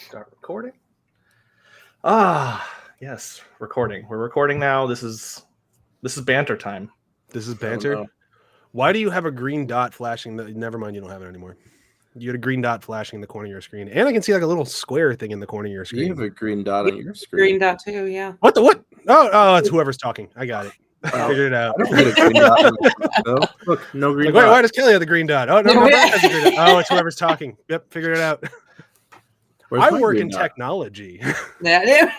Start recording. Yes, recording. We're recording now. This is banter time. This is banter. Oh, no. Why do you have a green dot flashing? Never mind, you don't have it anymore. You had a green dot flashing in the corner of your screen, and I can see like a little square thing in the corner of your screen. You have a green dot on your screen. Green dot too, yeah. What the what? Oh, it's whoever's talking. I got it. I figured it out. I don't get a green dot on the though. Look, no green Like, dot. wait, why does Kelly have the green dot? Oh no, Brok has the green dot. Oh, it's whoever's talking. Yep, figured it out. Where's I my work green in dot? technology. Yeah.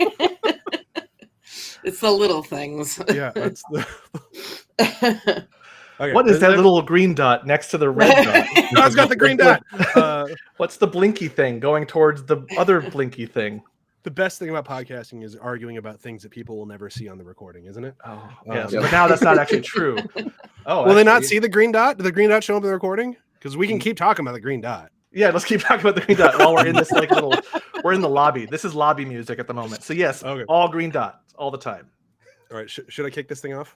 It's the little things. Yeah, that's the. Okay, What is that little green dot next to the red dot? No, it's got the green dot. What's the blinky thing going towards the other blinky thing? The best thing about podcasting is arguing about things that people will never see on the recording, isn't it? Oh, yes, Yep. but now that's not actually true. Oh, Will they not actually- see the green dot? Did the green dot show up in the recording? Because we can keep talking about the green dot. Yeah, let's keep talking about the green dot while we're in this we're in the lobby. This is lobby music at the moment. So yes, Okay. all green dots all the time. All right, should I kick this thing off?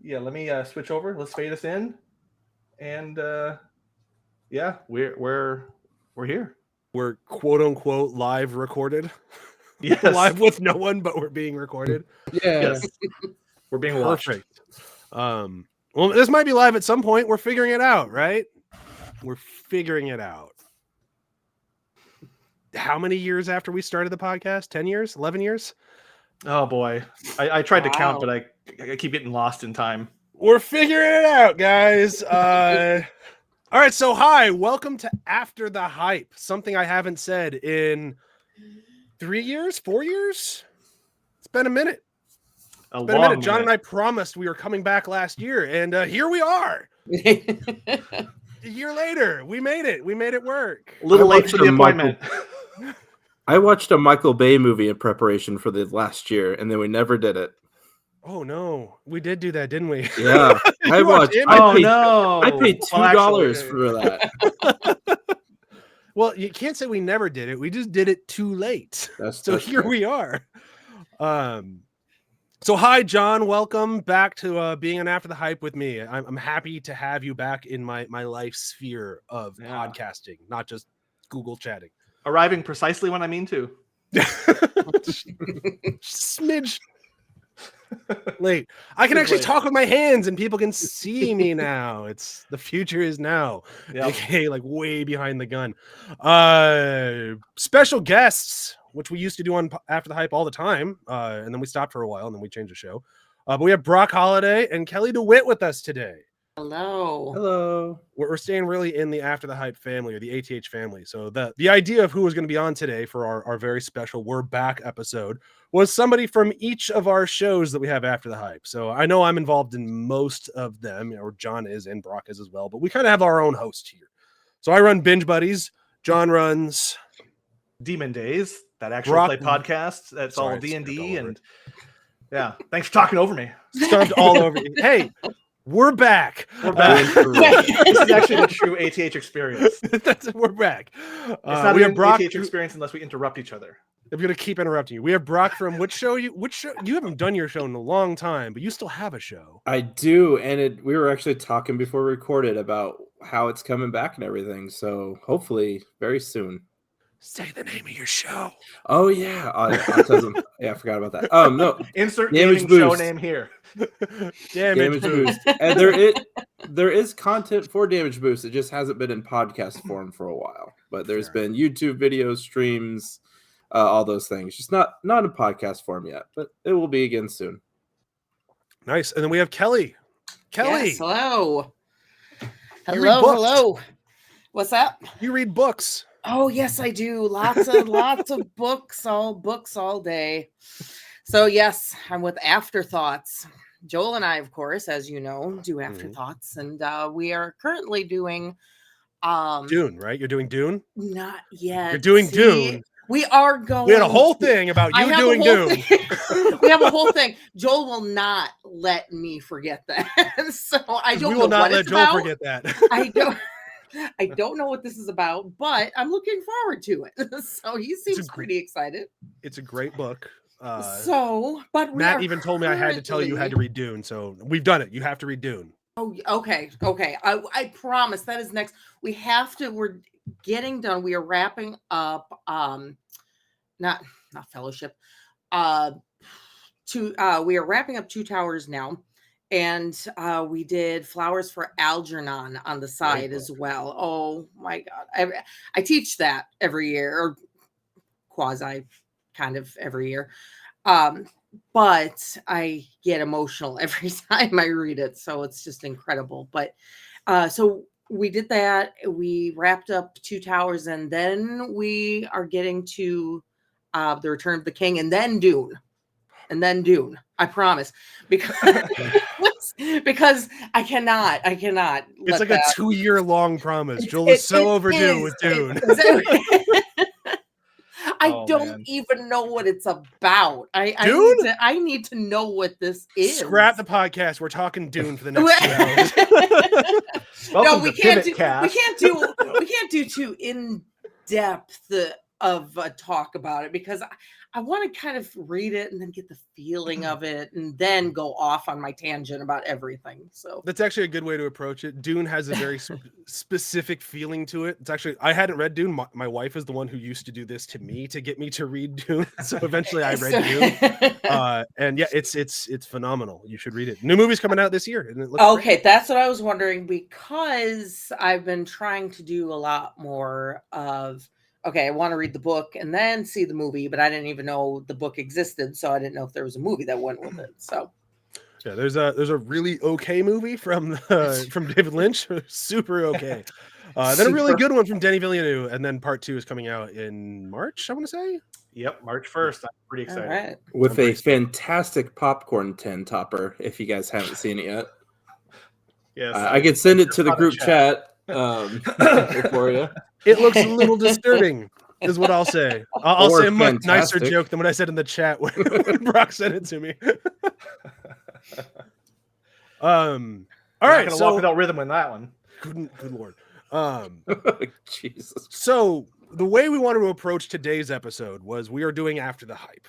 Yeah, let me switch over. Let's fade us in, and yeah, we're here. We're quote unquote live recorded. Yes, Live with no one, but we're being recorded. Yeah. yes, we're being watched. Perfect. Well, this might be live at some point. We're figuring it out, right? We're figuring it out. How many years after we started the podcast? 10 years? 11 years? Oh boy, I tried to count, Wow. but I keep getting lost in time. We're figuring it out, guys. All right, so hi, welcome to After the Hype. Something I haven't said in 3 years, 4 years. It's been a minute. A Been a long minute. John and I minute. promised we were coming back last year, and here we are. A year later, we made it. We made it work. A little I late watched for the a Michael- appointment. I watched a Michael Bay movie in preparation for the last year, and then we never did it. Oh no, we did do that, didn't we? Yeah, I You watched watched. him? Oh I paid, no! I paid Well, actually, $2 for that. Well, you can't say we never did it. We just did it too late. That's So here we are. So hi, John. Welcome back to being an After the Hype with me. I'm happy to have you back in my life sphere of Yeah. podcasting, not just Google chatting. arriving precisely when I mean to. Smidge late. I can Smidge actually late. talk with my hands and people can see me now. It's the future is now. Yeah. Okay, like way behind the gun. Special guests, which we used to do on After the Hype all the time, and then we stopped for a while and then we changed the show. But we have Brok Holiday and Kelly DeWitt with us today. Hello. Hello. We're staying really in the After the Hype family or the ATH family. So the idea of who was going to be on today for our very special We're Back episode was somebody from each of our shows that we have After the Hype. So I know I'm involved in most of them, or John is and Brok is as well, but we kind of have our own host here. So I run Binge Buddies. John runs Demon Days, that actual Brok- play podcast. That's Sorry, all I skipped D&D, all over and yeah. Thanks for talking over me. stomped all over you. Hey, we're back. We're back. Right. This is actually the true ATH experience. We're back. It's not we an have Brok. ATH experience unless we interrupt each other. I'm gonna keep interrupting you. We have Brok from which show? Which show? You haven't done your show in a long time, but you still have a show. I do, and we were actually talking before we recorded about how it's coming back and everything. So hopefully, very soon. Say the name of your show. Oh yeah, I'll tell them. Yeah, I forgot about that. No, Insert Damage gaming show boost. name here. Damage Damage Boost, and there is content for Damage Boost. It just hasn't been in podcast form for a while, but there's Fair. been YouTube videos, streams, all those things. Just not in podcast form yet, but it will be again soon. Nice. And then we have Kelly. Kelly, Yes, hello. read Hello, books. hello. What's up? you read books. Oh, yes, I do. Lots of books all day. So yes, I'm with Afterthoughts. Joel and I, of course, as you know, do Afterthoughts, and we are currently doing Dune, right? You're doing Dune. not yet. You're doing Dune. We are going. We had a whole thing about I you have a doing whole Dune. thing. We have a whole thing. Joel will not let me forget that. So I don't We know will not what let it's Joel about. forget that. I don't know what this is about, but I'm looking forward to it. So he seems pretty excited. It's a great book. But we Matt are even told me I had to tell you had to read Dune, so we've done it. You have to read Dune. Oh, okay. I promise that is next. We have to. getting done. We are wrapping up not Fellowship. We are wrapping up Two Towers now. And we did Flowers for Algernon on the side as well. Oh my God. I teach that every year, or quasi kind of every year. But I get emotional every time I read it. So it's just incredible. But so we did that. We wrapped up Two Towers, and then we are getting to The Return of the King, and then Dune. I promise, because I cannot. It's like a 2-year long promise. Joel is so overdue with Dune. I don't even know what it's about. I need to know what this is. Scrap the podcast. We're talking Dune for the next 2 hours. No, we can't do too in depth of a talk about it, because I want to kind of read it and then get the feeling of it, and then go off on my tangent about everything. So that's actually a good way to approach it. Dune has a very specific feeling to it. It's actually, I hadn't read Dune. My wife is the one who used to do this to me to get me to read Dune. So eventually I read Dune. And yeah, it's phenomenal. You should read it. New movie's coming out this year. And it looks great. That's what I was wondering, because I've been trying to do a lot more of, okay, I want to read the book and then see the movie, but I didn't even know the book existed, so I didn't know if there was a movie that went with it. So, yeah, there's a really okay movie from David Lynch, super okay. Then a really good one from Denis Villeneuve, and then part 2 is coming out in March, I want to say. Yep, March 1st. I'm pretty excited. Right. With a fantastic popcorn tin topper, if you guys haven't seen it yet. Yes, I could send it to the group chat for you. It looks a little disturbing, is what I'll say. I'll say a much nicer joke than what I said in the chat when Brok sent it to me. All right, so walk without rhythm in that one. Good Lord. Jesus. So the way we wanted to approach today's episode was we are doing After the Hype.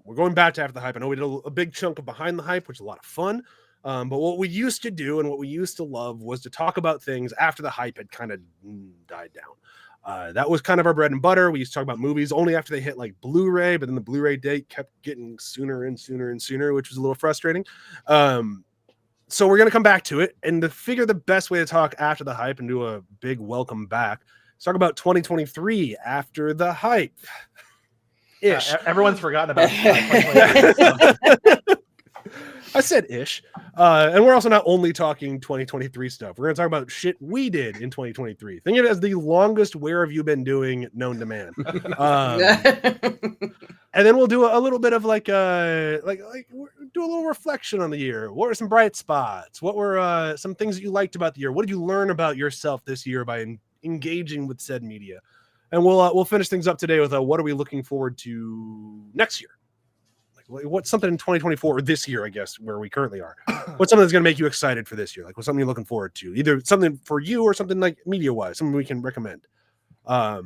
We're going back to After the Hype. I know we did a big chunk of Behind the Hype, which is a lot of fun. But what we used to do and what we used to love was to talk about things after the hype had kind of died down. That was kind of our bread and butter. We used to talk about movies only after they hit like Blu-ray, but then the Blu-ray date kept getting sooner and sooner and sooner, which was a little frustrating. So we're going to come back to it, and to figure the best way to talk after the hype and do a big welcome back, let's talk about 2023 after the hype. Ish. Everyone's forgotten about 2023. I said ish. And we're also not only talking 2023 stuff. We're going to talk about shit we did in 2023. Think of it as the longest where have you been doing known to man. And then we'll do a little bit of like do a little reflection on the year. What were some bright spots? What were some things that you liked about the year? What did you learn about yourself this year by engaging with said media? And we'll finish things up today with what are we looking forward to next year? What's something in 2024 or this year, I guess, where we currently are? What's something that's going to make you excited for this year? Like, what's something you're looking forward to? Either something for you or something like media-wise, something we can recommend. But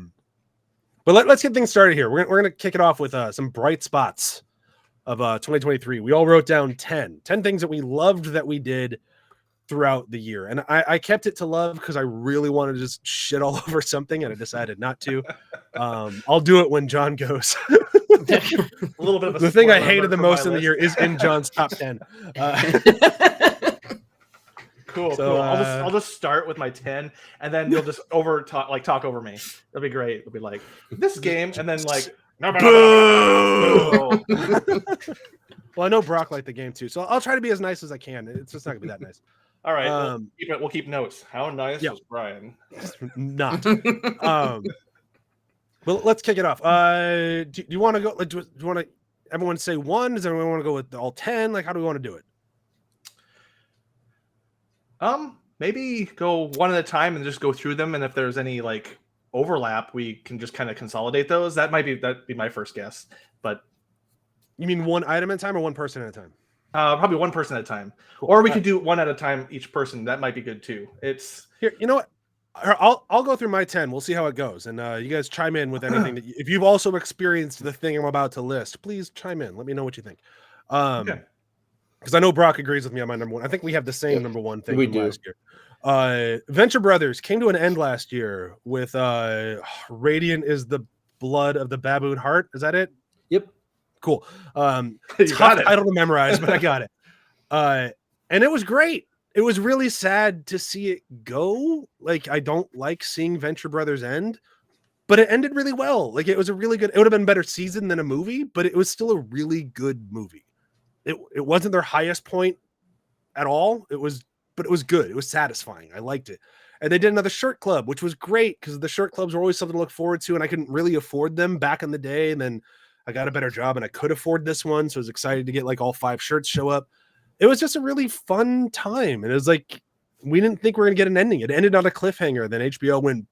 let's get things started here. We're going to kick it off with some bright spots of 2023. We all wrote down 10 things that we loved that we did throughout the year. And I kept it to love because I really wanted to just shit all over something, and I decided not to. I'll do it when John goes. A little bit of the thing I hated the most in the year is in John's top 10. Cool. I'll just start with my 10, and then you'll just talk over me. That'll be great. It'll be like this game, and then like no. Well, I know Brok liked the game too, so I'll try to be as nice as I can. It's just not gonna be that nice. All right, we'll keep notes. How nice was Bryan? Not. Well, let's kick it off. Do you want to go? Do you want to everyone say one? Does everyone want to go with all 10? Like, how do we want to do it? Maybe go one at a time and just go through them, and if there's any like overlap, we can just kind of consolidate those. That'd be my first guess. But you mean one item at a time or one person at a time? Probably one person at a time, or we could do one at a time each person. That might be good too. It's here. You know what? I'll go through my 10. We'll see how it goes, and you guys chime in with anything that if you've also experienced the thing I'm about to list. Please chime in. Let me know what you think. Because I know Brok agrees with me on my number one. I think we have the same number one thing we from do. last year. Venture Brothers came to an end last year with Radiant is the blood of the baboon heart. Is that it? Yep. Cool. You Tough got it. title to memorize, but I got it. And it was great. It was really sad to see it go. Like, I don't like seeing Venture Brothers end, but it ended really well. Like, it was a really good, it would have been a better season than a movie, but it was still a really good movie. It wasn't their highest point at all. But it was good. It was satisfying. I liked it. And they did another shirt club, which was great because the shirt clubs were always something to look forward to. And I couldn't really afford them back in the day. And then I got a better job and I could afford this one. So I was excited to get like all 5 shirts show up. It was just a really fun time. And it was like, we didn't think we were going to get an ending. It ended on a cliffhanger. Then HBO went,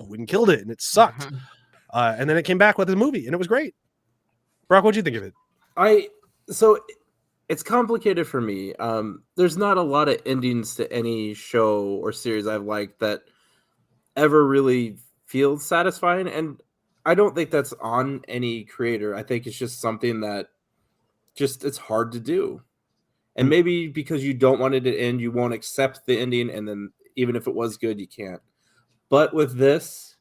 we killed it. And it sucked. And then it came back with a movie and it was great. Brok, what'd you think of it? So it's complicated for me. There's not a lot of endings to any show or series I've liked that ever really feels satisfying. And I don't think that's on any creator. I think it's just something that it's hard to do. And maybe because you don't want it to end, you won't accept the ending. And then even if it was good, you can't. But with this,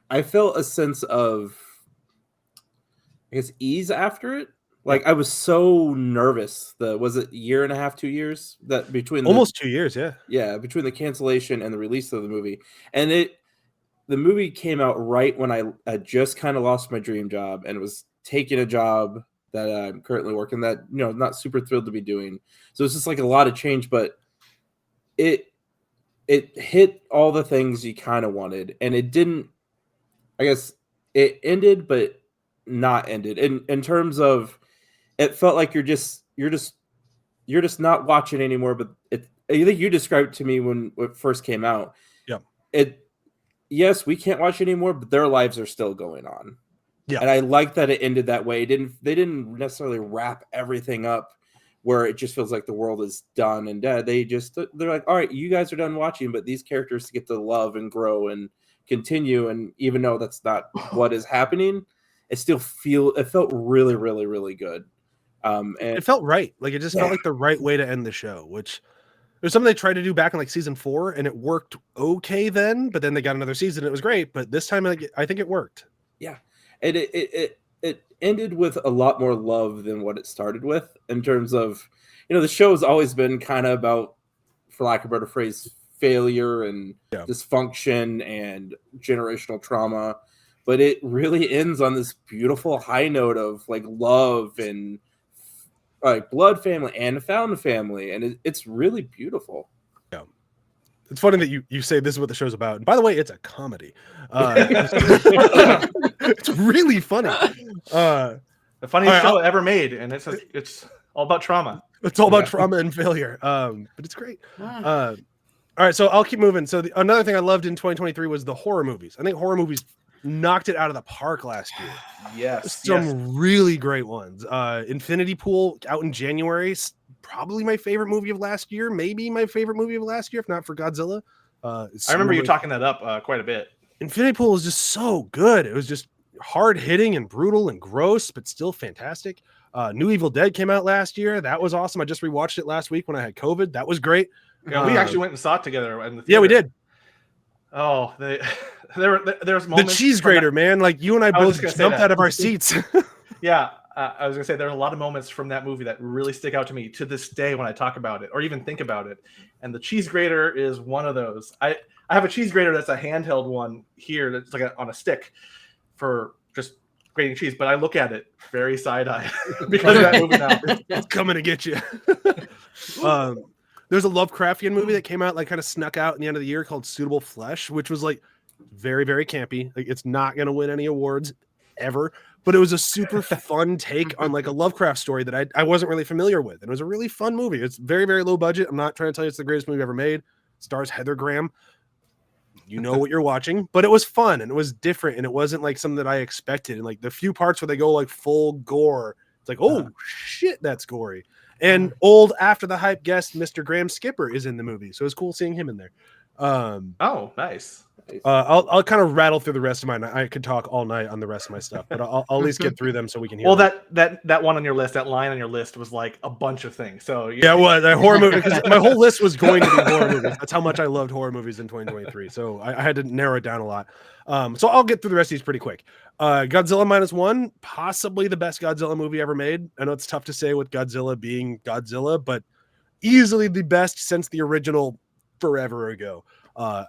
I felt a sense of, I guess, ease after it. Like, I was so nervous. Was it 1.5, 2 years that between almost 2 years? Yeah, between the cancellation and the release of the movie, and the movie came out right when I just kind of lost my dream job and was taking a job that I'm currently working that not super thrilled to be doing. So it's just like a lot of change, but it hit all the things you kind of wanted, and it didn't. I guess it ended, but not ended in terms of. It felt like you're just not watching anymore. But I think you described it to me when it first came out. Yeah. Yes, we can't watch anymore, but their lives are still going on. Yeah. And I like that it ended that way. They didn't necessarily wrap everything up where it just feels like the world is done and dead. They're like, all right, you guys are done watching, but these characters get to love and grow and continue. And even though that's not what is happening, it felt really, really, really good. And it felt right. Like, it just felt like the right way to end the show, which there's something they tried to do back in like season 4 and it worked okay then, but then they got another season. It was great. But this time, I think it worked. Yeah. And it ended with a lot more love than what it started with in terms of, the show has always been kind of about, for lack of a better phrase, failure and dysfunction and generational trauma. But it really ends on this beautiful high note of like love and like blood family and found family, and it's really beautiful. Yeah, it's funny that you say this is what the show's about. And by the way, it's a comedy. It's really funny. The funniest show ever made, and it's all about trauma. It's all about trauma and failure. But it's great. All right, so I'll keep moving. So another thing I loved in 2023 was the horror movies. I think horror movies knocked it out of the park last year. Some really great ones. Infinity Pool out in January, probably my favorite movie of last year, maybe my favorite movie of last year, if not for Godzilla. I remember you talking that up quite a bit. Infinity Pool is just so good. It was just hard hitting and brutal and gross, but still fantastic. New Evil Dead came out last year. That was awesome. I just rewatched it last week when I had COVID. That was great. Yeah, we actually went and saw it together in the theater. Yeah, we did. Oh, there's moments. The cheese grater, man. Like, you and I both jumped out of our seats. Yeah, I was gonna say there's a lot of moments from that movie that really stick out to me to this day when I talk about it or even think about it. And the cheese grater is one of those. I have a cheese grater that's a handheld one here that's like on a stick for just grating cheese, but I look at it very side-eye because of that movie now. It's coming to get you. There's a Lovecraftian movie that came out, like kind of snuck out in the end of the year called Suitable Flesh, which was like very, very campy. Like, it's not going to win any awards ever, but it was a super fun take on like a Lovecraft story that I wasn't really familiar with. And it was a really fun movie. It's very, very low budget. I'm not trying to tell you it's the greatest movie ever made. It stars Heather Graham. You know what you're watching, but it was fun and it was different. And it wasn't like something that I expected. And like the few parts where they go like full gore, it's like, oh shit, that's gory. And old After the Hype guest, Mr. Graham Skipper, is in the movie. So it's cool seeing him in there. Oh, nice. I'll kind of rattle through the rest of mine. I could talk all night on the rest of my stuff, but I'll at least get through them so we can hear. Well, them. that one on your list, that line on your list, was like a bunch of things. So yeah, well, the horror movie, because my whole list was going to be horror movies. That's how much I loved horror movies in 2023. So I had to narrow it down a lot. So I'll get through the rest of these pretty quick. Godzilla -1, possibly the best Godzilla movie ever made. I know it's tough to say with Godzilla being Godzilla, but easily the best since the original forever ago.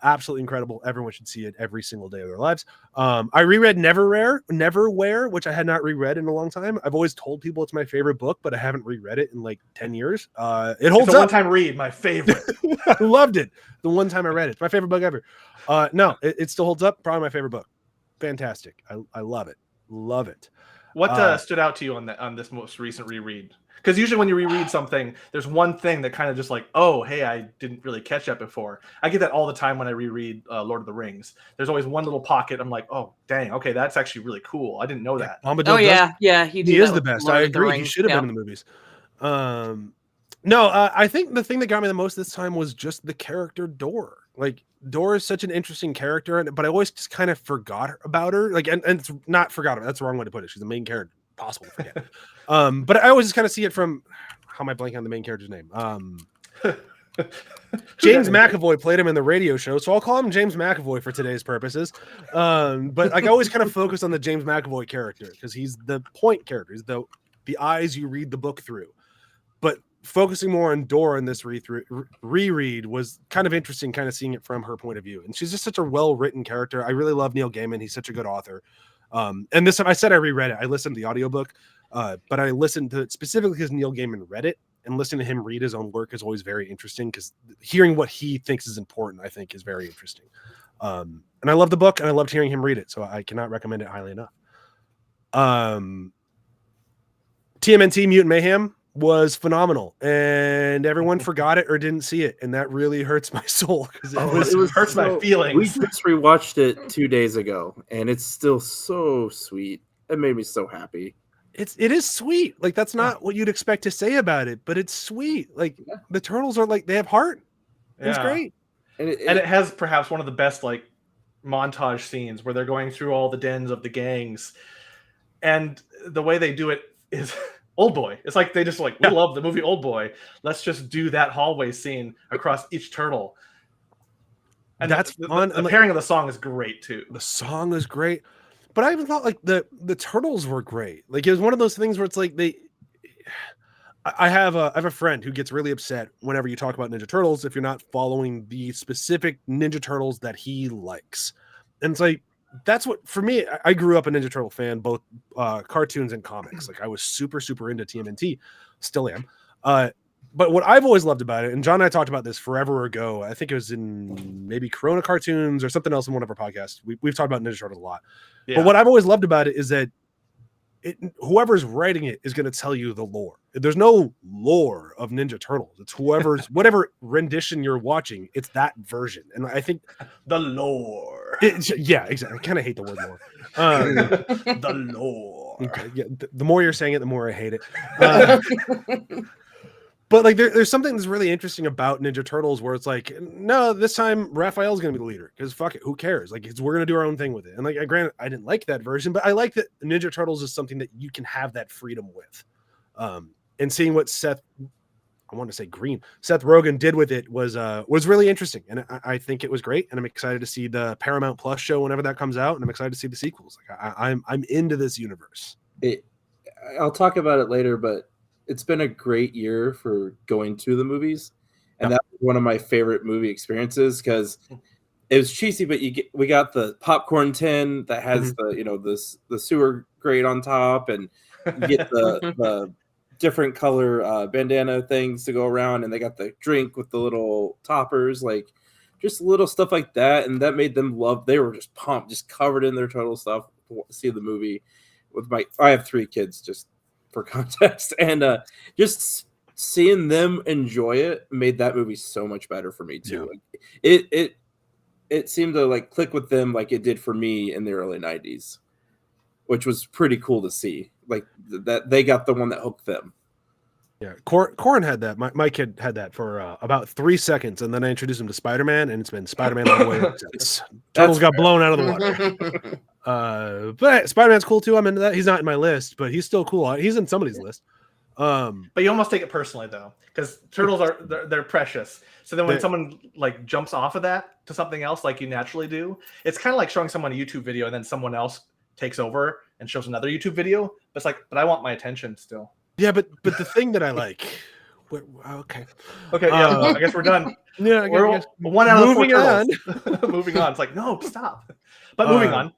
Absolutely incredible. Everyone should see it every single day of their lives. I reread Neverwhere, which I had not reread in a long time. I've always told people it's my favorite book, but I haven't reread it in like 10 years. It holds it's a up. one-time read, my favorite. I loved it the one time I read it. It's my favorite book ever. No, it still holds up. Probably my favorite book. Fantastic. I love it. Love it. What stood out to you on this most recent reread? Because usually when you reread something, there's one thing that kind of just like, oh, hey, I didn't really catch that before. I get that all the time when I reread Lord of the Rings. There's always one little pocket. I'm like, oh, dang, okay, that's actually really cool. I didn't know that. Yeah, he is the best. I agree. He should have been in the movies. No, I think the thing that got me the most this time was just the character Dor. Like, Dor is such an interesting character, but I always just kind of forgot about her. Like, and it's not forgot about. That's the wrong way to put it. She's the main character. Possible to forget. But I always just kind of see it from how am I blanking on the main character's name? James McAvoy played him in the radio show, so I'll call him James McAvoy for today's purposes. But like, I always kind of focus on the James McAvoy character because he's the point character, he's the eyes you read the book through. But focusing more on Dora in this reread was kind of interesting, kind of seeing it from her point of view. And she's just such a well-written character. I really love Neil Gaiman. He's such a good author. And this time I said I reread it. I listened to the audiobook, but I listened to it specifically because Neil Gaiman read it, and listening to him read his own work is always very interesting because hearing what he thinks is important, I think, is very interesting. And I love the book, and I loved hearing him read it, so I cannot recommend it highly enough. TMNT Mutant Mayhem was phenomenal, and everyone forgot it or didn't see it, and that really hurts my soul because it hurts my feelings. We just rewatched it 2 days ago, and it's still so sweet. It made me so happy. It is sweet. Like, that's not what you'd expect to say about it, but it's sweet. Like, the turtles are like, they have heart. It's great, and it has perhaps one of the best like montage scenes where they're going through all the dens of the gangs, and the way they do it is Old Boy. It's like they just like, we love the movie Old Boy. Let's just do that hallway scene across each turtle. And that's fun. The pairing of the song is great too. The song is great, but I even thought like the turtles were great. Like, it was one of those things where it's like I have a friend who gets really upset whenever you talk about Ninja Turtles if you're not following the specific Ninja Turtles that he likes. And it's like, that's what, for me, I grew up a Ninja Turtle fan, both cartoons and comics. Like, I was super into TMNT, still am. But what I've always loved about it, and John and I talked about this forever ago, I think it was in maybe Corona Cartoons or something else in one of our podcasts. We've talked about Ninja Turtles a lot. Yeah. But what I've always loved about it is that whoever's writing it is going to tell you the lore. There's no lore of Ninja Turtles. It's whatever rendition you're watching, it's that version. And I think the lore. Yeah, exactly. I kind of hate the word lore. The lore. Okay, yeah, the more you're saying it, the more I hate it. But like, there's something that's really interesting about Ninja Turtles where it's like, no, this time Raphael's going to be the leader because fuck it, who cares? Like, we're going to do our own thing with it. And like, granted, I didn't like that version, but I like that Ninja Turtles is something that you can have that freedom with. And seeing what Seth Rogen did with it was really interesting, and I think it was great. And I'm excited to see the Paramount Plus show whenever that comes out, and I'm excited to see the sequels. Like, I'm into this universe. I'll talk about it later, but it's been a great year for going to the movies, and that was one of my favorite movie experiences because it was cheesy, but we got the popcorn tin that has the sewer grate on top, and you get the different color bandana things to go around, and they got the drink with the little toppers, like just little stuff like that, and that made them love. They were just pumped, just covered in their Turtle stuff to see the movie. I have 3 kids, just for context, and just seeing them enjoy it made that movie so much better for me too. Yeah. Like, it seemed to like click with them like it did for me in the early 90s, which was pretty cool to see. Like that they got the one that hooked them. Yeah, Corin had that. My kid had that for about 3 seconds, and then I introduced him to Spider-Man, and it's been Spider-Man all the way up since. Turtles got blown out of the water. But Spider-Man's cool too. I'm into that. He's not in my list, but he's still cool. He's in somebody's list. But you almost take it personally though, because turtles they're precious. So then when someone like jumps off of that to something else, like you naturally do, it's kind of like showing someone a YouTube video and then someone else takes over and shows another YouTube video. But it's like, but I want my attention still. Yeah, but the thing that I like. Okay. Yeah. I guess we're done. Yeah, we're one out of 4 moving turtles. Moving on. It's like, no, stop. But moving on.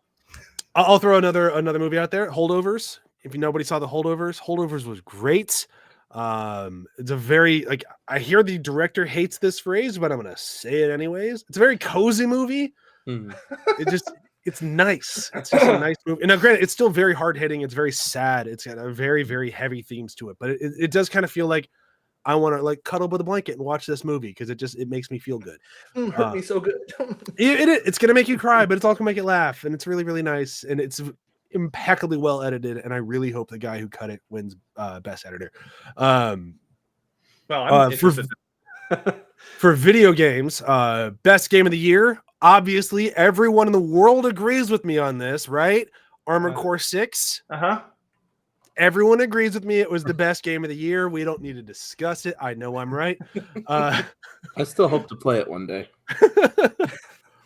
I'll throw another movie out there. Holdovers. If nobody saw the Holdovers was great. It's a very like I hear the director hates this phrase, but I'm gonna say it anyways. It's a very cozy movie. It's nice. It's just a nice movie. And now, granted, it's still very hard hitting. It's very sad. It's got a very, very heavy themes to it. But it does kind of feel like I want to like cuddle with a blanket and watch this movie because it makes me feel good. Hurt me so good. It's gonna make you cry, but it's also gonna make you laugh, and it's really, really nice, and it's impeccably well edited. And I really hope the guy who cut it wins best editor. Well, I'm interested. For video games, best game of the year. Obviously, everyone in the world agrees with me on this, right? Armored Core 6. Everyone agrees with me. It was the best game of the year. We don't need to discuss it. I know I'm right. I still hope to play it one day.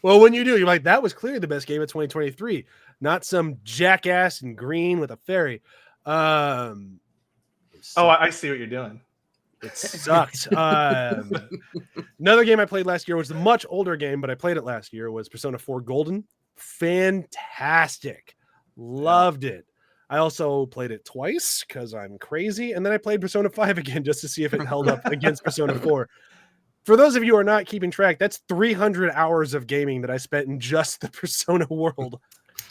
Well, when you do, you're like, that was clearly the best game of 2023, not some jackass in green with a fairy. I see what you're doing. It sucked. Another game I played last year was a much older game, but I played it last year, was Persona 4 Golden. Fantastic. Loved it. I also played it twice because I'm crazy. And then I played Persona 5 again just to see if it held up against Persona 4. For those of you who are not keeping track, that's 300 hours of gaming that I spent in just the Persona world.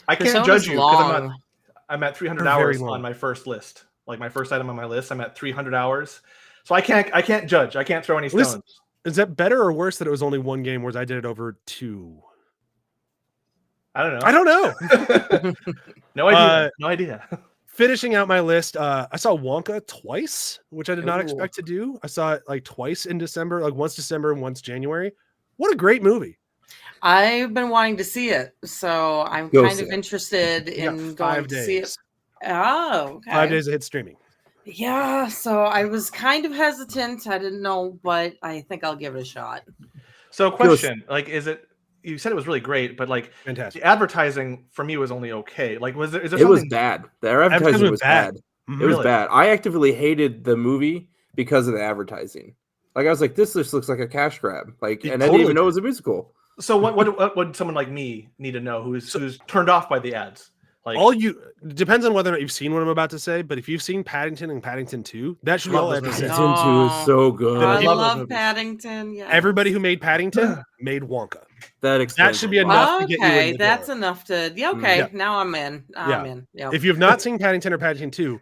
I can't judge you because I'm at 300 hours on my first list. Like my first item on my list, I'm at 300 hours. So I can't judge. I can't throw any stones. Is that better or worse that it was only one game, whereas I did it over 2? I don't know. No idea. No idea. Finishing out my list, I saw Wonka twice, which I did not expect to do. I saw it like twice in December, like once December and once January. What a great movie. I've been wanting to see it, so I'm kind of interested in going to see it. Oh, okay. 5 days of hit streaming. Yeah, so I was kind of hesitant. I didn't know, but I think I'll give it a shot. So question, like, is it, you said it was really great, but like fantastic. The advertising for me was only okay. Like, is there it something? Was bad. Their advertising was bad. Mm-hmm. It was bad. I actively hated the movie because of the advertising. Like, I was like, this just looks like a cash grab. Like, and I didn't even know it was a musical. So what would someone like me need to know who's turned off by the ads? Like, depends on whether or not you've seen what I'm about to say, but if you've seen Paddington and Paddington 2, that should be all Paddington 2 is so good. I love Paddington. Yeah. Everybody who made Paddington made Wonka. That should be enough to get you in the that's door. Enough to now I'm in. I'm in. Yep. If you have not seen Paddington or Paddington 2,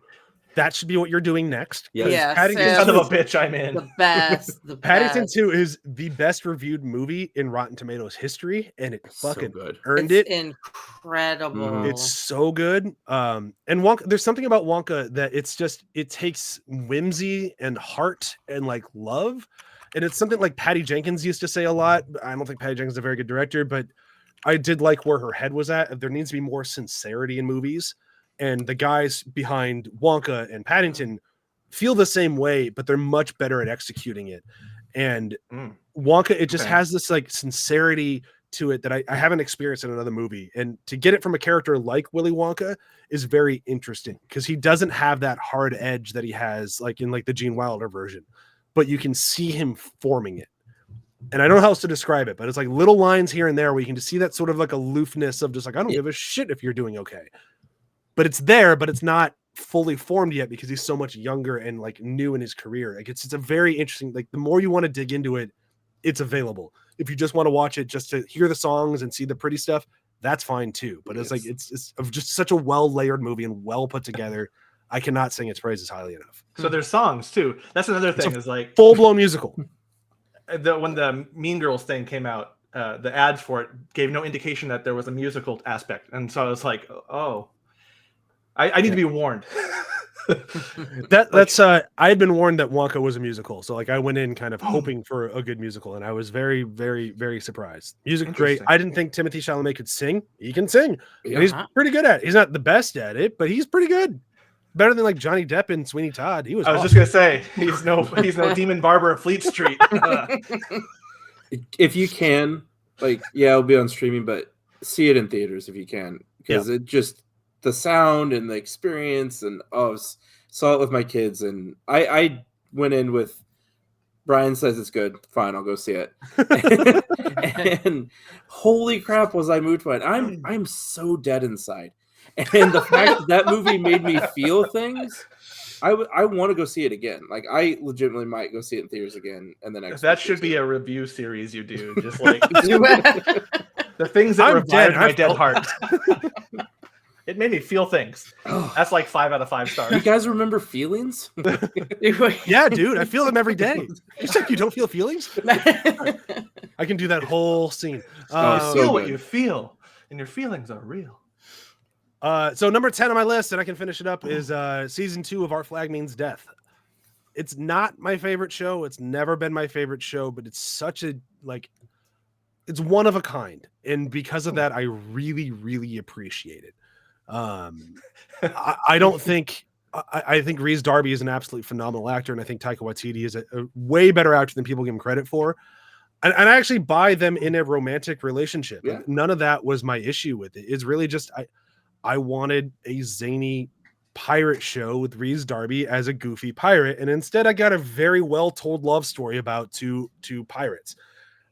that should be what you're doing next. Yes. Paddington, son of a bitch, I'm in. The best. Paddington 2 is the best reviewed movie in Rotten Tomatoes history, and it fucking earned it. Incredible. It's so good. And Wonka, there's something about Wonka that it takes whimsy and heart and like love. And it's something like Patty Jenkins used to say a lot. I don't think Patty Jenkins is a very good director, but I did like where her head was at. There needs to be more sincerity in movies. And the guys behind Wonka and Paddington feel the same way, but they're much better at executing it. And Wonka, it just has this like sincerity to it that I haven't experienced in another movie. And to get it from a character like Willy Wonka is very interesting because he doesn't have that hard edge that he has like in like the Gene Wilder version, but you can see him forming it. And I don't know how else to describe it, but it's like little lines here and there where you can just see that sort of like aloofness of just like, I don't give a shit if you're doing okay. But it's there, but it's not fully formed yet because he's so much younger and like new in his career. Like it's a very interesting, like the more you want to dig into it, it's available. If you just want to watch it just to hear the songs and see the pretty stuff, that's fine too. But it's like, it's just such a well-layered movie and well put together. I cannot sing its praises highly enough. So there's songs too. That's another thing is like full-blown musical. When the Mean Girls thing came out, the ads for it gave no indication that there was a musical aspect. And so I was like, oh, I need to be warned. That's I had been warned that Wonka was a musical, so like I went in kind of hoping for a good musical, and I was very, very, very surprised. Music great. Interesting. I didn't think Timothée Chalamet could sing. He can sing. Yeah. And he's pretty good at it. He's not the best at it, but he's pretty good. Better than like Johnny Depp and Sweeney Todd. He was. I was awesome. just gonna say he's no Demon Barber at Fleet Street. If you can, like, yeah, it'll be on streaming, but see it in theaters if you can, because it just the sound and the experience, and saw it with my kids, and I went in with Bryan says it's good, fine, I'll go see it. And holy crap, was I moved by it. I'm so dead inside, and the fact that movie made me feel things, I want to go see it again. Like, I legitimately might go see it in theaters again. And then that should be a review series you do, just like the things that revived my dead heart. It made me feel things. That's like 5 out of 5 stars. You guys remember feelings? Yeah, dude, I feel them every day. You said you don't feel feelings? I can do that whole scene. Feel what you feel, and your feelings are real. So number 10 on my list, and I can finish it up, is season 2 of Our Flag Means Death. It's not my favorite show. It's never been my favorite show, but it's such a, like, it's one of a kind. And because of that, I really, really appreciate it. I don't think, I think Rhys Darby is an absolutely phenomenal actor. And I think Taika Waititi is a way better actor than people give him credit for. And I actually buy them in a romantic relationship. Yeah. None of that was my issue with it. It's really just, I wanted a zany pirate show with Rhys Darby as a goofy pirate, and instead I got a very well told love story about two pirates.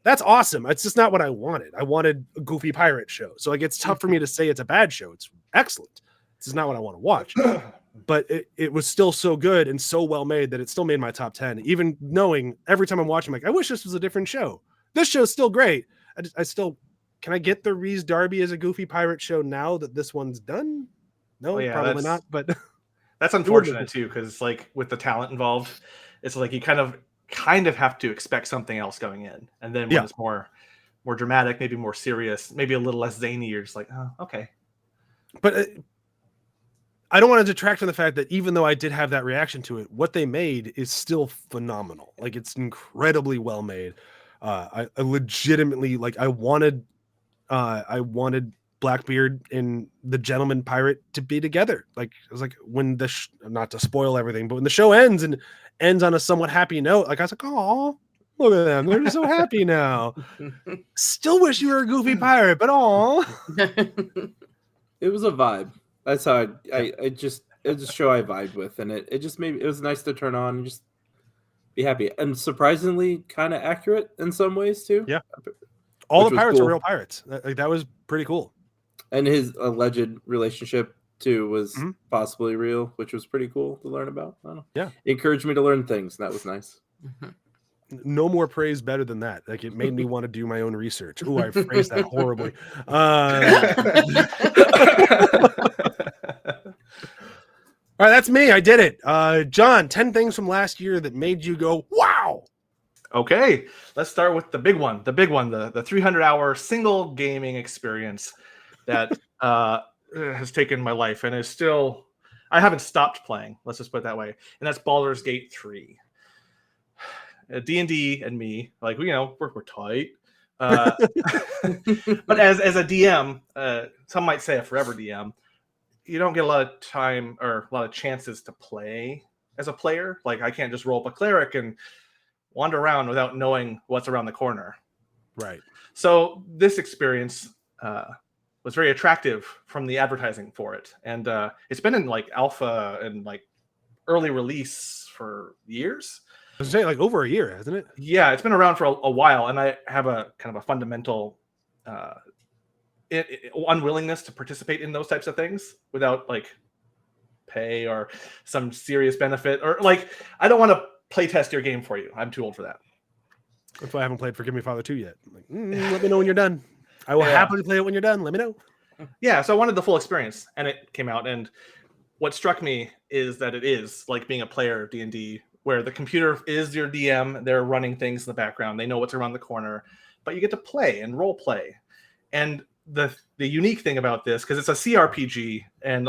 That's awesome. It's just not what I wanted. I wanted a goofy pirate show. So like, it's tough for me to say it's a bad show. It's excellent. This is not what I want to watch. But it was still so good and so well made that it still made my top 10. Even knowing every time I'm watching, I'm like, I wish this was a different show. This show's still great. I still. Can I get the Rhys Darby as a goofy pirate show now that this one's done? No, probably not. But that's unfortunate too, because like with the talent involved, it's like you kind of have to expect something else going in, and then when it's more dramatic, maybe more serious, maybe a little less zany, you're just like, oh, okay. But I don't want to detract from the fact that even though I did have that reaction to it, what they made is still phenomenal. Like, it's incredibly well made. I legitimately, like, I wanted Blackbeard and the Gentleman Pirate to be together. Like, it was like when not to spoil everything, but when the show ends on a somewhat happy note, like I was like, oh, look at them, they're so happy now. Still wish you were a goofy pirate, but oh. It was a vibe. That's how it was a show I vibed with, and it just made it was nice to turn on and just be happy, and surprisingly kind of accurate in some ways too. Yeah. All the pirates cool. are real pirates. That was pretty cool. And his alleged relationship too was possibly real, which was pretty cool to learn about. I don't know. Yeah. It encouraged me to learn things. That was nice. No more praise better than that. Like, it made me want to do my own research. Oh, I phrased that horribly. All right, that's me. I did it. John, 10 things from last year that made you go, wow. Okay, let's start with the big one. The 300-hour single gaming experience that has taken my life and is still, I haven't stopped playing. Let's just put it that way. And that's Baldur's Gate 3. D&D and me, like, we're tight. But as a DM, some might say a forever DM, you don't get a lot of time or a lot of chances to play as a player. Like, I can't just roll up a cleric and wander around without knowing what's around the corner. Right. So this experience was very attractive from the advertising for it. And it's been in like alpha and like early release for years. I was saying, like, over a year, hasn't it? Yeah, it's been around for a while. And I have a kind of a fundamental unwillingness to participate in those types of things without like pay or some serious benefit, or like, I don't want to play test your game for you. I'm too old for that. That's why I haven't played Forgive Me Father 2 yet. Like, let me know when you're done. I will happily play it when you're done. Let me know. Yeah, so I wanted the full experience, and it came out. And what struck me is that it is like being a player of D&D, where the computer is your DM. They're running things in the background. They know what's around the corner, but you get to play and role play. And the unique thing about this, because it's a CRPG, and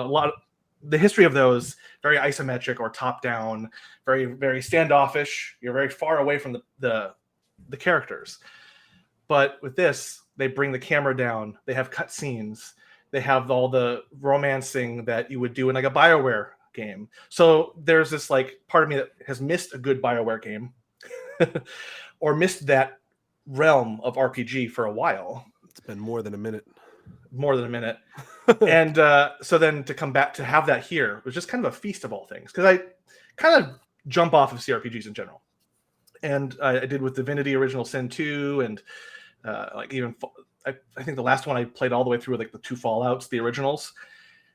the history of those, very isometric or top down, very, very standoffish. You're very far away from the characters. But with this, they bring the camera down. They have cut scenes. They have all the romancing that you would do in like a BioWare game. So there's this like part of me that has missed a good BioWare game or missed that realm of RPG for a while. It's been more than a minute. And so then to come back to have that here was just kind of a feast of all things, because I kind of jump off of CRPGs in general. And I did with Divinity Original Sin 2 and like even I think the last one I played all the way through, like the 2 Fallouts, the originals.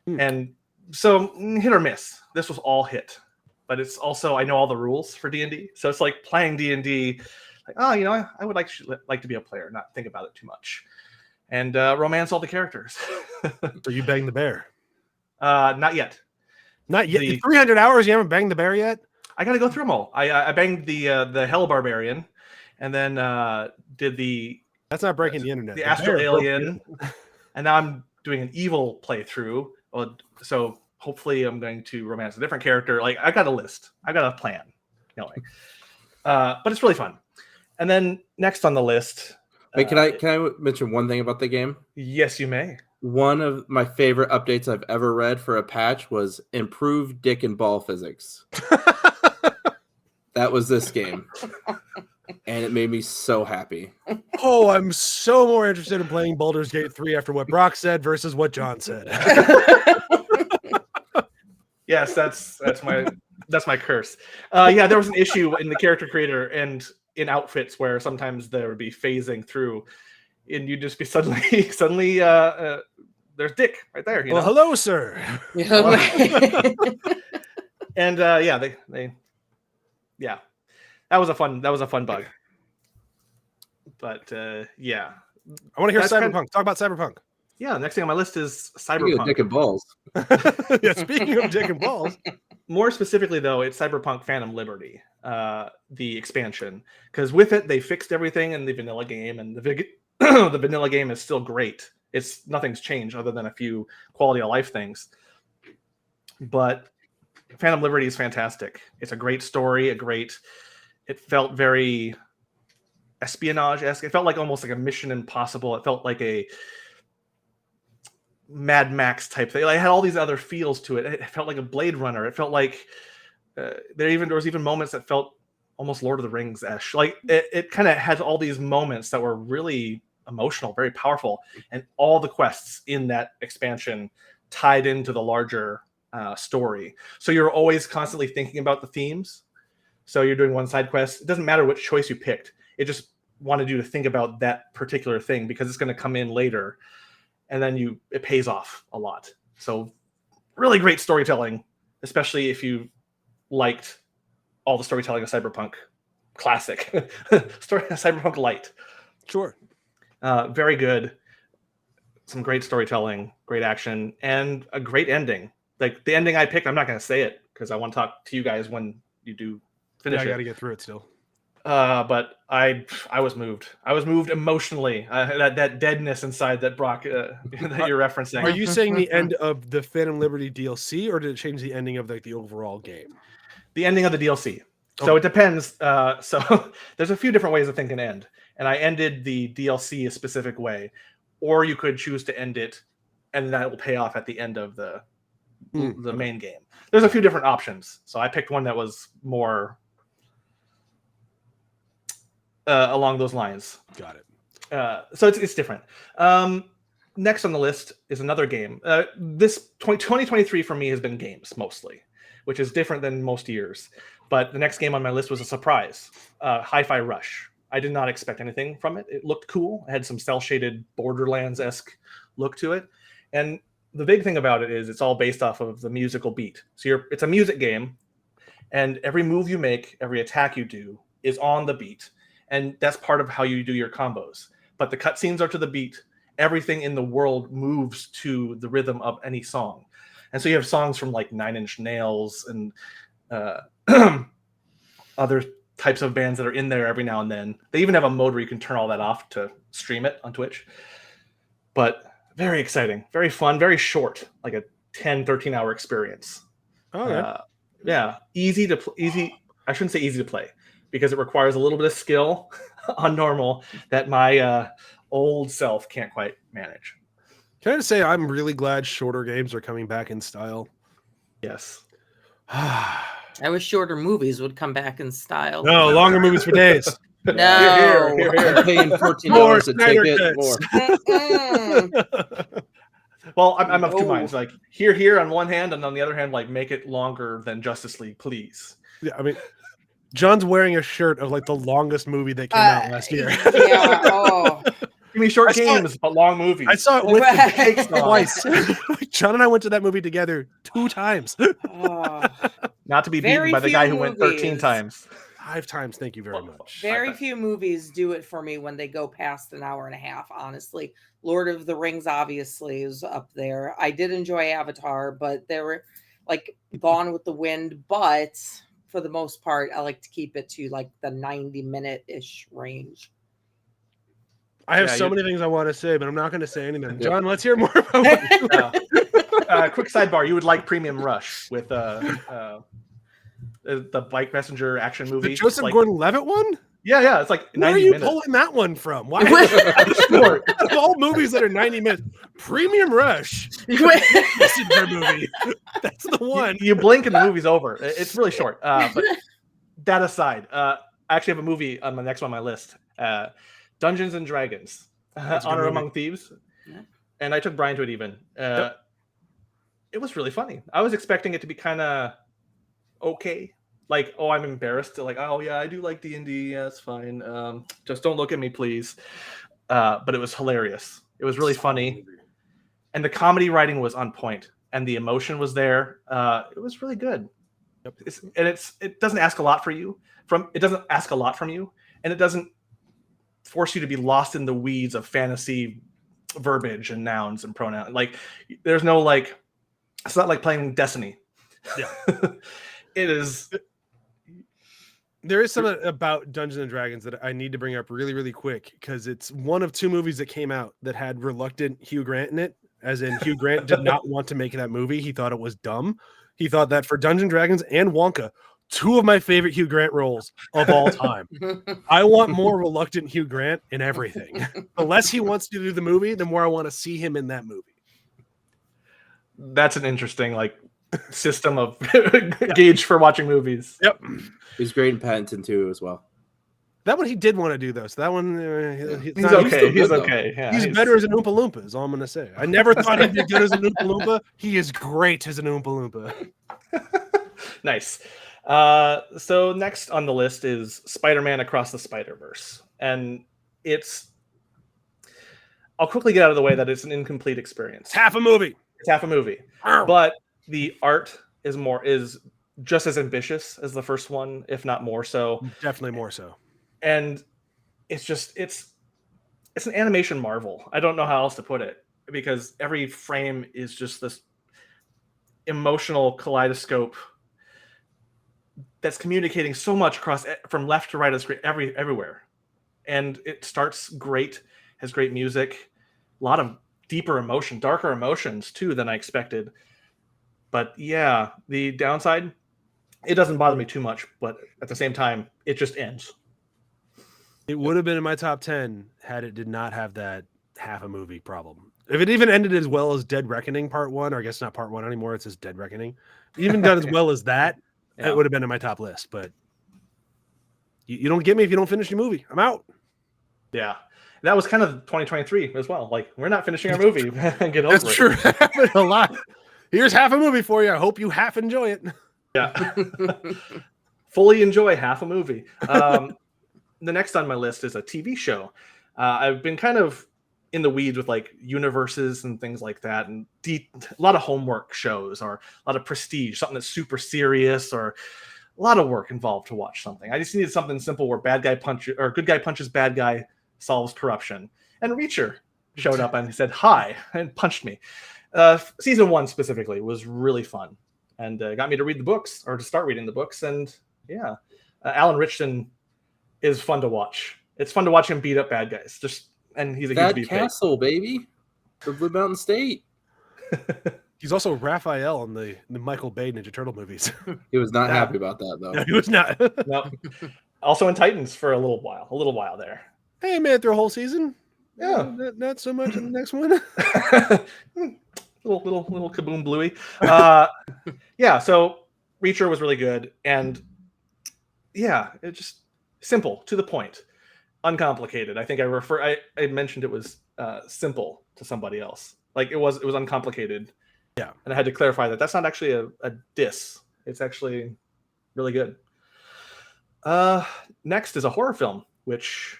And so hit or miss. This was all hit. But it's also, I know all the rules for D&D. So it's like playing D&D, like, oh, you know, I would like to be a player, not think about it too much. And romance all the characters. So you banged the bear? Not yet. Not yet? 300 hours, you haven't banged the bear yet? I got to go through them all. I banged the Hell Barbarian, and then did the... That's not breaking the internet. The Astral Alien. And now I'm doing an evil playthrough. So hopefully I'm going to romance a different character. Like, I got a list. I got a plan going. But it's really fun. And then next on the list... Wait, can I mention one thing about the game? Yes, you may. One of my favorite updates I've ever read for a patch was improved dick and ball physics. That was this game. And it made me so happy. Oh, I'm so more interested in playing Baldur's Gate 3 after what Brok said versus what John said. Yes, that's my curse. Yeah, there was an issue in the character creator and in outfits where sometimes there would be phasing through, and you'd just be suddenly there's Dick right there. You know? Hello, sir. And yeah, they that was a fun bug. But yeah, I want to hear Cyberpunk. Talk about Cyberpunk. Yeah, the next thing on my list is Cyberpunk. Speaking of dick and balls. Yeah, speaking of dick and balls. More specifically, though, it's Cyberpunk Phantom Liberty, the expansion. Because with it, they fixed everything in the vanilla game, and the vanilla game is still great. Nothing's changed other than a few quality of life things. But Phantom Liberty is fantastic. It's a great story. It felt very espionage-esque. It felt like almost like a Mission Impossible. It felt like a Mad Max type thing. Like, it had all these other feels to it. It felt like a Blade Runner. It felt like there was even moments that felt almost Lord of the Rings-ish. Like it kind of had all these moments that were really emotional, very powerful, and all the quests in that expansion tied into the larger story. So you're always constantly thinking about the themes. So you're doing one side quest. It doesn't matter which choice you picked. It just wanted you to think about that particular thing because it's going to come in later. And then it pays off a lot. So really great storytelling, especially if you liked all the storytelling of Cyberpunk Classic. Cyberpunk Light. Sure. Very good. Some great storytelling, great action, and a great ending. Like the ending I picked, I'm not going to say it because I want to talk to you guys when you do finish it. I got to get through it still. But I was moved. I was moved emotionally. That deadness inside that Brok that you're referencing. Are you saying the end of the Phantom Liberty DLC, or did it change the ending of the overall game? The ending of the DLC. So it depends. So there's a few different ways to think an end, and I ended the DLC a specific way, or you could choose to end it, and that will pay off at the end of the main game. There's a few different options. So I picked one that was more along those lines. Got it. So it's different. Next on the list is another game. This 2023 for me has been games mostly, which is different than most years. But the next game on my list was a surprise, Hi-Fi Rush. I did not expect anything from it. It looked cool. It had some cel-shaded Borderlands-esque look to it. And the big thing about it is it's all based off of the musical beat. So it's a music game, and every move you make, every attack you do is on the beat. And that's part of how you do your combos. But the cutscenes are to the beat. Everything in the world moves to the rhythm of any song. And so you have songs from like Nine Inch Nails and other types of bands that are in there every now and then. They even have a mode where you can turn all that off to stream it on Twitch. But very exciting, very fun, very short, like a 10, 13-hour experience. Okay. Yeah, easy. I shouldn't say easy to play because it requires a little bit of skill on normal that my old self can't quite manage. Can I just say I'm really glad shorter games are coming back in style. Yes. I wish shorter movies would come back in style. No, longer movies for days. No. Here. I'm paying $14 More a Snyder ticket. cuts. More. Well, I'm of two No. minds. Like here on one hand, and on the other hand, like make it longer than Justice League, please. Yeah, I mean, John's wearing a shirt of like the longest movie that came out last year. Yeah. Oh. Give me short I saw games, but long movies. I saw it with Right. the cakes twice. John and I went to that movie together 2 times. Oh. Not to be Very beaten by the few guy who went 13 movies. times. 5 times. Thank you very much. Very few movies do it for me when they go past an hour and a half, honestly. Lord of the Rings obviously is up there. I did enjoy Avatar, but they were like Gone with the Wind. But for the most part, I like to keep it to like the 90-minute-ish range. I have Yeah, so you- many things I want to say, but I'm not going to say anything. Yep. John, let's hear more about what you Quick sidebar: you would like Premium Rush with the bike messenger action movie. The Joseph Like- Gordon-Levitt one? Yeah, it's like Where 90 are you minutes. pulling that one from? Why? Short. Of all movies that are 90 minutes, Premium Rush, messenger movie. That's the one. You blink and the movie's over. It's really short. But that aside, I actually have a movie on my next one on my list. Dungeons and Dragons, That's a good Honor movie. Among Thieves. Yeah. And I took Bryan to it even. It was really funny. I was expecting it to be kind of okay. Like, oh, I'm embarrassed to like, oh yeah, I do like D&D. Yeah, it's fine. Just don't look at me, please. But it was hilarious. It was really funny. And the comedy writing was on point, and the emotion was there. It was really good. Yep. It doesn't ask a lot from you, and it doesn't force you to be lost in the weeds of fantasy verbiage and nouns and pronouns. Like, there's no like, it's not like playing Destiny. Yeah. It is. There is something about Dungeons and Dragons that I need to bring up really, really quick because it's one of 2 movies that came out that had reluctant Hugh Grant in it. As in, Hugh Grant did not want to make that movie. He thought it was dumb. He thought that for Dungeons and Dragons and Wonka, 2 of my favorite Hugh Grant roles of all time. I want more reluctant Hugh Grant in everything. The less he wants to do the movie, the more I want to see him in that movie. That's an interesting like system of gauge for watching movies. Yep. He's great in Paddington too, as well. That one he did want to do though. So that one, He's still okay. He's good, okay. Yeah, he's better as an Oompa Loompa. Is all I'm going to say. I never thought he'd be good as an Oompa Loompa. He is great as an Oompa Loompa. Nice. So next on the list is Spider-Man Across the Spider-Verse, and I'll quickly get out of the way that it's an incomplete experience. It's half a movie. It's half a movie, but the art is just as ambitious as the first one, if not more so. Definitely more so. And it's an animation marvel. I don't know how else to put it, because every frame is just this emotional kaleidoscope that's communicating so much across from left to right of the screen, everywhere. And it starts great, has great music, a lot of deeper emotion, darker emotions too than I expected. But yeah, the downside, it doesn't bother me too much, but at the same time, it just ends. It would have been in my top 10 had it did not have that half a movie problem. If it even ended as well as Dead Reckoning Part 1, or I guess not Part 1 anymore, it's just Dead Reckoning. Even done as well as that, Yeah. it would have been in my top list. But you don't get me if you don't finish your movie. I'm out. Yeah. That was kind of 2023 as well. Like, we're not finishing our movie. Get over That's it. true. Happened a lot. Here's half a movie for you. I hope you half enjoy it. Yeah. Fully enjoy half a movie. The next on my list is a TV show. I've been kind of in the weeds with like universes and things like that, and a lot of homework shows or a lot of prestige, something that's super serious, or a lot of work involved to watch something. I just needed something simple where good guy punches bad guy, solves corruption. And Reacher showed up and he said hi and punched me. Season 1 specifically was really fun, and got me to read the books, or to start reading the books. And yeah, Alan Richardson is fun to watch. It's fun to watch him beat up bad guys. And he's a huge That beefcake. castle, baby. The Blue Mountain State. He's also Raphael in the Michael Bay Ninja Turtle movies. He was not Yeah. happy about that though. No, he was not. No. Also in Titans for a little while there. Hey, man, through a whole season. Yeah. Not so much in the next one. little kaboom bluey. Yeah, so Reacher was really good, and yeah, it just simple, to the point, uncomplicated. I think I mentioned it was simple to somebody else. Like it was uncomplicated. Yeah. And I had to clarify that that's not actually a diss. It's actually really good. Next is a horror film, which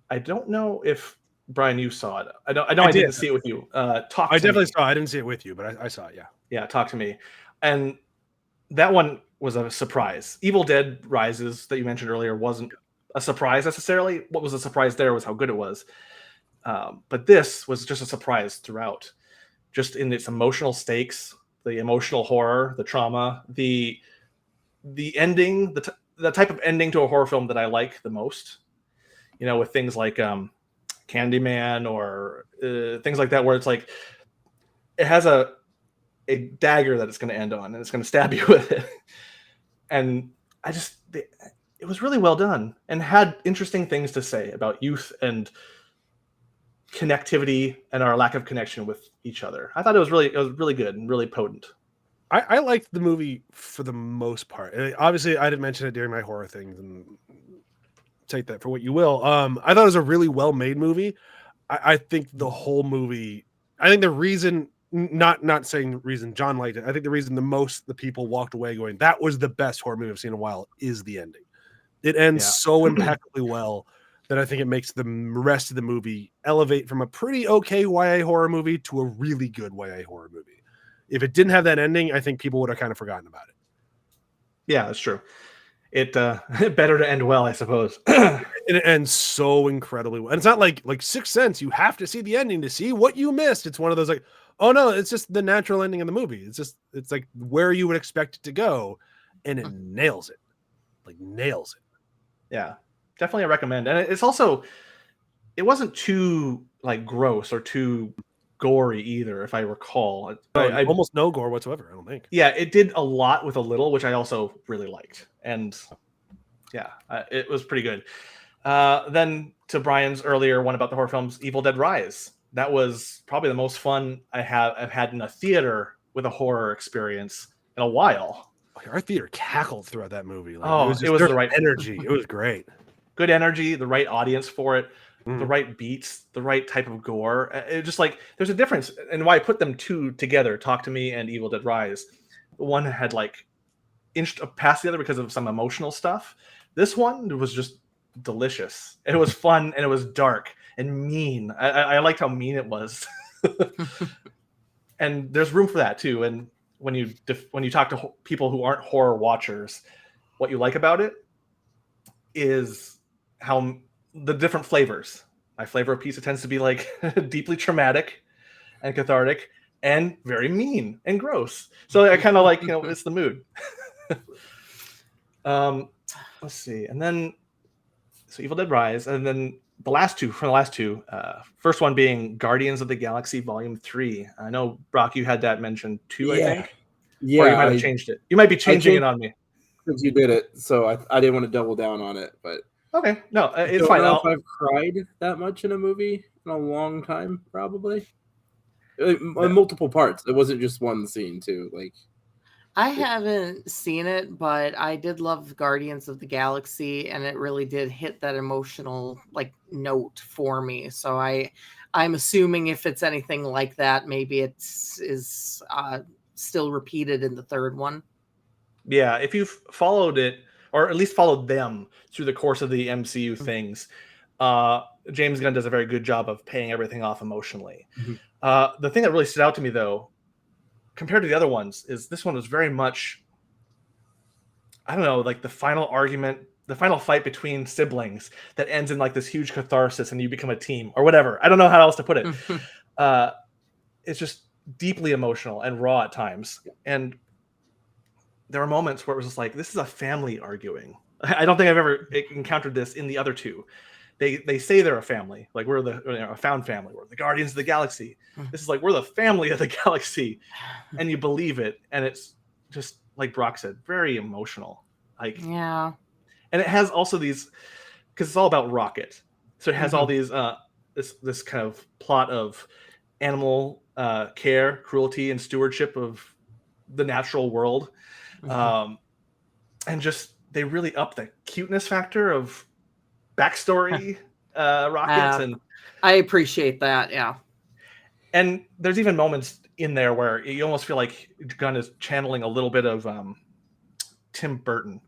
I don't know if Bryan, you saw it. I didn't see it with you. I definitely saw it. I didn't see it with you, but I saw it. Yeah. Yeah, Talk to Me. And that one was a surprise. Evil Dead Rises that you mentioned earlier wasn't a surprise necessarily. What was a surprise there was how good it was. But this was just a surprise throughout, just in its emotional stakes, the emotional horror, the trauma, the ending, the type of ending to a horror film that I like the most. You know, with things like Candyman or things like that, where it's like it has a dagger that it's going to end on, and it's going to stab you with it. And it was really well done, and had interesting things to say about youth and connectivity and our lack of connection with each other. I thought it was really good and really potent. I liked the movie for the most part. Obviously, I didn't mention it during my horror things, and take that for what you will. I thought it was a really well-made movie. I think the whole movie. I think the reason, not saying the reason John liked it. I think the reason the people walked away going, "That was the best horror movie I've seen in a while," is the ending. It ends so impeccably well that I think it makes the rest of the movie elevate from a pretty okay YA horror movie to a really good YA horror movie. If it didn't have that ending, I think people would have kind of forgotten about it. Yeah, that's true. It better to end well, I suppose. It ends so incredibly well. And it's not like Sixth Sense. You have to see the ending to see what you missed. It's one of those like, oh no, it's just the natural ending of the movie. It's like where you would expect it to go, and it nails it. Like nails it. Yeah, definitely I recommend. And it's also, it wasn't too like gross or too gory either, if I recall. I almost no gore whatsoever, I don't think. Yeah, it did a lot with a little, which I also really liked. And yeah, it was pretty good. Then to Bryan's earlier one about the horror films, Evil Dead Rise. That was probably the most fun I've had in a theater with a horror experience in a while. Our theater cackled throughout that movie. Like, it was the right energy. It was great. Good energy, the right audience for it, the right beats, the right type of gore. It just like there's a difference, and why I put them two together, Talk to Me and Evil Dead Rise. One had like inched past the other because of some emotional stuff. This one was just delicious. It was fun, and it was dark and mean. I liked how mean it was. And there's room for that too. And when you talk to people who aren't horror watchers, what you like about it is how the different flavors. My flavor of pizza tends to be like deeply traumatic and cathartic and very mean and gross. So I kind of like, it's the mood. Let's see. And then, so Evil Dead Rise, and then the last two, first one being Guardians of the Galaxy Volume 3. I know, Brok, you had that mentioned too, I think. Yeah. Or you might have changed it. You might be changing it on me. Because you did it, so I didn't want to double down on it. But okay, no, it's I fine. don't know if I've cried that much in a movie in a long time, probably. Multiple parts. It wasn't just one scene, too. Like, I haven't seen it, but I did love Guardians of the Galaxy, and it really did hit that emotional note for me. So I'm assuming if it's anything like that, maybe is still repeated in the third one. Yeah, if you've followed it, or at least followed them through the course of the MCU things, James Gunn does a very good job of paying everything off emotionally. Mm-hmm. The thing that really stood out to me, though, compared to the other ones, is this one was very much, I don't know, like the final argument, the final fight between siblings that ends in like this huge catharsis and you become a team or whatever. I don't know how else to put it. It's just deeply emotional and raw at times. And there were moments where it was just like, this is a family arguing. I don't think I've ever encountered this in the other two. they say they're a family, like we're a found family, we're the Guardians of the Galaxy. This is like we're the family of the galaxy, and you believe it, and it's just like Brok said, very emotional. Like Yeah. And it has also these, because it's all about Rocket, so it has all these this kind of plot of animal care, cruelty, and stewardship of the natural world, and just they really up the cuteness factor of backstory Rockets, and I appreciate that. Yeah. And there's even moments in there where you almost feel like Gunn is channeling a little bit of Tim Burton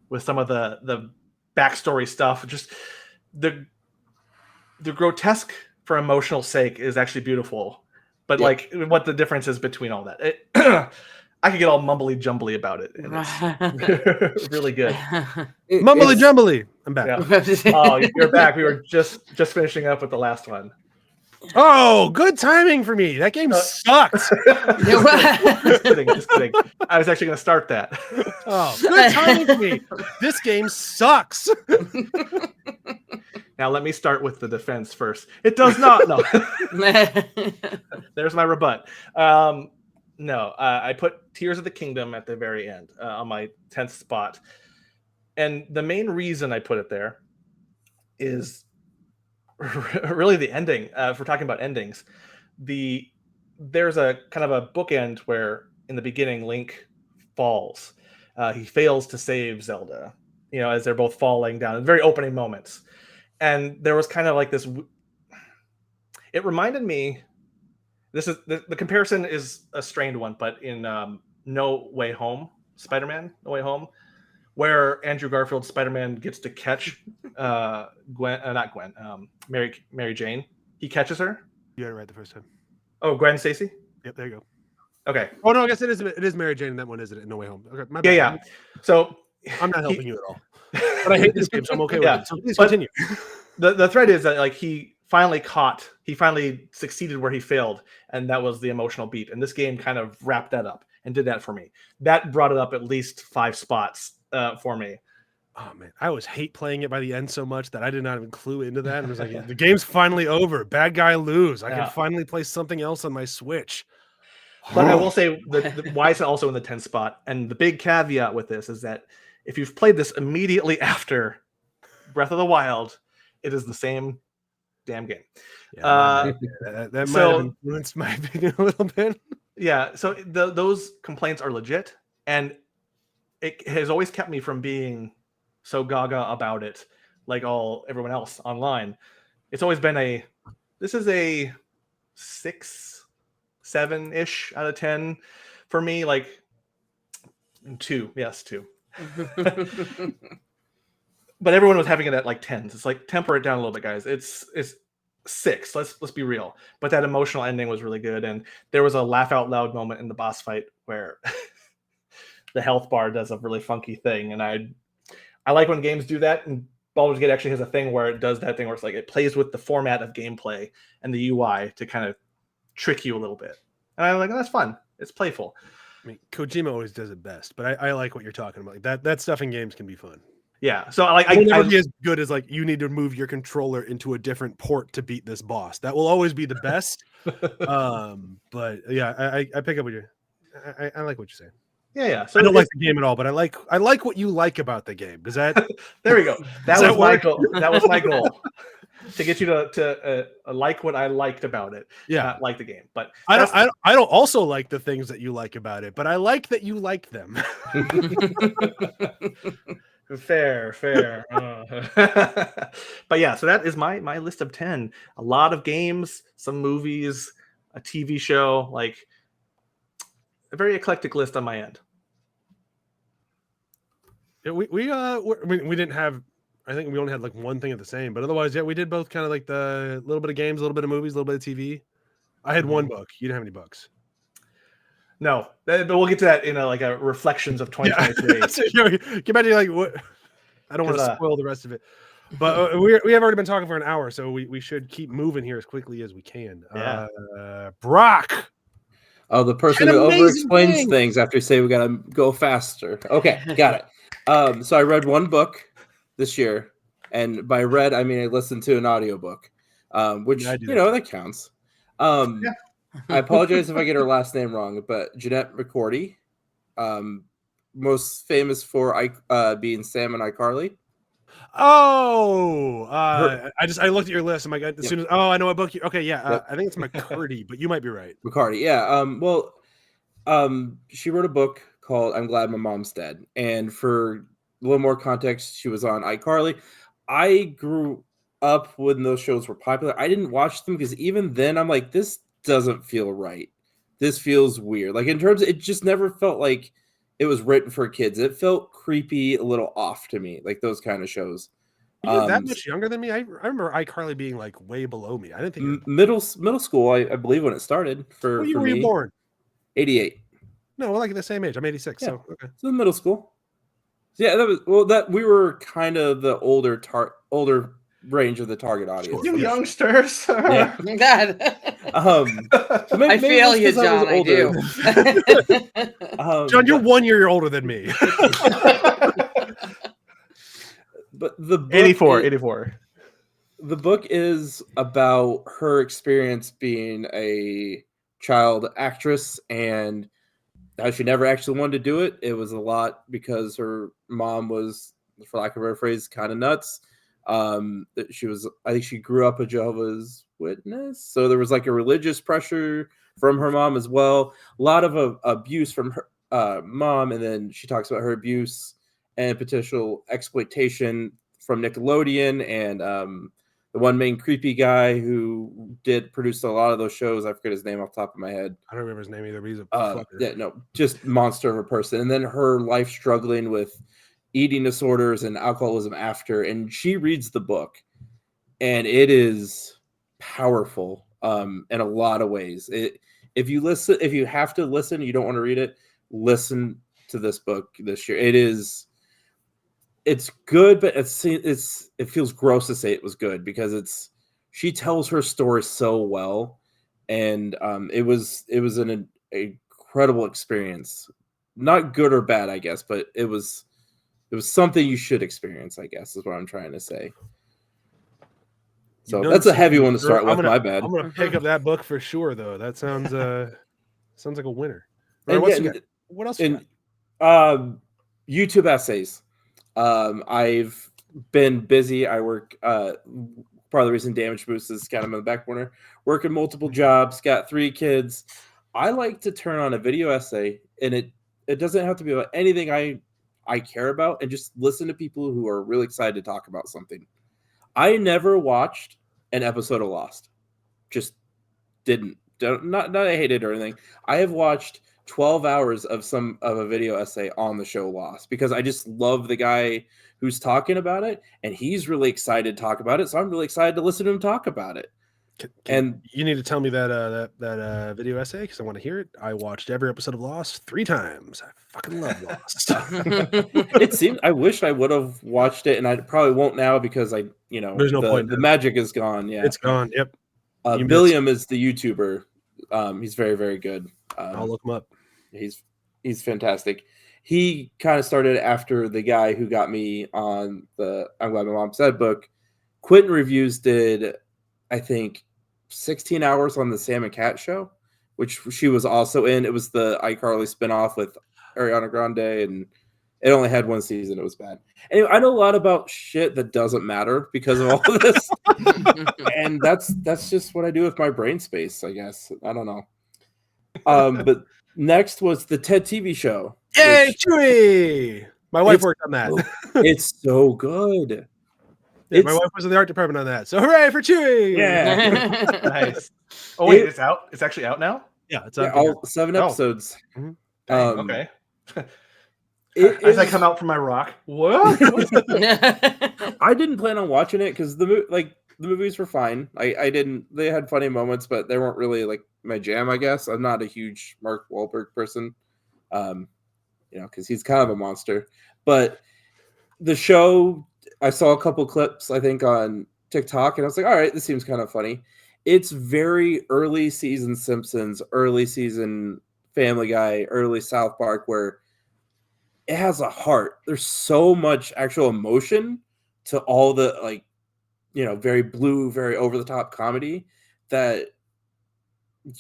with some of the backstory stuff. Just the grotesque for emotional sake is actually beautiful, but like what the difference is between all that. I could get all mumbly jumbly about it, and it's really good. Mumbly jumbly. I'm back. Yeah. Oh, you're back. We were just finishing up with the last one. Oh, good timing for me. That game sucked. Just kidding. I was actually going to start that. Oh, good timing for me. This game sucks. Now let me start with the defense first. It does not. No. There's my rebut. No, I put Tears of the Kingdom at the very end on my 10th spot. And the main reason I put it there is really the ending. If we're talking about endings, there's a kind of a bookend where in the beginning Link falls. He fails to save Zelda, as they're both falling down in very opening moments. And there was kind of like this. It reminded me. This is the comparison is a strained one, but in No Way Home, Spider-Man, No Way Home, where Andrew Garfield's Spider-Man gets to catch Mary Jane. He catches her. You got it right the first time. Oh, Gwen Stacy? Yep, there you go. Okay. Oh no, I guess it is Mary Jane in that one, isn't it? No Way Home. Okay, my bad. Yeah. So I'm not helping you at all. But I hate this game, so I'm okay with it. So please continue. The thread is that like he finally succeeded where he failed, and that was the emotional beat. And this game kind of wrapped that up and did that for me. That brought it up at least 5 spots for me. Oh man, I always hate playing it by the end so much that I did not even clue into that. And I was like, the game's finally over. Bad guy lose. I can finally play something else on my Switch. But I will say why it's also in the 10th spot. And the big caveat with this is that if you've played this immediately after Breath of the Wild, it is the same damn game. Yeah, that might have influenced my opinion a little bit. Yeah, so those complaints are legit, and it has always kept me from being so gaga about it like everyone else online. It's always been this is a 6, 7-ish out of 10 for me, like 2. Yes, 2. But everyone was having it at like 10s. It's like temper it down a little bit, guys. It's 6. Let's be real. But that emotional ending was really good, and there was a laugh out loud moment in the boss fight where the health bar does a really funky thing, and I like when games do that. And Baldur's Gate actually has a thing where it does that thing where it's like it plays with the format of gameplay and the UI to kind of trick you a little bit. And I'm like, that's fun. It's playful. I mean, Kojima always does it best, but I like what you're talking about. Like that stuff in games can be fun. Yeah, so I never be as good as like you need to move your controller into a different port to beat this boss. That will always be the best. But yeah, I pick up what you're. I like what you're saying. Yeah. So I don't like the game at all, but I like what you like about the game. Does that? There we go. That was my goal. That was my goal. To get you to like what I liked about it. Yeah, not like the game. But I don't also like the things that you like about it, but I like that you like them. Fair. But yeah, so that is my list of 10. A lot of games, some movies, a TV show, like a very eclectic list on my end. Yeah, we didn't have. I think we only had like one thing of the same, but otherwise, yeah, we did both kind of like the little bit of games, a little bit of movies, a little bit of TV. I had one book. You didn't have any books. No, but we'll get to that in a reflections of 2023. Yeah. So, get back to like what. I don't want to spoil the rest of it, but we have already been talking for an hour, so we should keep moving here as quickly as we can. Yeah. Brok. Oh, the person who over-explains things after you say we gotta go faster. Okay, got it. So I read one book this year, And by read, I mean I listened to an audiobook, which, Yeah, I do you know, that counts. Yeah. I apologize if I get her last name wrong, but Jeanette McCordy, most famous for being Sam and iCarly. Oh, Her- I looked at your list. I'm like, as Yep. soon as I know what book you. Okay, yeah, Yep. I think it's McCurdy, but you might be right. McCarty, yeah. She wrote a book called "I'm Glad My Mom's Dead," and for a little more context, she was on iCarly. I grew up when those shows were popular. I didn't watch them because even then, I'm like, this doesn't feel right. This feels weird. Like in terms, it just never felt like it was written for kids. It felt creepy, a little off to me, like those kind of shows. Are you that much younger than me? I remember iCarly being like way below me. I didn't think you were... middle school, I believe, when it started for What year for were you me. born? 88. No, we're like the same age. I'm 86. Yeah. So okay. So middle school. Yeah, that we were kind of the older range of the target audience. You youngsters. Yeah. God. So maybe, I feel it's you, 'cause I was John. I older. do. John, you're 1 year older than me. But the book 84. The book is about her experience being a child actress and how she never actually wanted to do it. It was a lot because her mom was, for lack of a better phrase, kind of nuts. I think she grew up a Jehovah's Witness, so there was like a religious pressure from her mom as well. A lot of abuse from her mom, and then she talks about her abuse and potential exploitation from Nickelodeon and the one main creepy guy who did produce a lot of those shows. I forget his name off the top of my head. I don't remember his name either, but he's a fucker. Yeah, no, just monster of a person. And then her life struggling with eating disorders and alcoholism after. And she reads the book, and it is powerful in a lot of ways. If you have to listen, you don't want to read it, listen to this book this year. It's good, but it feels gross to say it was good because she tells her story so well, and it was an incredible experience. Not good or bad, I guess, but it was something you should experience, I guess, is what I'm trying to say. So that's a heavy one to start with. My bad. I'm gonna pick up that book for sure, though. That sounds sounds like a winner. And What else? YouTube essays. I've been busy. I work. Part of the reason Damage Boost is kind of on the back burner. Working multiple jobs. Got 3 kids. I like to turn on a video essay, and it doesn't have to be about anything I care about, and just listen to people who are really excited to talk about something. I never watched an episode of Lost. Just didn't. Not that I hated or anything. I have watched 12 hours of a video essay on the show Lost because I just love the guy who's talking about it, and he's really excited to talk about it. So I'm really excited to listen to him talk about it. And you need to tell me that video essay because I want to hear it. I watched every episode of Lost 3 times. I fucking love Lost. It seemed I wish I would have watched it, and I probably won't now because there's no point. The magic is gone. Yeah, it's gone. Yep. Billiam is the YouTuber. He's very, very good. I'll look him up. He's fantastic. He kind of started after the guy who got me on the I'm Glad My Mom Said book. Quentin Reviews did, I think, 16 hours on the Sam and Cat show, which she was also in. It was the iCarly spinoff with Ariana Grande, and it only had 1 season. It was bad. Anyway, I know a lot about shit that doesn't matter because of all of this. And that's just what I do with my brain space, I guess. I don't know. But next was the TED TV show. Yay, Chewy! My wife worked on that. It's so good. Yeah, my wife was in the art department on that. So hooray for Chewy! Yeah. Nice. Oh wait, it's out. It's actually out now. Yeah, it's out. All 7 episodes. Dang, okay. As I come out from my rock, what? I didn't plan on watching it because the movies were fine. I didn't. They had funny moments, but they weren't really like my jam. I guess I'm not a huge Mark Wahlberg person, because he's kind of a monster. But the show, I saw a couple clips, I think, on TikTok, and I was like, all right, this seems kind of funny. It's very early season Simpsons, early season Family Guy, early South Park, where it has a heart. There's so much actual emotion to all the like, very blue, very over the top comedy that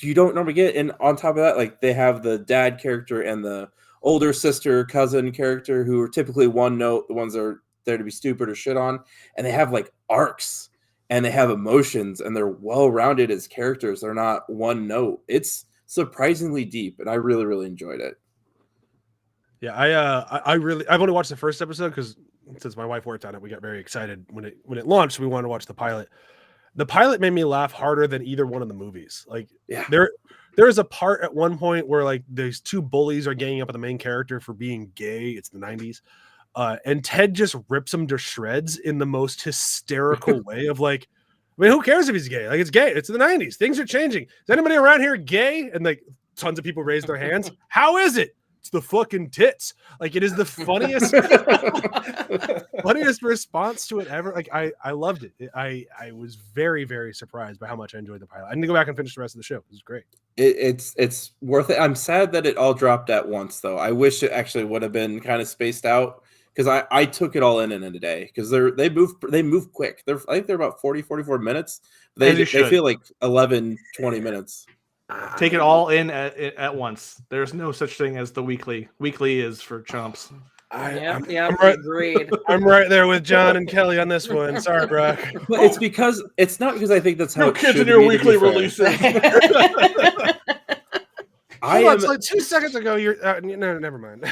you don't normally get. And on top of that, like they have the dad character and the older sister cousin character who are typically one note, the ones that are there to be stupid or shit on, and they have like arcs and they have emotions and they're well rounded as characters. They're not one note. It's surprisingly deep, and I really, really enjoyed it. Yeah, I've only watched the first episode because since my wife worked on it, we got very excited when it launched. We wanted to watch the pilot. The pilot made me laugh harder than either one of the movies. Like, Yeah. there is a part at one point where like these two bullies are ganging up on the main character for being gay. It's the 90s. And Ted just rips him to shreds in the most hysterical way of like, I mean, who cares if he's gay? Like, it's gay. It's the 90s. Things are changing. Is anybody around here gay? And like tons of people raise their hands. How is it? It's the fucking tits. Like, it is the funniest funniest response to it ever. Like, I loved it. I was very, very surprised by how much I enjoyed the pilot. I need to go back and finish the rest of the show. It was great. It's worth it. I'm sad that it all dropped at once, though. I wish it actually would have been kind of spaced out, because I took it all in a day, because they move quick. I think they're about 44 minutes. They feel like 11, 20 minutes. Take it all in at once. There's no such thing as the weekly. Weekly is for chumps. I'm Agreed. I'm right there with John and Kelly on this one. Sorry, Brok. But it's not because I think that's how No it kids should in your be, to weekly be fair. releases. Hold on, like 2 seconds ago, you're no, never mind.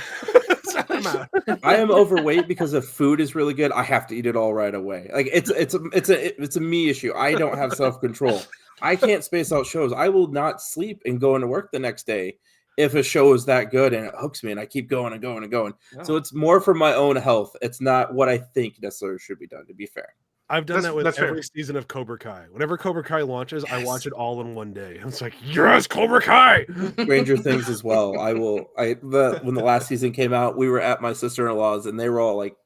I'm out. I am overweight because if food is really good, I have to eat it all right away. Like it's a me issue. I don't have self-control. I can't space out shows. I will not sleep and go into work the next day if a show is that good and it hooks me and I keep going and going and going. Oh. So it's more for my own health. It's not what I think necessarily should be done, to be fair. I've done that with that's every fair. Season of Cobra Kai. Whenever Cobra Kai launches, I watch it all in one day. It's like, yes, Cobra Kai. Stranger Things as well. When the last season came out, we were at my sister-in-law's and they were all like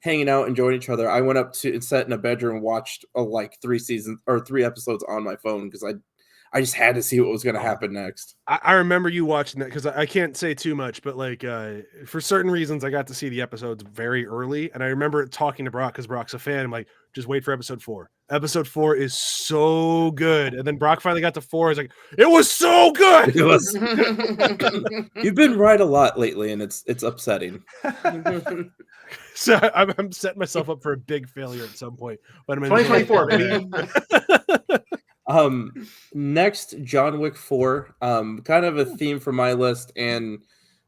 hanging out, enjoying each other. I went up to and sat in a bedroom and watched like 3 episodes on my phone because I just had to see what was going to happen next. I remember you watching that because I can't say too much, but like for certain reasons, I got to see the episodes very early. And I remember talking to Brok because Brok's a fan. I'm like, just wait for episode 4. Episode 4 is so good. And then Brok finally got to 4. He's like, it was so good. It was. You've been right a lot lately, and it's upsetting. So I'm setting myself up for a big failure at some point. But I'm 2024, baby. Next, John Wick 4. Kind of a theme for my list and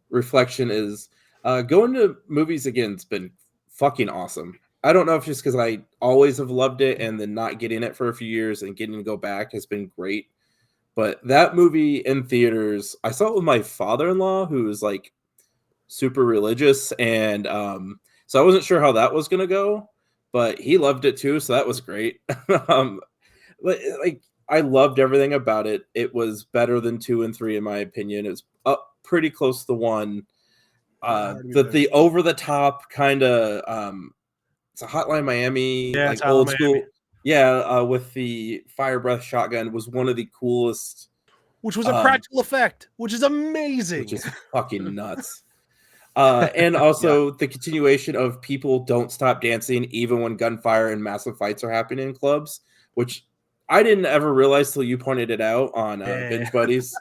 reflection is going to movies again. It's been fucking awesome. I don't know if just because I always have loved it and then not getting it for a few years and getting to go back has been great. But that movie in theaters, I saw it with my father-in-law, who is like super religious, and so I wasn't sure how that was gonna go, but he loved it too, so that was great. But like, I loved everything about it. It was better than 2 and 3 in my opinion. It was up pretty close to 1. The over the top kind of it's a Hotline Miami, Yeah, like it's old Hotline school. Miami. Yeah, with the fire breath shotgun was one of the coolest, Which was a practical effect, which is amazing. which is fucking nuts. And also the continuation of people don't stop dancing even when gunfire and massive fights are happening in clubs, which I didn't ever realize till you pointed it out on Binge Buddies.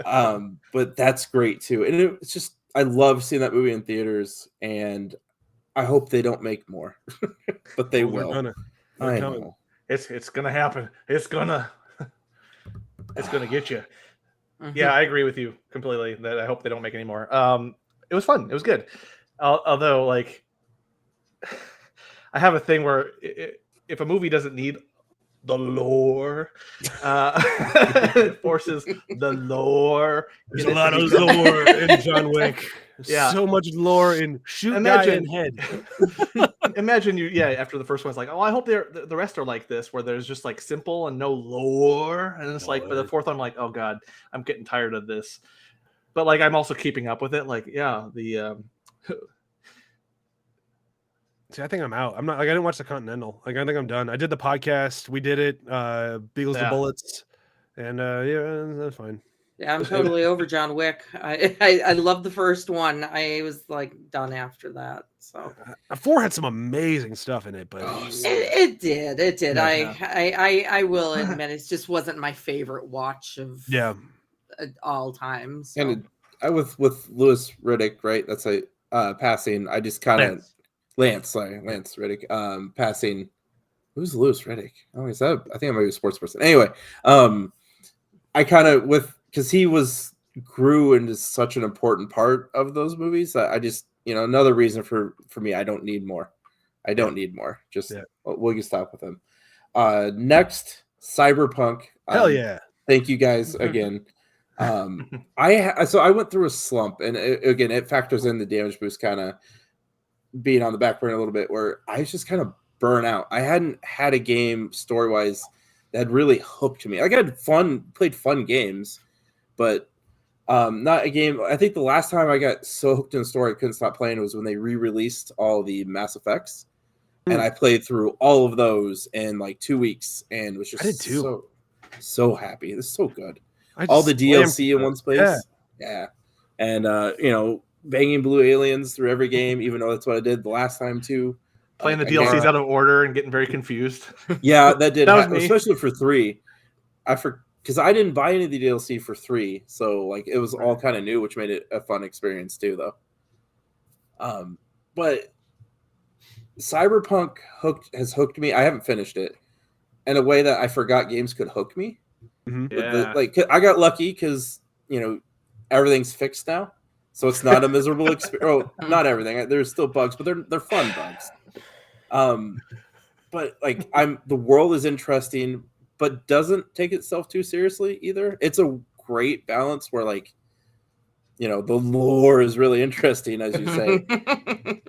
But that's great too. And it's just, I love seeing that movie in theaters, and I hope they don't make more, but they will. I know. It's gonna happen. It's gonna get you. Yeah, I agree with you completely. That I hope they don't make any more. It was fun. It was good. Although, like, I have a thing where if a movie doesn't need the lore, it forces the lore. There's a lot of lore in John Wick. Yeah. So much lore in shoot guy in head. Imagine after the first one, it's like, oh, I hope the rest are like this, where there's just like simple and no lore, and it's like, but the fourth one, I'm like, oh god, I'm getting tired of this. But like, I'm also keeping up with it. Like, yeah, the See, I think I'm out. I'm not like, I didn't watch the Continental. Like, I think I'm done. I did the podcast. We did it. Beagles the Bullets, and yeah, that's fine. Yeah, I'm totally over John Wick. I love the first one. I was like done after that. So 4 had some amazing stuff in it, but it did. Yeah. I will admit it just wasn't my favorite watch of all time. So. And I with Louis Riddick, right? That's a passing. I just kind of Lance Riddick passing. Who's Louis Riddick? Oh, is that? I think I might be a sports person. Anyway, I kind of because he grew into such an important part of those movies. I just another reason for me. I don't need more. Just we'll get stop with him. Next, Cyberpunk. Hell yeah! Thank you guys again. I went through a slump, and it factors in the damage boost kind of being on the back burner a little bit, where I was just kind of burnt out. I hadn't had a game story wise that had really hooked me. Like I had played fun games, but not a game. I think the last time I got so hooked in the story I couldn't stop playing was when they re-released all the Mass Effects, and I played through all of those in like 2 weeks, and was just so happy. It's so good. All the DLC in one place. Yeah. And banging blue aliens through every game, even though that's what I did the last time too. Playing the DLCs out of order and getting very confused. Yeah, that did that was especially for 3. Because I didn't buy any of the DLC for 3, so like it was all kind of new, which made it a fun experience too, though. But Cyberpunk has hooked me. I haven't finished it in a way that I forgot games could hook me. Yeah. I got lucky because everything's fixed now, so it's not a miserable experience. Well, not everything. There's still bugs, but they're fun bugs. But like the world is interesting, but doesn't take itself too seriously either. It's a great balance where like the lore is really interesting, as you say,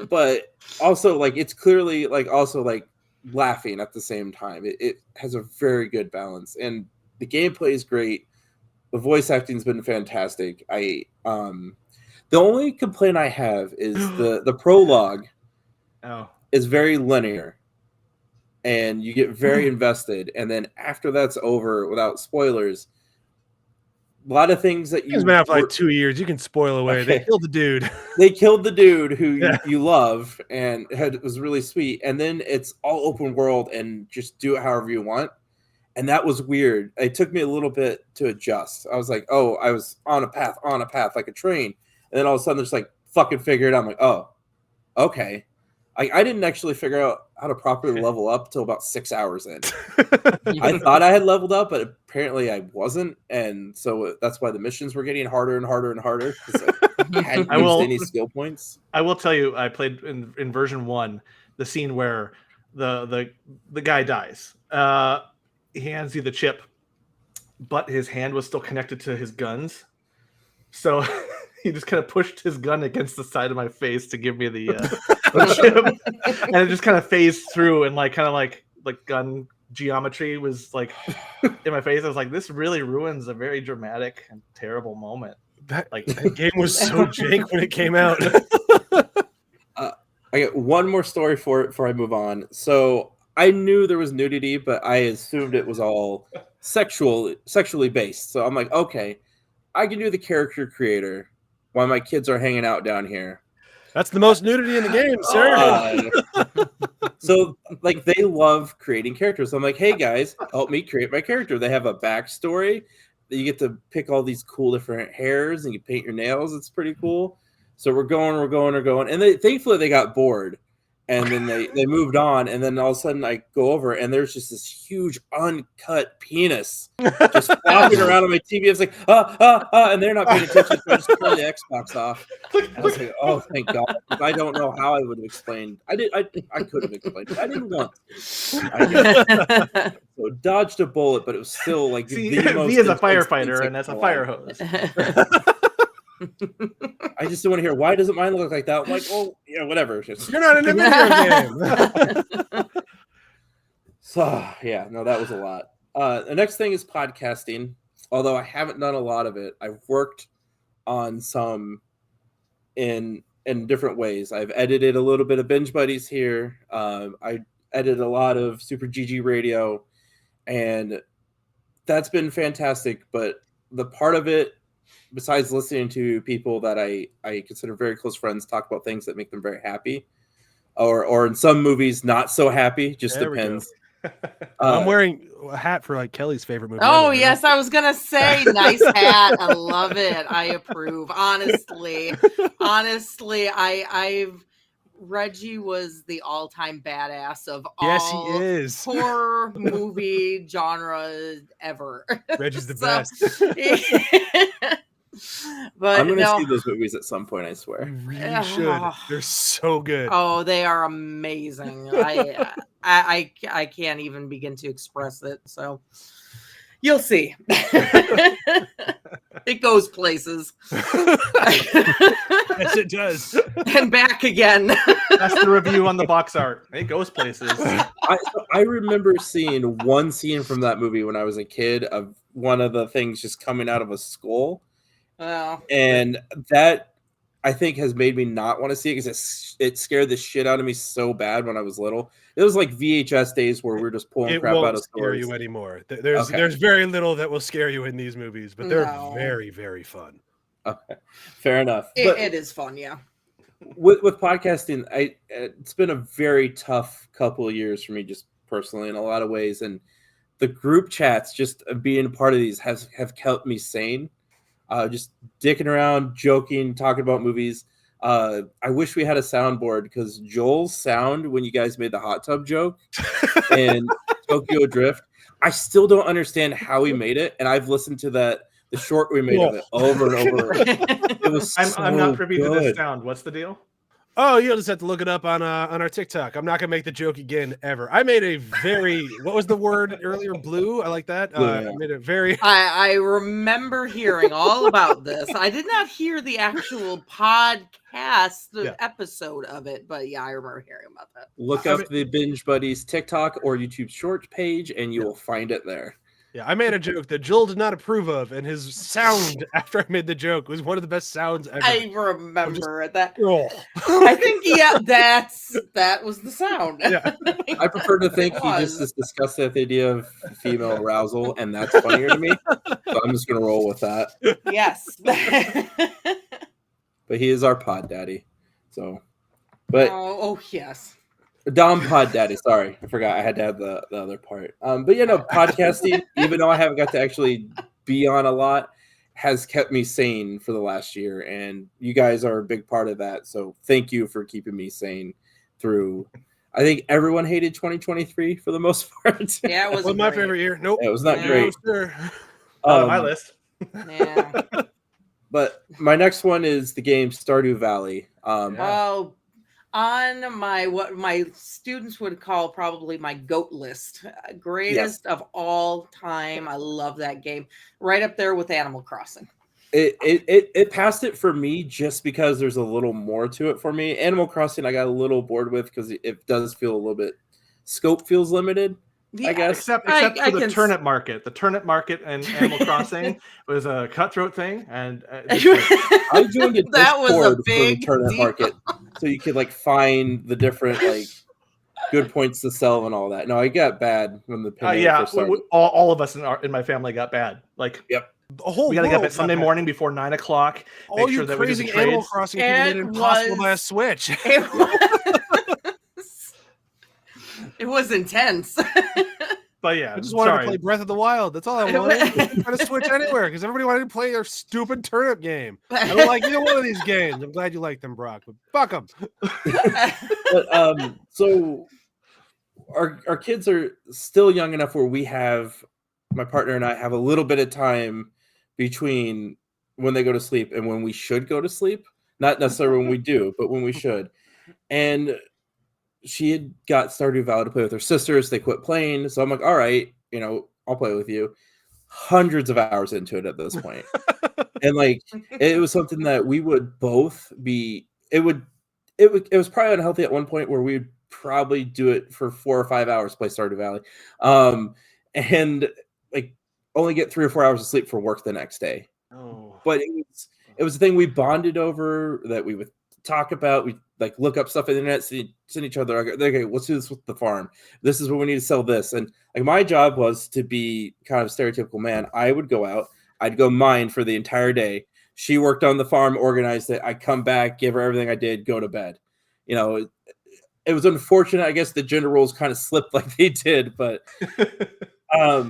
but also like it's clearly like also like laughing at the same time. It has a very good balance, and the gameplay is great. The voice acting's been fantastic. The only complaint I have is the prologue is very linear, and you get very invested, and then after that's over, without spoilers, a lot of things that it's been out for like 2 years. You can spoil away. Okay. They killed the dude. They killed the dude who you love, and it was really sweet. And then it's all open world, and just do it however you want. And that was weird. It took me a little bit to adjust. I was like, oh, I was on a path like a train. And then all of a sudden, there's like, fucking figure it out. I'm like, oh, okay. I didn't actually figure out how to properly level up till about 6 hours in. I thought I had leveled up, but apparently I wasn't. And so that's why the missions were getting harder and harder and harder. I hadn't used any skill points. I will tell you, I played in version 1, the scene where the guy dies. He hands you the chip, but his hand was still connected to his guns. So he just kind of pushed his gun against the side of my face to give me the chip. And it just kind of phased through, and like kind of like gun geometry was like in my face. I was like, this really ruins a very dramatic and terrible moment. That game was so jank when it came out. I got one more story for it before I move on. So I knew there was nudity, but I assumed it was all sexually based. So I'm like, okay, I can do the character creator while my kids are hanging out down here. That's the most nudity in the game, sir. So like they love creating characters. So I'm like, hey guys, help me create my character. They have a backstory. You get to pick all these cool different hairs, and you paint your nails. It's pretty cool. So we're going, and thankfully they got bored. And then they moved on, and then all of a sudden I go over, and there's just this huge uncut penis just flopping around on my TV. I was like, and they're not paying attention, so I just turn the Xbox off. And I was like, oh, thank God. I don't know how I would have explained. I could have explained it. I didn't want to. So dodged a bullet, but it was still like V is a firefighter, and that's a fire hose. I just don't want to hear, why doesn't mine look like that? I'm like, oh, yeah, whatever. You're not in a video game. So, yeah, no, that was a lot. The next thing is podcasting, although I haven't done a lot of it. I've worked on some in different ways. I've edited a little bit of Binge Buddies here. I edited a lot of Super GG Radio, and that's been fantastic, but the part of it, besides listening to people that I consider very close friends talk about things that make them very happy, or in some movies not so happy, just There we go. depends. I'm wearing a hat for like Kelly's favorite movie. Oh ever, right? yes, I was gonna say, nice hat. I love it. I approve. Honestly, I've Reggie was the all-time badass of Yes, all he is. horror movie genre ever. Reggie's the So- best. But I'm gonna no, see those movies at some point, I swear. You really should. They're so good. oh, they are amazing. I can't even begin to express it. So you'll see. It goes places. Yes, it does. And back again. That's the review on the box art. It goes places. I remember seeing one scene from that movie when I was a kid of one of the things just coming out of a skull. Well, And that, I think, has made me not want to see it because it scared the shit out of me so bad when I was little. It was like VHS days where we're just pulling It crap out won't of scare stories. you anymore. There's Okay. there's very little that will scare you in these movies, but they're No. very, very fun. Okay. Fair enough. But it is fun, yeah. with podcasting, it's been a very tough couple of years for me, just personally, in a lot of ways. And the group chats, just being a part of these, have kept me sane. Just dicking around, joking, talking about movies. I wish we had a soundboard because Joel's sound when you guys made the hot tub joke and Tokyo Drift, I still don't understand how he made it, and I've listened to the short we made of it over and over. It was I'm not privy to this good. sound. What's the deal? Oh, you'll just have to look it up on our TikTok. I'm not gonna make the joke again ever. I made a very what was the word earlier? Blue. I like that. Blue, I yeah. made a very I remember hearing all about this. I did not hear the actual podcast episode of it, but yeah, I remember hearing about that. Look up the Binge Buddies TikTok or YouTube Shorts page, and you will find it there. Yeah, I made a joke that Joel did not approve of, and his sound after I made the joke was one of the best sounds ever. I remember that. Oh. I think that was the sound. Yeah. I prefer to think It he just is disgusted at the idea of female arousal, and that's funnier to me. So I'm just gonna roll with that. Yes. But he is our pod daddy. So, but oh yes. Dom pod daddy. Sorry, I forgot. I had to have the other part. But you know, podcasting, even though I haven't got to actually be on a lot, has kept me sane for the last year, and you guys are a big part of that. So thank you for keeping me sane through. I think everyone hated 2023 for the most part. Yeah, it Was was my favorite year. Nope. It was not Yeah. great. Sure. On my list. Yeah. But my next one is the game Stardew Valley. Oh, on what my students would call probably my GOAT list, greatest of all time. I love that game, right up there with Animal Crossing. It passed it for me just because there's a little more to it for me. Animal Crossing I got a little bored with because it does feel a little bit, scope feels limited. I guess Except for the turnip market. The turnip market and Animal Crossing was a cutthroat thing, and I joined a That was a Discord for the big turnip deal. market, so you could like find the different like good points to sell and all that. No, I got bad when the pandemic first started. all of us in my family got bad. Like, Yep. The whole we gotta get up world at Sunday got that. morning before 9 o'clock. All Make you sure that we do the crazy Animal trades. Crossing people made it It impossible was- by a Switch. It was intense. But yeah, I just wanted sorry. to play Breath of the Wild. That's all I wanted. Try to Switch anywhere because everybody wanted to play their stupid turnip game. I don't like either one of these games. I'm glad you like them, Brok, but fuck them. But so our kids are still young enough where we have, my partner and I have a little bit of time between when they go to sleep and when we should go to sleep. Not necessarily when we do, but when we should. And she had got Stardew Valley to play with her sisters. They quit playing. So I'm like, all right, I'll play with you. Hundreds of hours into it at this point. And like, it was something that we would both be, it was probably unhealthy at one point where we'd probably do it for 4 or 5 hours, play Stardew Valley. And like only get 3 or 4 hours of sleep for work the next day. Oh. But it was a thing we bonded over, that we would talk about. We like look up stuff on the internet, send each other, okay, let's do this with the farm. This is what we need to sell this. And like my job was to be kind of a stereotypical man. I would go out, I'd go mine for the entire day. She worked on the farm, organized it. I come back, give her everything I did, go to bed. You know, it was unfortunate. I guess the gender roles kind of slipped like they did, but I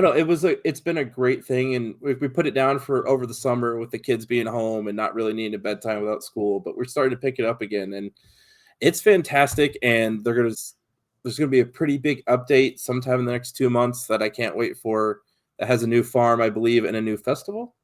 don't know. It's been a great thing, and we put it down for over the summer with the kids being home and not really needing a bedtime without school. But we're starting to pick it up again, and it's fantastic. And there's gonna be a pretty big update sometime in the next 2 months that I can't wait for. That has a new farm, I believe, and a new festival,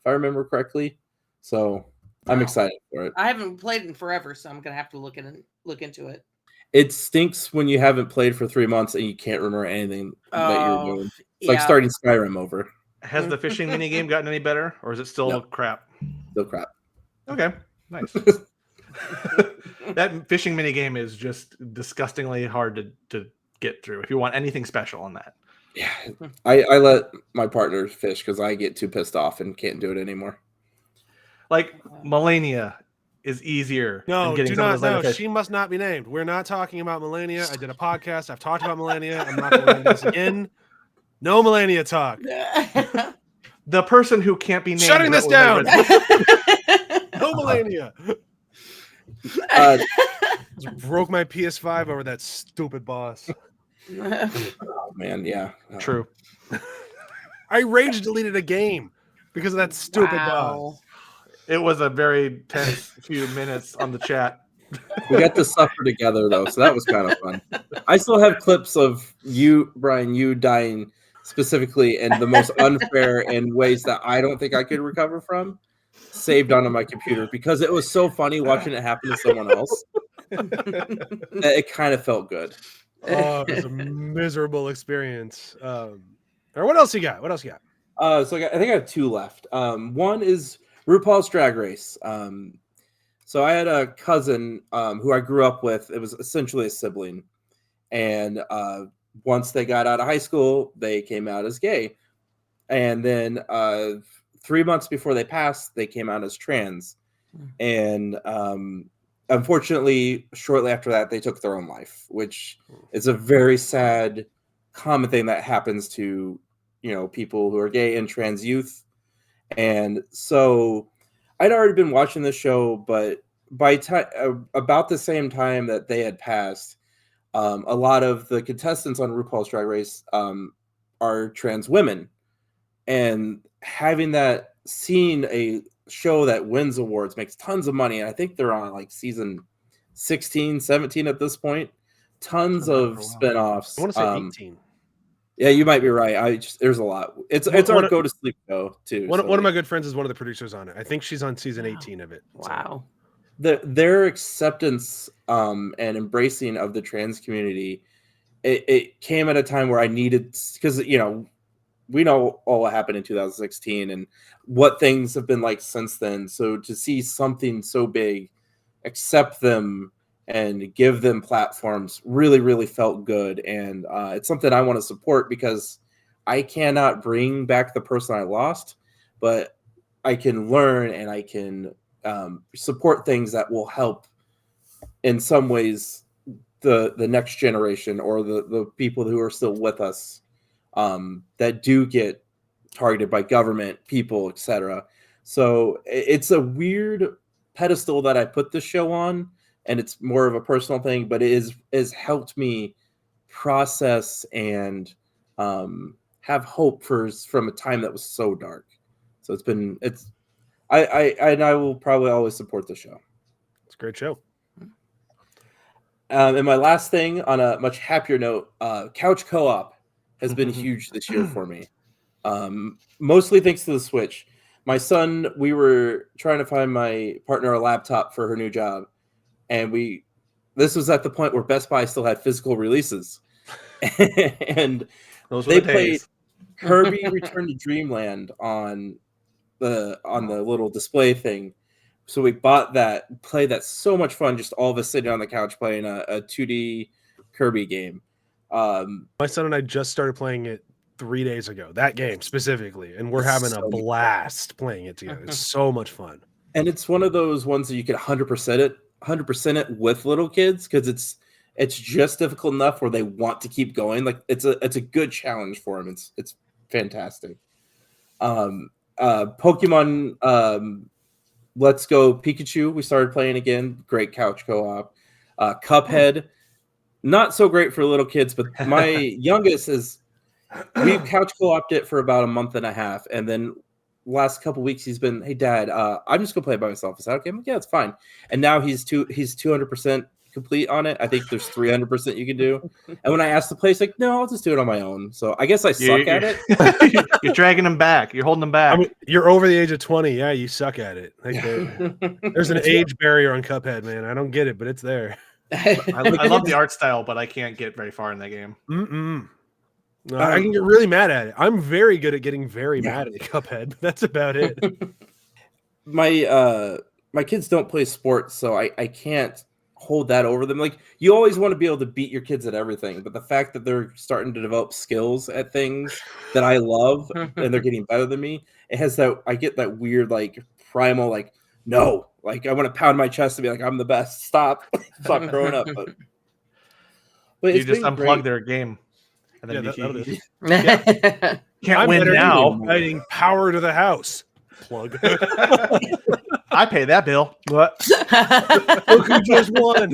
if I remember correctly. So I'm excited for it. I haven't played in forever, so I'm gonna have to look into it. It stinks when you haven't played for 3 months and you can't remember anything that you're doing. It's like starting Skyrim over. Has the fishing mini game gotten any better, or is it still crap? Still crap. Okay, nice. That fishing mini game is just disgustingly hard to get through if you want anything special on that. Yeah, I let my partner fish because I get too pissed off and can't do it anymore. Like Melania is easier. No, than getting do not. No, fish. she must not be named. We're not talking about Melania. I did a podcast. I've talked about Melania. I'm not going to do this again. No Melania talk. The person who can't be named. Shutting this down. No Melania. Just broke my PS5 over that stupid boss. Oh man, yeah. True. I rage deleted a game because of that stupid boss. It was a very tense few minutes on the chat. We got to suffer together though, so that was kind of fun. I still have clips of you, Bryan, you dying specifically in the most unfair and ways that I don't think I could recover from, saved onto my computer because it was so funny watching it happen to someone else. It kind of felt good. Oh, it was a miserable experience. Or what else you got? So I think I have two left. One is RuPaul's Drag Race. So I had a cousin who I grew up with. It was essentially a sibling. And once they got out of high school, they came out as gay. And then 3 months before they passed, they came out as trans. And unfortunately, shortly after that, they took their own life, which is a very sad, common thing that happens to, people who are gay and trans youth. And so I'd already been watching the show, but by about the same time that they had passed, a lot of the contestants on RuPaul's Drag Race are trans women. And seeing a show that wins awards makes tons of money. And I think they're on like season 16, 17 at this point. Tons of spinoffs. I want to say 18. Yeah, you might be right. There's a lot. It's our go to sleep show too. One of my good friends is one of the producers on it. I think she's on season 18 of it. Wow. Their acceptance and embracing of the trans community, it came at a time where I needed, because we know all what happened in 2016 and what things have been like since then. So to see something so big accept them and give them platforms really, really felt good. And it's something I want to support because I cannot bring back the person I lost, but I can learn and I can support things that will help in some ways the next generation or the people who are still with us that do get targeted by government, people, etc. So it's a weird pedestal that I put this show on, and it's more of a personal thing, but it has helped me process and have hope from a time that was so dark. So I will probably always support the show. It's a great show. And my last thing on a much happier note, couch co-op has been huge this year for me. Mostly thanks to the Switch. My son, we were trying to find my partner a laptop for her new job. And this was at the point where Best Buy still had physical releases. And they played Kirby Return to Dreamland on the little display thing. So we bought that, played that, so much fun, just all of us sitting on the couch playing a 2D Kirby game. My son and I just started playing it 3 days ago, that game specifically, and we're having a blast playing it together. It's so much fun. And it's one of those ones that you can 100% it with little kids, because it's just difficult enough where they want to keep going. Like it's a good challenge for them. It's fantastic. Pokemon Let's Go Pikachu, we started playing again. Great couch co-op. Cuphead, not so great for little kids, but my youngest is. We've couch co-opted it for about a month and a half, and then last couple weeks he's been, hey Dad, I'm just gonna play it by myself. Is that okay? I'm like, yeah, it's fine. And now he's 200% complete on it. I think there's 300% you can do. And when I asked to play, he's like, no, I'll just do it on my own. So I guess I suck at it. You're dragging him back. You're holding him back. I mean, you're over the age of 20. Yeah, you suck at it. Like there's an age barrier on Cuphead, man. I don't get it, but it's there. I love the art style, but I can't get very far in that game. No, I can get really mad at it. I'm very good at getting very mad at Cuphead, but that's about it. My kids don't play sports, so I can't hold that over them. Like, you always want to be able to beat your kids at everything, but the fact that they're starting to develop skills at things that I love and they're getting better than me, I get that weird, like, primal, like, no, like, I want to pound my chest and be like, I'm the best. Stop growing up. But you just unplug their game. And then can't win now. Fighting power to the house. Plug. I pay that bill. What? Look who just won.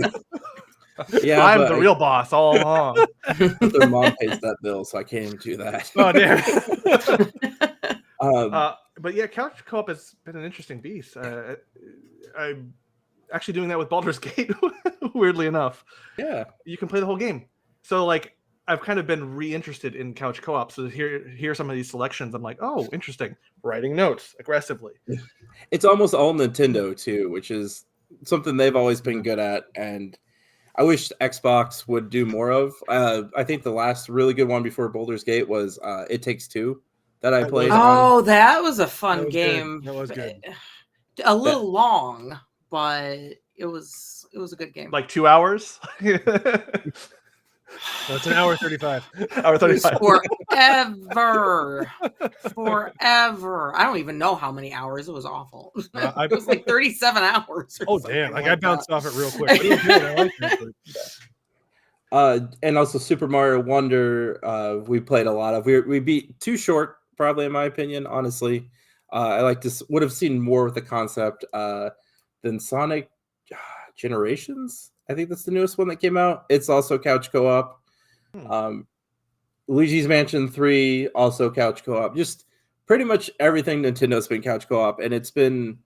Yeah, I'm the real boss all along. Their mom pays that bill, so I can't even do that. Oh damn. But yeah, couch co-op has been an interesting beast. I'm actually doing that with Baldur's Gate. Weirdly enough, yeah, you can play the whole game. So like, I've kind of been reinterested in couch co-op. So here some of these selections. I'm like, oh, interesting. Writing notes aggressively. It's almost all Nintendo too, which is something they've always been good at, and I wish Xbox would do more of. I think the last really good one before Baldur's Gate was It Takes Two that I played. Oh, that was a fun game. That was good. A little long, but it was a good game. Like 2 hours. It's an hour 35. Hour 35. Forever. I don't even know how many hours. It was awful. It was like 37 hours. Oh, damn. Like I bounced off it real quick. But it was good. I liked it. And also Super Mario Wonder, we played a lot of. We beat too short, probably in my opinion, honestly. I would have seen more with the concept than Sonic Generations. I think that's the newest one that came out. It's also couch co-op. Luigi's Mansion 3, also couch co-op. Just pretty much everything Nintendo's been couch co-op, and it's been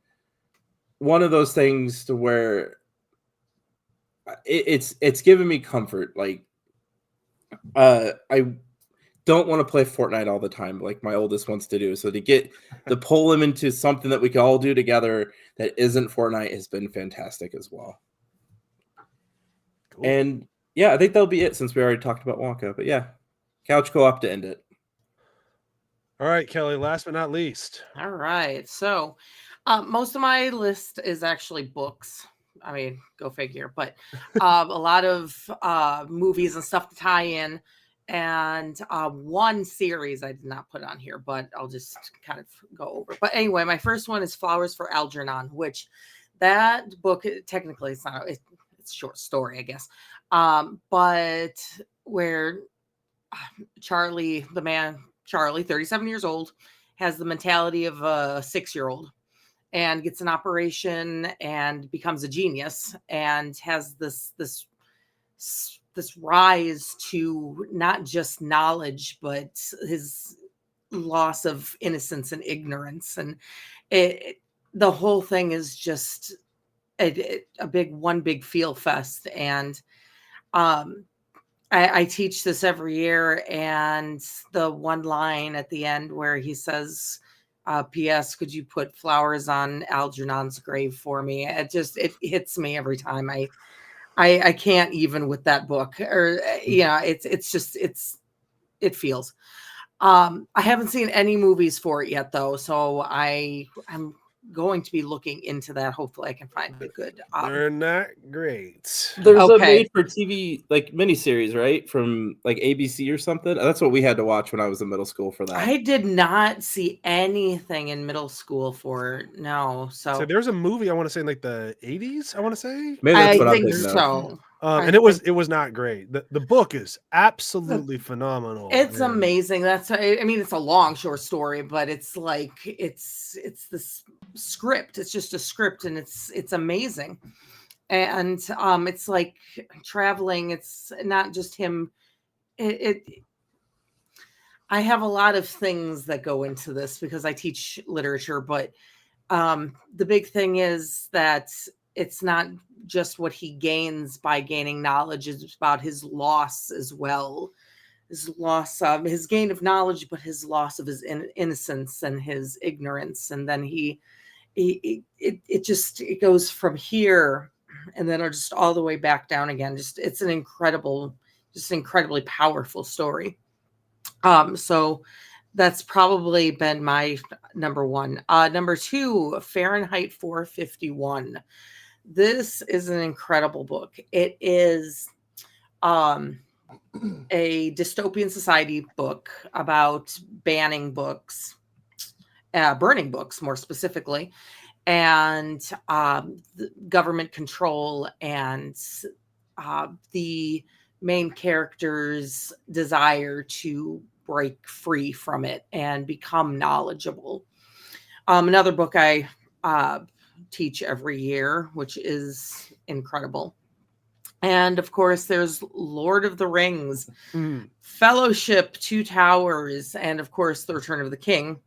one of those things to where it's given me comfort. Like, I don't want to play Fortnite all the time, like my oldest wants to do. So to pull him into something that we can all do together that isn't Fortnite has been fantastic as well. Cool. And yeah, I think that'll be it since we already talked about Wonka. But yeah, couch co-op to end it. All right, Kelly, last but not least. All right. So most of my list is actually books. I mean, go figure. But a lot of movies and stuff to tie in. And one series I did not put on here, but I'll just kind of go over. But anyway, my first one is Flowers for Algernon, which that book, technically, it's not... It's a short story, I guess. But where Charlie, 37 years old, has the mentality of a 6-year-old and gets an operation and becomes a genius and has this rise to not just knowledge, but his loss of innocence and ignorance. And the whole thing is just a big feel fest. And I teach this every year, and the one line at the end where he says, P.S. could you put flowers on Algernon's grave for me? It hits me every time. I can't even with that book, or it feels. I haven't seen any movies for it yet though, so I'm going to be looking into that. Hopefully I can find a good they're not great. There's a made for TV like miniseries, right? From like ABC or something. That's what we had to watch when I was in middle school for that. I did not see anything in middle school for no. So there's a movie I want to say in like the 80s, I want to say. Maybe that's I what think I'm thinking so. And it was not great. The book is absolutely phenomenal. It's and- amazing. I mean, it's a long short story, but it's like it's this script. It's just a script, and it's amazing. And it's like traveling. It's not just him. I have a lot of things that go into this because I teach literature, but the big thing is that it's not just what he gains by gaining knowledge, it's about his loss as well. His loss of his gain of knowledge, but his loss of his innocence and his ignorance. And then it goes from here and then just all the way back down again. It's an incredibly powerful story. So that's probably been my number one. Number two, Fahrenheit 451. This is an incredible book. It is a dystopian society book about banning books, burning books more specifically, and the government control and the main character's desire to break free from it and become knowledgeable. Another book I teach every year, which is incredible. And of course, there's Lord of the Rings, Fellowship, Two Towers, and of course, The Return of the King,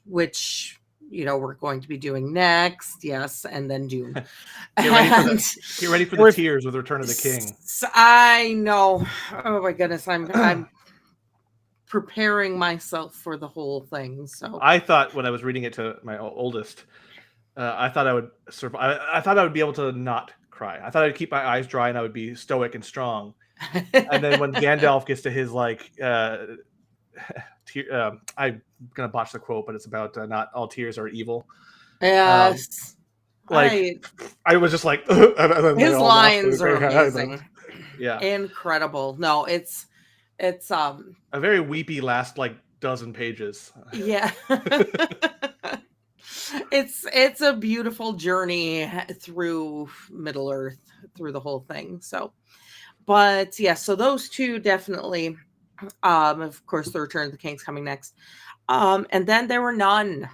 which we're going to be doing next. Yes, and then Dune. Get ready for the tears with Return of the King. I know. Oh my goodness, I'm preparing myself for the whole thing. So I thought when I was reading it to my oldest, I thought I would survive. I thought I would be able to not cry. I thought I'd keep my eyes dry and I would be stoic and strong. And then when Gandalf gets to his I'm gonna botch the quote, but it's about not all tears are evil. Yes, I was just like his lines are amazing. Yeah, incredible. No, it's a very weepy last dozen pages. Yeah. It's a beautiful journey through Middle Earth, through the whole thing. So, but yeah, so those two definitely. Of course, The Return of the King's coming next. And then there were none.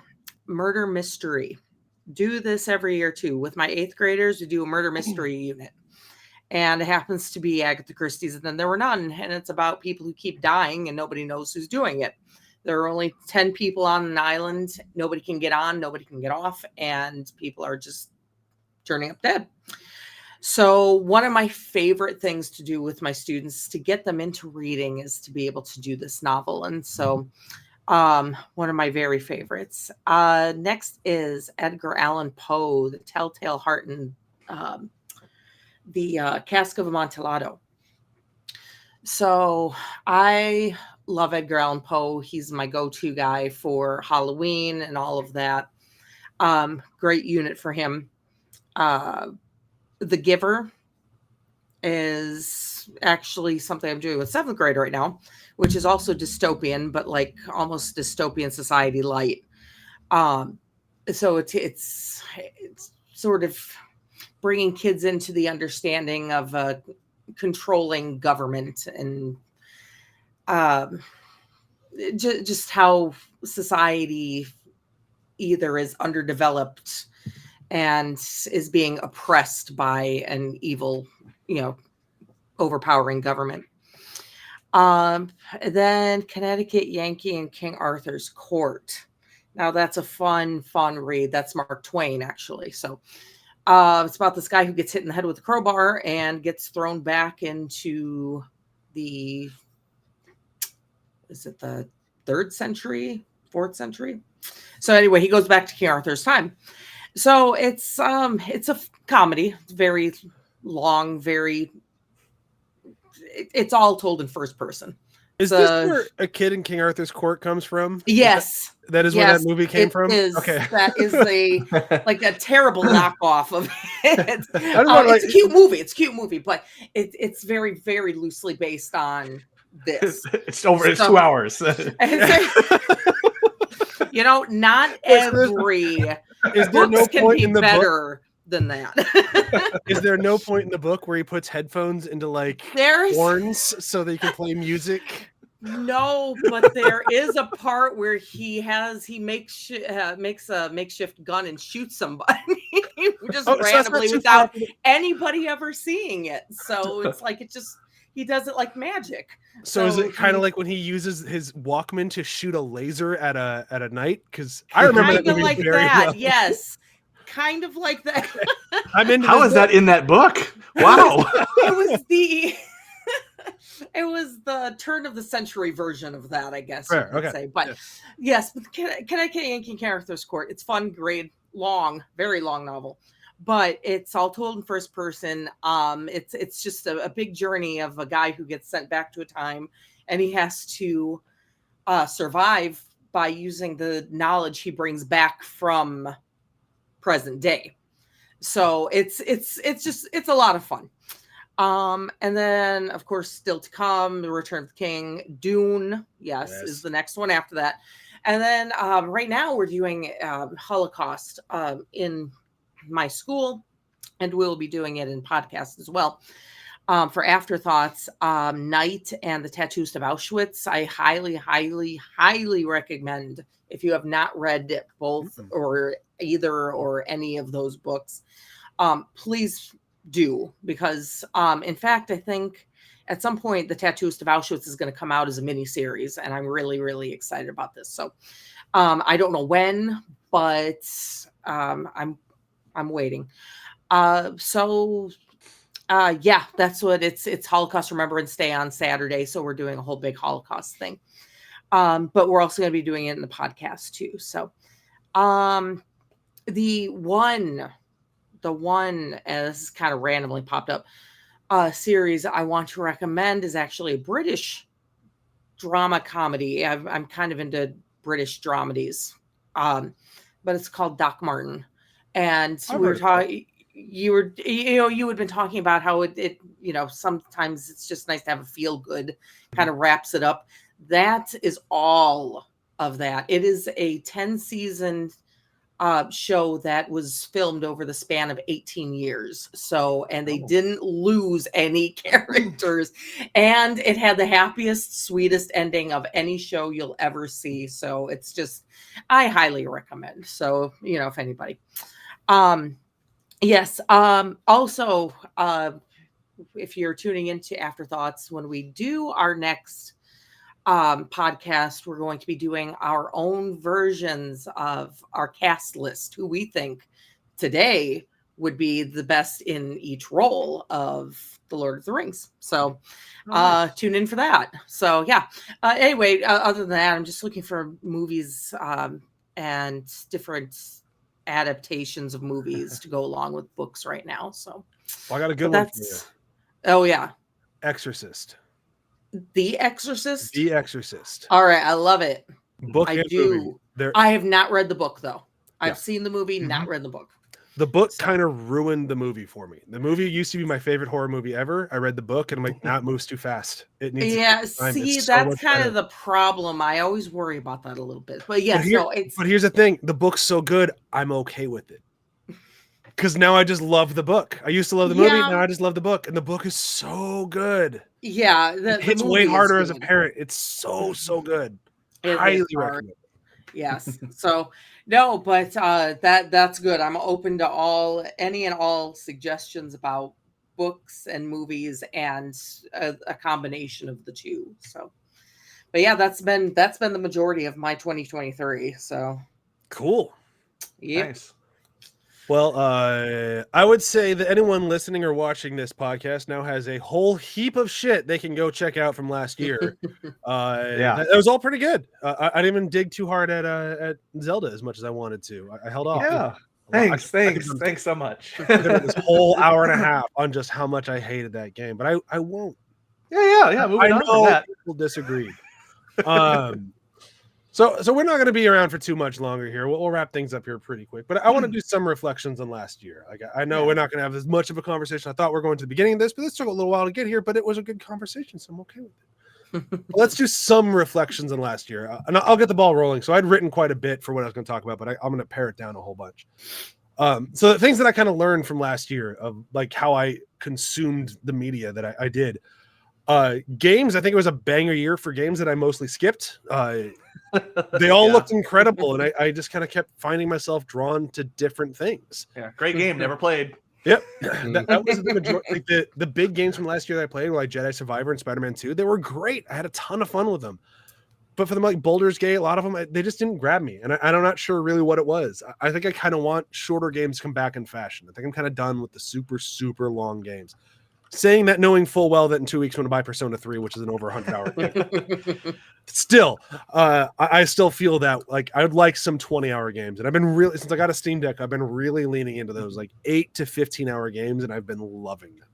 Murder mystery. Do this every year too. With my 8th graders, we do a murder mystery unit. And it happens to be Agatha Christie's, and then there were none. And it's about people who keep dying and nobody knows who's doing it. There are only 10 people on an island. Nobody can get on, nobody can get off, and people are just turning up dead. So one of my favorite things to do with my students to get them into reading is to be able to do this novel. And so one of my very favorites. Next is Edgar Allan Poe, The Telltale Heart and the Cask of Amontillado. So I love Edgar Allan Poe. He's my go-to guy for Halloween and all of that. Great unit for him. The Giver is actually something I'm doing with 7th grade right now, which is also dystopian, but almost dystopian society light. So it's sort of bringing kids into the understanding of controlling government and just how society either is underdeveloped and is being oppressed by an evil, overpowering government. Then Connecticut Yankee and King Arthur's Court. Now that's a fun read. That's Mark Twain, actually. So it's about this guy who gets hit in the head with a crowbar and gets thrown back into the 3rd century, 4th century. So anyway, he goes back to King Arthur's time. So it's a comedy. It's very long, it's all told in first person. Is this where A Kid in King Arthur's Court comes from? Yes. That is where that movie came from? Okay. That is a terrible knockoff of it. It's a cute movie. It's a cute movie, but it's very, very loosely based on this. It's 2 hours. Not every is there books no can point be in the better than that. Is there no point in the book where he puts headphones into like There's horns so that he can play music? no, but there is a part where he makes a makeshift gun and shoots somebody just Oh, so that's not randomly too without far. anybody ever seeing it. So it's like he does it like magic. So is it kind of like when he uses his Walkman to shoot a laser at a night? Because I remember that kind of movie like very that? well. Yes, kind of like that. I'm into How this is that in that book? Wow. It was the turn of the century version of that, I guess Fair, you could okay. say. But Yeah. yes, but Connecticut Yankee Characters Court. It's fun, great, long, very long novel, but it's all told in first person. It's just a big journey of a guy who gets sent back to a time, and he has to survive by using the knowledge he brings back from present day. So it's a lot of fun. And then of course, still to come, The Return of the King. Dune, yes, is the next one after that. And then right now we're doing Holocaust in my school, and we'll be doing it in podcast as well. For Afterthoughts, Night and the Tattoos of Auschwitz. I highly, highly, highly recommend, if you have not read both or either or any of those books, please do, because in fact, I think at some point the Tattoos of Auschwitz is going to come out as a mini series, and I'm really, really excited about this. So I don't know when, but I'm waiting. Yeah, that's what it's Holocaust Remembrance Day on Saturday, so we're doing a whole big Holocaust thing. But we're also going to be doing it in the podcast too. So the one as kind of randomly popped up series I want to recommend is actually a British drama comedy. I'm kind of into British dramedies, but it's called Doc Martin. And we were talking, you had been talking about how it sometimes it's just nice to have a feel good, kind of wraps it up. That is all of that. It is a 10-season show that was filmed over the span of 18 years. So, and they didn't lose any characters, and it had the happiest, sweetest ending of any show you'll ever see. So it's just, I highly recommend. So, if anybody, yes. Also, if you're tuning into Afterthoughts, when we do our next podcast, we're going to be doing our own versions of our cast list, who we think today would be the best in each role of the Lord of the Rings. So tune in for that. So yeah. Anyway, other than that, I'm just looking for movies and different adaptations of movies to go along with books right now. So I got a good one for you. Oh yeah. Exorcist. The Exorcist? The Exorcist. All right, I love it. Book I and do. movie. I have not read the book though. I've Yeah. seen the movie, not read the book. The book kind of ruined the movie for me. The movie used to be my favorite horror movie ever. I read the book and I'm like, nah, it moves too fast. It needs see, that's kind of the problem. I always worry about that a little bit. But yes, but here's the thing. The book's so good, I'm okay with it. Because now I just love the book. I used to love the movie, now I just love the book. And the book is so good. Yeah. It hits way harder as a parent. It's so good. Highly recommend it. Yes. So no, but that's good. I'm open to any and all suggestions about books and movies, and a combination of the two. So, but yeah, that's been the majority of my 2023. So cool. Yeah. Nice. Well, I would say that anyone listening or watching this podcast now has a whole heap of shit they can go check out from last year. That was all pretty good. I didn't even dig too hard at Zelda as much as I wanted to. I held off. Yeah. Thanks so much. This whole hour and a half on just how much I hated that game, but I won't. Yeah. Moving on from that. People disagreed. So we're not going to be around for too much longer here. We'll wrap things up here pretty quick. But I want to do some reflections on last year. Like I know we're not going to have as much of a conversation. I thought we were going to the beginning of this, but this took a little while to get here. But it was a good conversation, so I'm okay with it. Let's do some reflections on last year, and I'll get the ball rolling. So I'd written quite a bit for what I was going to talk about, but I'm going to pare it down a whole bunch. So the things that I kind of learned from last year of like how I consumed the media that I did. Games, I think it was a banger year for games that I mostly skipped. They all looked incredible, and I just kind of kept finding myself drawn to different things. Yeah, great game, never played. Yep, that was the majority. Like the big games from last year that I played were like Jedi Survivor and Spider-Man 2. They were great. I had a ton of fun with them. But for them, like Baldur's Gate, a lot of them, they just didn't grab me. And I'm not sure really what it was. I think I kind of want shorter games to come back in fashion. I think I'm kind of done with the super, super long games. Saying that, knowing full well that in 2 weeks I'm going to buy Persona 3, which is an over 100-hour game. Still, I still feel that like I would like some 20-hour games. And I've been really, since I got a Steam Deck, I've been really leaning into those like 8 to 15-hour games, and I've been loving them.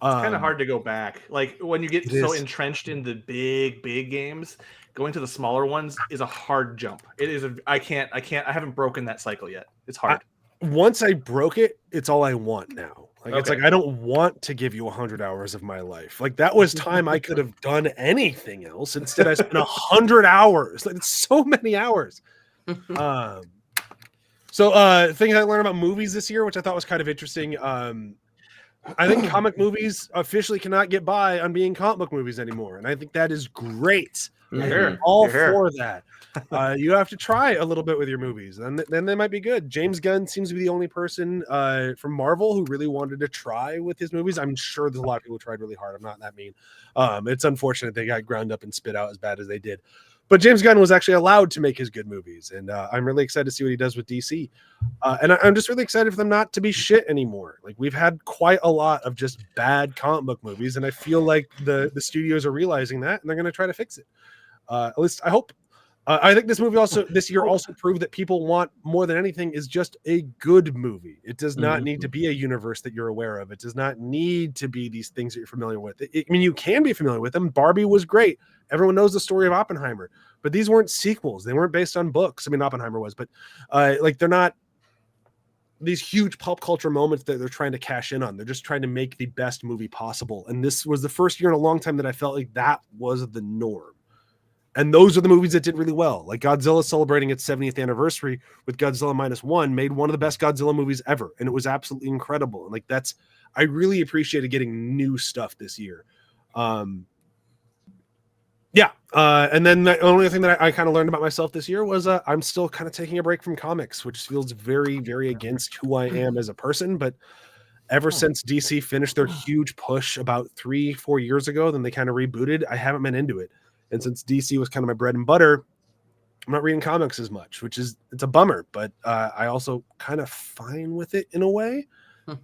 It's kind of hard to go back. Like when you get so entrenched in the big games, going to the smaller ones is a hard jump. It is I haven't broken that cycle yet. It's hard. Once I broke it, it's all I want now. Like it's like I don't want to give you 100 hours of my life. Like that was time I could have done anything else. Instead, I spent 100 hours. Like it's so many hours. So things I learned about movies this year, which I thought was kind of interesting. I think comic movies officially cannot get by on being comic book movies anymore, and I think that is great. I'm all for that. You have to try a little bit with your movies, and then they might be good. James Gunn seems to be the only person from Marvel who really wanted to try with his movies. I'm sure there's a lot of people who tried really hard. I'm not that mean. It's unfortunate they got ground up and spit out as bad as they did. But James Gunn was actually allowed to make his good movies, and I'm really excited to see what he does with DC. And I'm just really excited for them not to be shit anymore. Like we've had quite a lot of just bad comic book movies, and I feel like the studios are realizing that, and they're going to try to fix it. At least I hope. I think this year also proved that people want more than anything is just a good movie. It does not need to be a universe that you're aware of. It does not need to be these things that you're familiar with. I mean, you can be familiar with them. Barbie was great. Everyone knows the story of Oppenheimer, but these weren't sequels. They weren't based on books. I mean, Oppenheimer was, but like they're not these huge pop culture moments that they're trying to cash in on. They're just trying to make the best movie possible. And this was the first year in a long time that I felt like that was the norm. And those are the movies that did really well. Like Godzilla celebrating its 70th anniversary with Godzilla -1 made one of the best Godzilla movies ever. And it was absolutely incredible. And like I really appreciated getting new stuff this year. And then the only thing that I kind of learned about myself this year was I'm still kind of taking a break from comics, which feels very, very against who I am as a person. But ever since DC finished their huge push about 3-4 years ago, then they kind of rebooted, I haven't been into it. And since DC was kind of my bread and butter, I'm not reading comics as much, it's a bummer, but I also kind of fine with it in a way.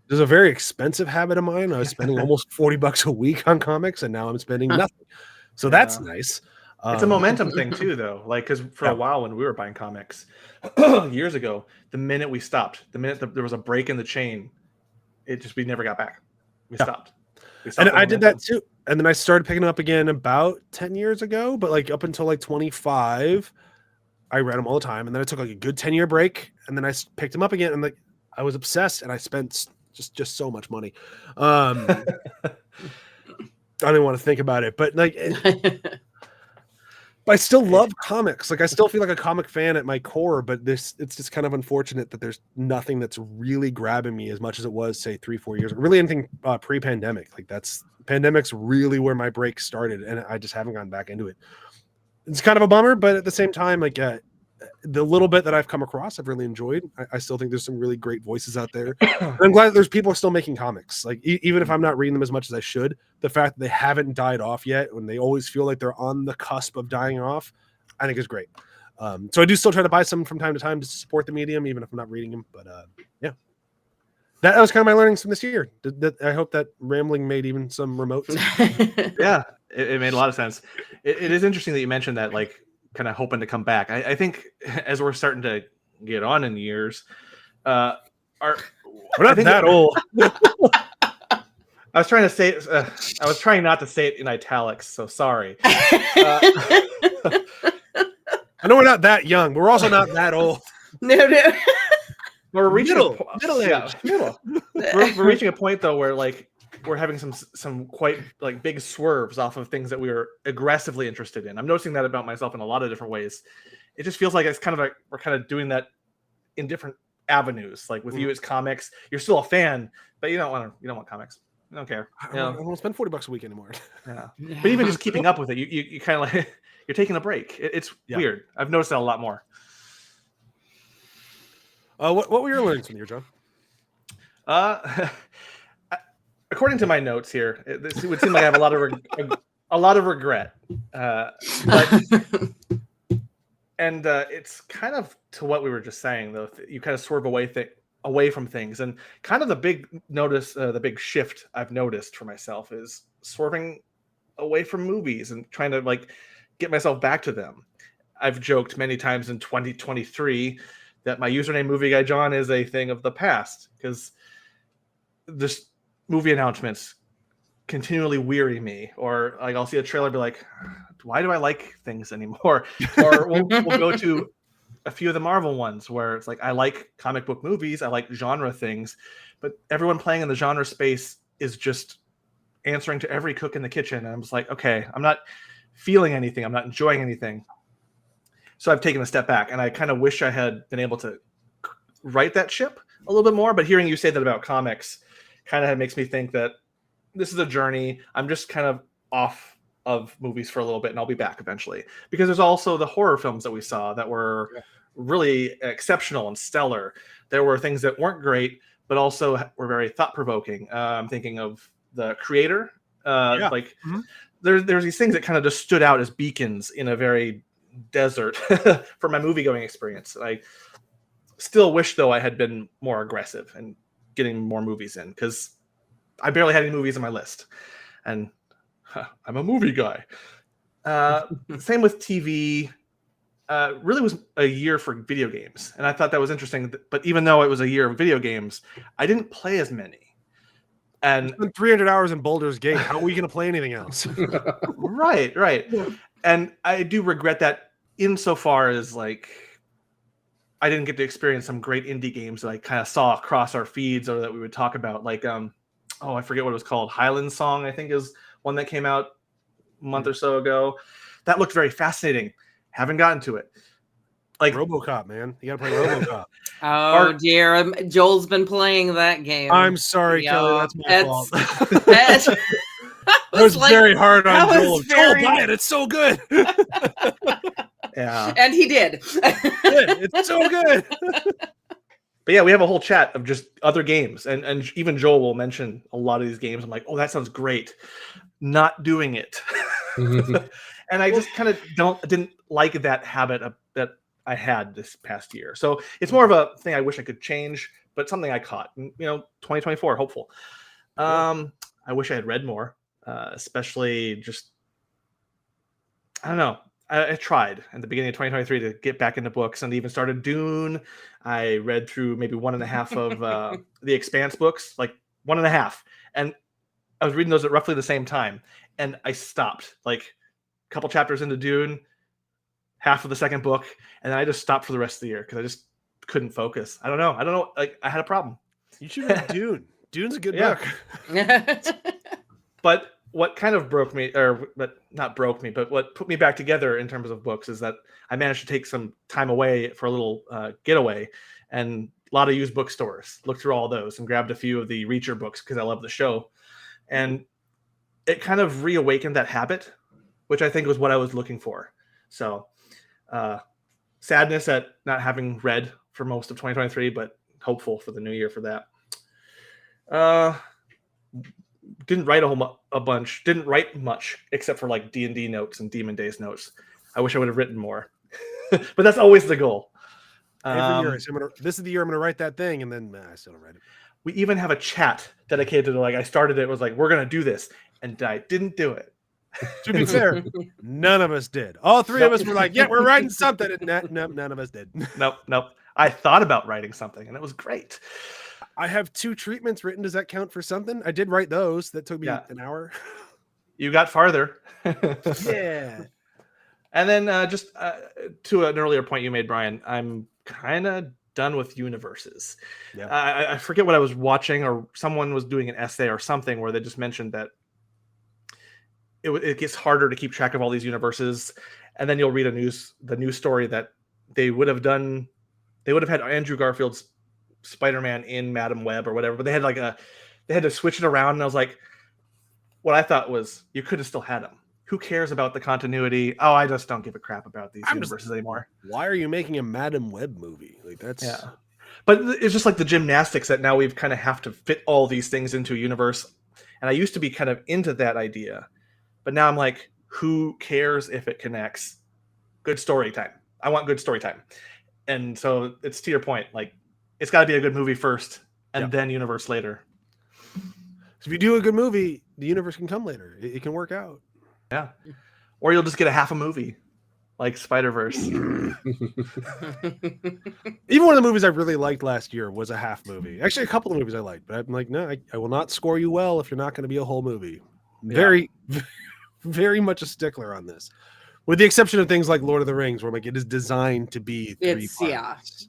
There's a very expensive habit of mine. I was spending almost $40 a week on comics, and now I'm spending nothing. So that's nice. It's a momentum thing too, though. Like, because for a while when we were buying comics years ago, the minute we stopped, the minute there was a break in the chain, we never got back. We stopped. And I did that too. And then I started picking up again about 10 years ago, but like up until like 25, I read them all the time. And then I took like a good 10-year break, and then I picked them up again, and like I was obsessed, and I spent just so much money. I don't even want to think about it, but like but I still love comics. Like I still feel like a comic fan at my core, but it's just kind of unfortunate that there's nothing that's really grabbing me as much as it was, say, 3-4 years ago. Really anything pre-pandemic. Like pandemic's really where my break started, and I just haven't gone back into it. It's kind of a bummer, but at the same time, like the little bit that I've come across, I've really enjoyed. I still think there's some really great voices out there. And I'm glad that there's people still making comics. Like even if I'm not reading them as much as I should, the fact that they haven't died off yet, when they always feel like they're on the cusp of dying off, I think is great. So I do still try to buy some from time to time to support the medium, even if I'm not reading them. But yeah, that was kind of my learnings from this year. I hope that rambling made even some remote sense. Yeah, it made a lot of sense. It is interesting that you mentioned that, like, kind of hoping to come back. I think as we're starting to get on in years, we're not that old. I was trying to say, I was trying not to say it in italics, so sorry. I know we're not that young, but we're also not that old. No. We're reaching middle age. Middle. We're reaching a point though where like we're having some quite like big swerves off of things that we were aggressively interested in. I'm noticing that about myself in a lot of different ways. It just feels like it's kind of like we're kind of doing that in different avenues. Like with you, it's comics. You're still a fan, but you don't want comics. You don't care. I don't want to spend $40 a week anymore. Yeah. But even just keeping up with it, you kind of like you're taking a break. It's weird. I've noticed that a lot more. What were your learnings from the year, John? According to my notes here, it would seem like I have a lot of regret. But and it's kind of to what we were just saying, though. You kind of swerve away from things, and kind of the big shift I've noticed for myself is swerving away from movies and trying to like get myself back to them. I've joked many times in 2023 that my username Movie Guy John is a thing of the past because this movie announcements continually weary me, or like I'll see a trailer and be like, why do I like things anymore? Or we'll go to a few of the Marvel ones where it's like I like comic book movies, I like genre things, but everyone playing in the genre space is just answering to every cook in the kitchen, and I'm just like, okay, I'm not feeling anything, I'm not enjoying anything. So I've taken a step back, and I kind of wish I had been able to right that ship a little bit more. But hearing you say that about comics kind of makes me think that this is a journey. I'm just kind of off of movies for a little bit, and I'll be back eventually. Because there's also the horror films that we saw that were really exceptional and stellar. There were things that weren't great, but also were very thought-provoking. I'm thinking of The Creator. There's these things that kind of just stood out as beacons in a very desert for my movie-going experience. I still wish, though, I had been more aggressive and getting more movies in, because I barely had any movies on my list, and I'm a movie guy. Same with TV. Really was a year for video games, and I thought that was interesting. But even though it was a year of video games, I didn't play as many. And 300 hours in Baldur's Gate. How are we going to play anything else? Right. Yeah. And I do regret that insofar as like I didn't get to experience some great indie games that I kind of saw across our feeds or that we would talk about. Like, I forget what it was called. Highland Song, I think, is one that came out a month or so ago. That looked very fascinating. Haven't gotten to it. Like RoboCop, man. You got to play RoboCop. Oh, dear. Joel's been playing that game. I'm sorry, Kelly. That's my fault. That was like, very hard on Joel. Joel, buy it. It's so good. Yeah. And he did. It's so good. But yeah, we have a whole chat of just other games. And even Joel will mention a lot of these games. I'm like, oh, that sounds great. Not doing it. And I just kind of didn't like that habit that I had this past year. So it's more of a thing I wish I could change, but something I caught. 2024, hopeful. I wish I had read more, especially just, I don't know. I tried at the beginning of 2023 to get back into books and even started Dune. I read through maybe 1.5 of the Expanse books, like 1.5. And I was reading those at roughly the same time. And I stopped like a couple chapters into Dune, half of the second book. And then I just stopped for the rest of the year because I just couldn't focus. I don't know. Like I had a problem. You should read Dune. Dune's a good book. But what kind of broke me, but not broke me, but what put me back together in terms of books is that I managed to take some time away for a little getaway, and a lot of used bookstores. Looked through all those and grabbed a few of the Reacher books because I love the show. And it kind of reawakened that habit, which I think was what I was looking for. So sadness at not having read for most of 2023, but hopeful for the new year for that. Didn't write a bunch. Didn't write much except for like D&D notes and Demon Days notes. I wish I would have written more, but that's always the goal. Every year, this is the year I'm going to write that thing, and then I still don't write it. We even have a chat dedicated to like I started it was like we're going to do this, and I didn't do it. To be fair, none of us did. All three of us were like, "Yeah, we're writing something." And none of us did. Nope. I thought about writing something, and it was great. I have 2 treatments written. Does that count for something? I did write those. That took me an hour. You got farther. Yeah. And then just to an earlier point you made, Bryan, I'm kind of done with universes. Yeah. I forget what I was watching, or someone was doing an essay or something where they just mentioned that it gets harder to keep track of all these universes. And then you'll read the news story that they would have had Andrew Garfield's Spider-Man in Madam Web or whatever, but they had to switch it around, and I was like, what I thought was, you could have still had him. Who cares about the continuity? Oh, I just don't give a crap about these universes anymore. Why are you making a Madam Web movie? Like that's But it's just like the gymnastics that now we've kind of have to fit all these things into a universe. And I used to be kind of into that idea, but now I'm like, who cares if it connects? Good story time. I want good story time. And so it's to your point, like it's got to be a good movie first, and then universe later. So if you do a good movie, the universe can come later. It can work out. Yeah. Or you'll just get a half a movie, like Spider-Verse. Even one of the movies I really liked last year was a half movie. Actually, a couple of movies I liked, but I'm like, no, I will not score you well if you're not going to be a whole movie. Very, very much a stickler on this, with the exception of things like Lord of the Rings, where like it is designed to be three parts.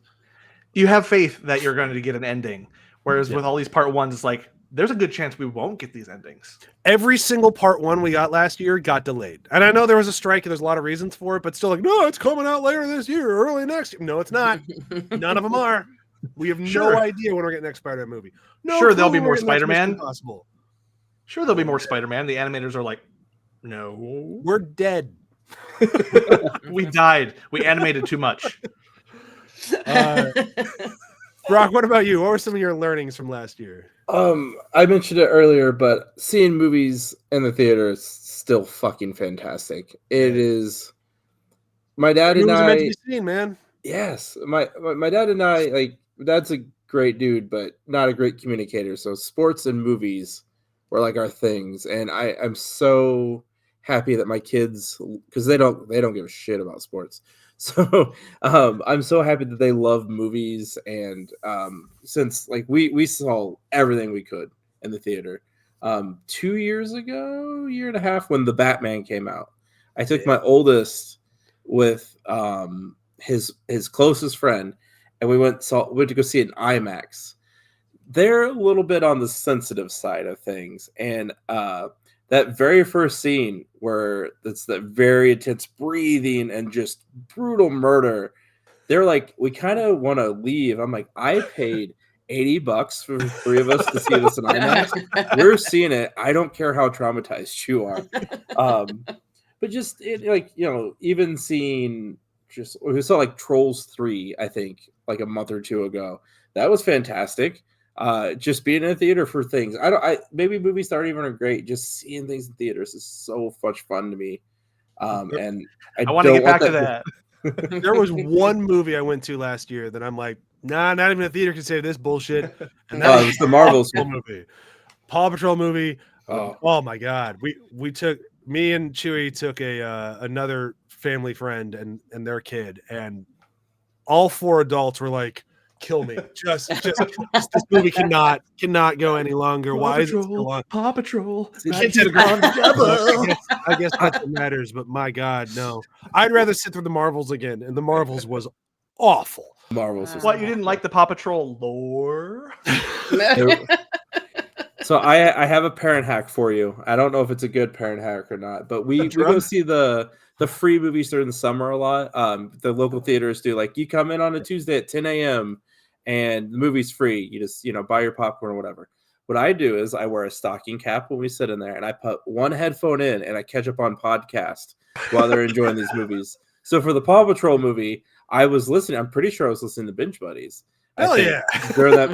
You have faith that you're going to get an ending, whereas with all these part ones, it's like there's a good chance we won't get these endings. Every single part one we got last year got delayed. And I know there was a strike and there's a lot of reasons for it, but still like, no, it's coming out later this year, early next year. No, it's not. None of them are. We have no idea when we're getting next Spider-Man movie. No, there'll be more Spider-Man. Possible. Sure, there'll be more Spider-Man. The animators are like, no. We're dead. We died. We animated too much. Brok, what about you? What were some of your learnings from last year? I mentioned it earlier, but seeing movies in the theater is still fucking fantastic. It is. My dad and I. Meant to be seen, man. Yes, my dad and I, like, Dad's a great dude, but not a great communicator. So sports and movies were like our things, and I'm so happy that my kids, because they don't give a shit about sports. So I'm so happy that they love movies, and since like we saw everything we could in the theater. 2 years ago, year and a half, when the Batman came out, I took my oldest with his closest friend, and we went to go see it in IMAX. They're a little bit on the sensitive side of things, and that very first scene where it's that very intense breathing and just brutal murder, they're like, we kind of want to leave. I'm like, I paid $80 for the three of us to see this in IMAX. We're seeing it. I don't care how traumatized you are. But just even seeing we saw like Trolls 3, I think, like a month or two ago. That was fantastic. Just being in a theater for things. Maybe movies aren't even great. Just seeing things in theaters is so much fun to me. And I want to get back to that. There was one movie I went to last year that I'm like, nah, not even a theater can save this bullshit. And that was the Marvels movie. Paw Patrol movie. Oh my God. Me and Chewy took another family friend and their kid, and all four adults were like, kill me. Just this movie cannot go any longer. Why is it so long? Paw Patrol. I guess that's what matters, but my God, no. I'd rather sit through the Marvels again, and the Marvels was awful. Marvels. What, you didn't like the Paw Patrol lore? So I have a parent hack for you. I don't know if it's a good parent hack or not, but we go see the free movies during the summer a lot. The local theaters do, like, you come in on a Tuesday at 10 a.m. and the movie's free. You just, buy your popcorn or whatever. What I do is I wear a stocking cap when we sit in there, and I put one headphone in and I catch up on podcast while they're enjoying these movies. So for the Paw Patrol movie, I was listening. I'm pretty sure I was listening to Binge Buddies. Hell yeah! During that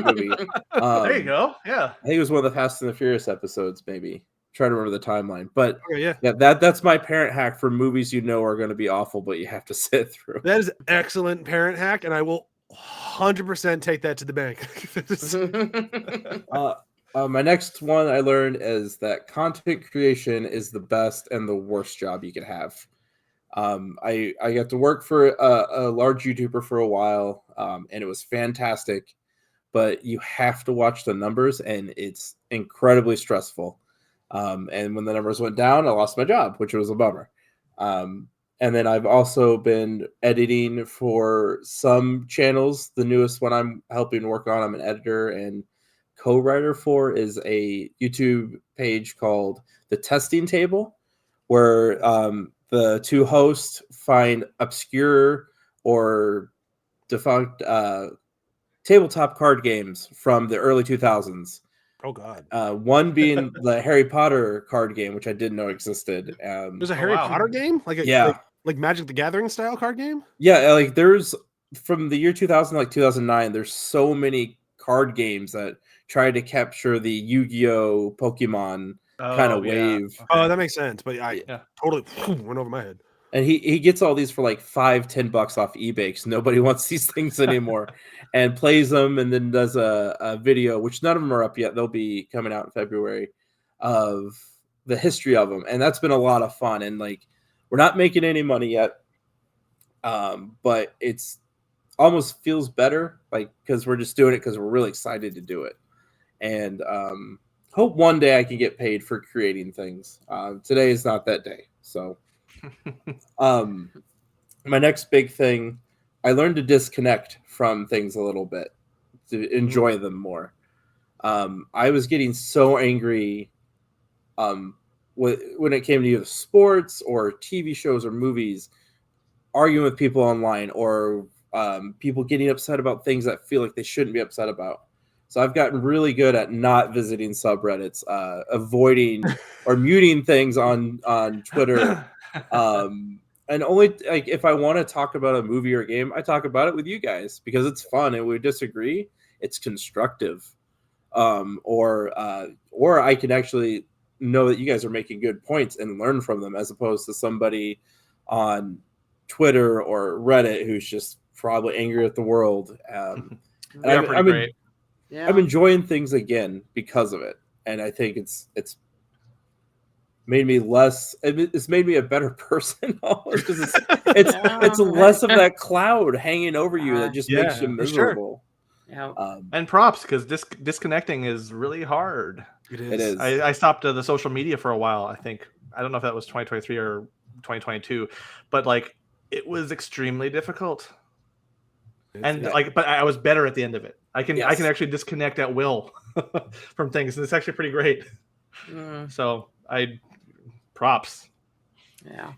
movie. There you go. Yeah. I think it was one of the Fast and the Furious episodes, maybe. I'm trying to remember the timeline. But yeah, that's my parent hack for movies are going to be awful, but you have to sit through. That is excellent parent hack, and I will 100% take that to the bank. My next one I learned is that content creation is the best and the worst job you could have. I got to work for a large YouTuber for a while, and it was fantastic, but you have to watch the numbers, and it's incredibly stressful. And when the numbers went down, I lost my job, which was a bummer. And then I've also been editing for some channels. The newest one I'm helping work on, I'm an editor and co-writer for, is a YouTube page called The Testing Table, where the two hosts find obscure or defunct tabletop card games from the early 2000s. Oh God. One being the Harry Potter card game, which I didn't know existed. There's a Harry wow. Potter game, Yeah. like Magic the Gathering style card game. Yeah, like there's from the year 2000 like 2009. There's so many card games that try to capture the Yu-Gi-Oh, Pokemon kind of wave. Oh, that makes sense. But I Yeah. totally went over my head. And he gets all these for like $5-10 off eBay because nobody wants these things anymore, and plays them, and then does a video, which none of them are up yet. They'll be coming out in February, of the history of them, and that's been a lot of fun. And like, we're not making any money yet, but it's almost feels better, like because we're just doing it because we're really excited to do it, and hope one day I can get paid for creating things. Today is not that day, so. My next big thing, I learned to disconnect from things a little bit to enjoy them more. I was getting so angry when it came to either sports or TV shows or movies, arguing with people online, or people getting upset about things that feel like they shouldn't be upset about. So I've gotten really good at not visiting subreddits, avoiding or muting things on Twitter. And only like if I want to talk about a movie or a game, I talk about it with you guys because it's fun, and we disagree, it's constructive. Or I can actually know that you guys are making good points and learn from them, as opposed to somebody on Twitter or Reddit who's just probably angry at the world. Great. Yeah. I'm enjoying things again because of it, and I think it's made me less. It's made me a better person almost, because it's less of that cloud hanging over you that just makes you miserable. Yeah. And props, because disconnecting is really hard. It is. It is. I stopped the social media for a while. I don't know if that was 2023 or 2022, but like it was extremely difficult. But I was better at the end of it. I can actually disconnect at will from things, and it's actually pretty great. So props. Yeah.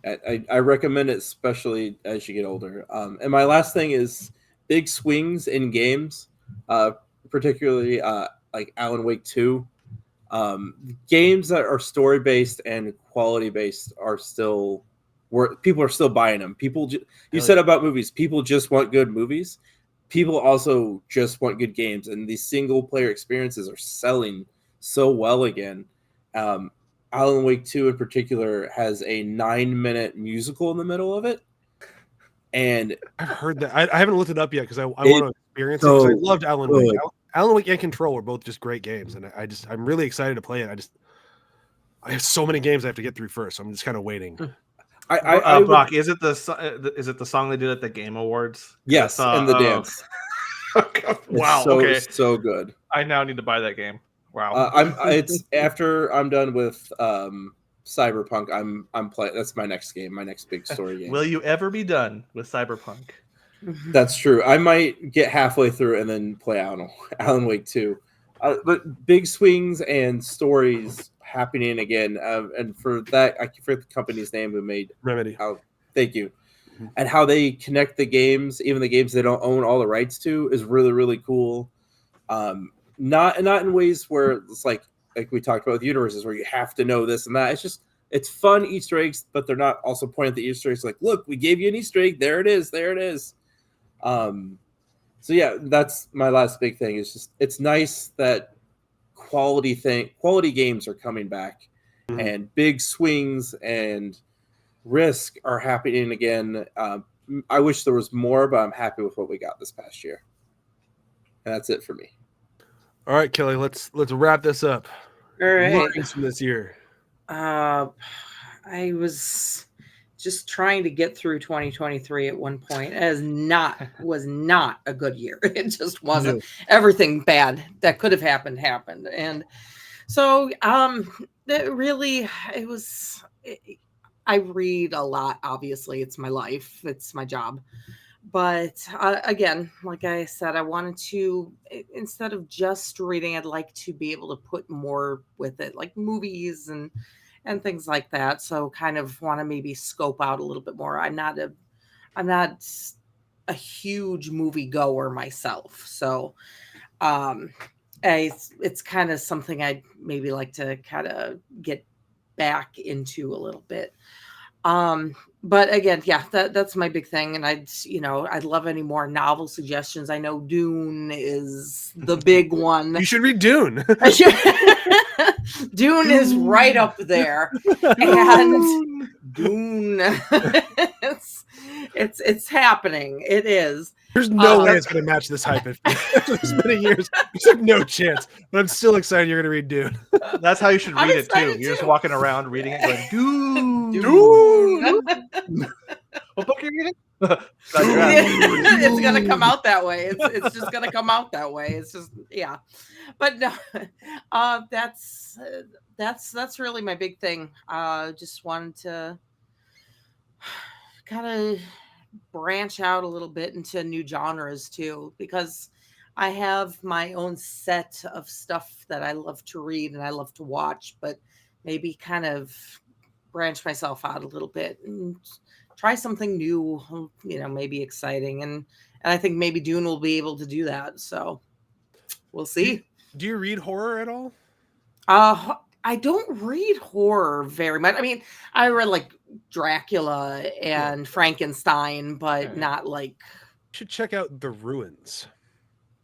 I recommend it, especially as you get older. And my last thing is big swings in games, particularly like Alan Wake 2. Games that are story based and quality based are still people are still buying them. You said about movies, people just want good movies. People also just want good games, and these single player experiences are selling so well again. Alan Wake 2 in particular has a 9-minute musical in the middle of it. And I've heard that. I haven't looked it up yet because I want to experience it. I loved Alan Wake. Alan Wake and Control were both just great games, and I'm really excited to play it. I have so many games I have to get through first, so I'm just kind of waiting. Brok, is it the song they did at the Game Awards? Yes, and the dance. Wow, it's so good. I now need to buy that game. Wow. It's after I'm done with Cyberpunk. I'm playing. That's my next game, my next big story game. Will you ever be done with Cyberpunk? That's true. I might get halfway through and then play Alan Wake 2. But big swings and stories happening again. And for that, I forget the company's name who made Remedy. Thank you. And how they connect the games, even the games they don't own all the rights to, is really, really cool. Not in ways where it's like we talked about with universes where you have to know this and that. It's fun Easter eggs, but they're not also pointing at the Easter eggs like, look, we gave you an Easter egg. There it is. So yeah, that's my last big thing. It's nice that quality games are coming back, and big swings and risk are happening again. I wish there was more, but I'm happy with what we got this past year. And that's it for me. All right, Kelly, let's wrap this up. All right. Learnings from this year. I was just trying to get through 2023 at one point. It was not a good year. It just wasn't. No. Everything bad that could have happened. And so I read a lot. Obviously, it's my life. It's my job. But again, like I said, I wanted to, instead of just reading, I'd like to be able to put more with it, like movies and things like that. So kind of want to maybe scope out a little bit more. I'm not a a huge movie goer myself. So it's kind of something I'd maybe like to kind of get back into a little bit. But again, yeah, that's my big thing. And I'd love any more novel suggestions. I know Dune is the big one. You should read Dune. Dune is right up there. And Dune, it's happening. It is. There's no way it's going to match this hype. After this many years, there's like no chance. But I'm still excited you're going to read Dune. That's how you should I'm read it too. excited You're just too. walking around reading it, going, Dune. Dune. What book are you reading? It's gonna come out that way. It's just gonna come out that way. It's just but no, that's really my big thing. Just wanted to kind of branch out a little bit into new genres too, because I have my own set of stuff that I love to read and I love to watch, but maybe kind of branch myself out a little bit and try something new, maybe exciting. And I think maybe Dune will be able to do that. So we'll see. Do you read horror at all? I don't read horror very much. I mean, I read like Dracula and Frankenstein, but not like. You should check out The Ruins.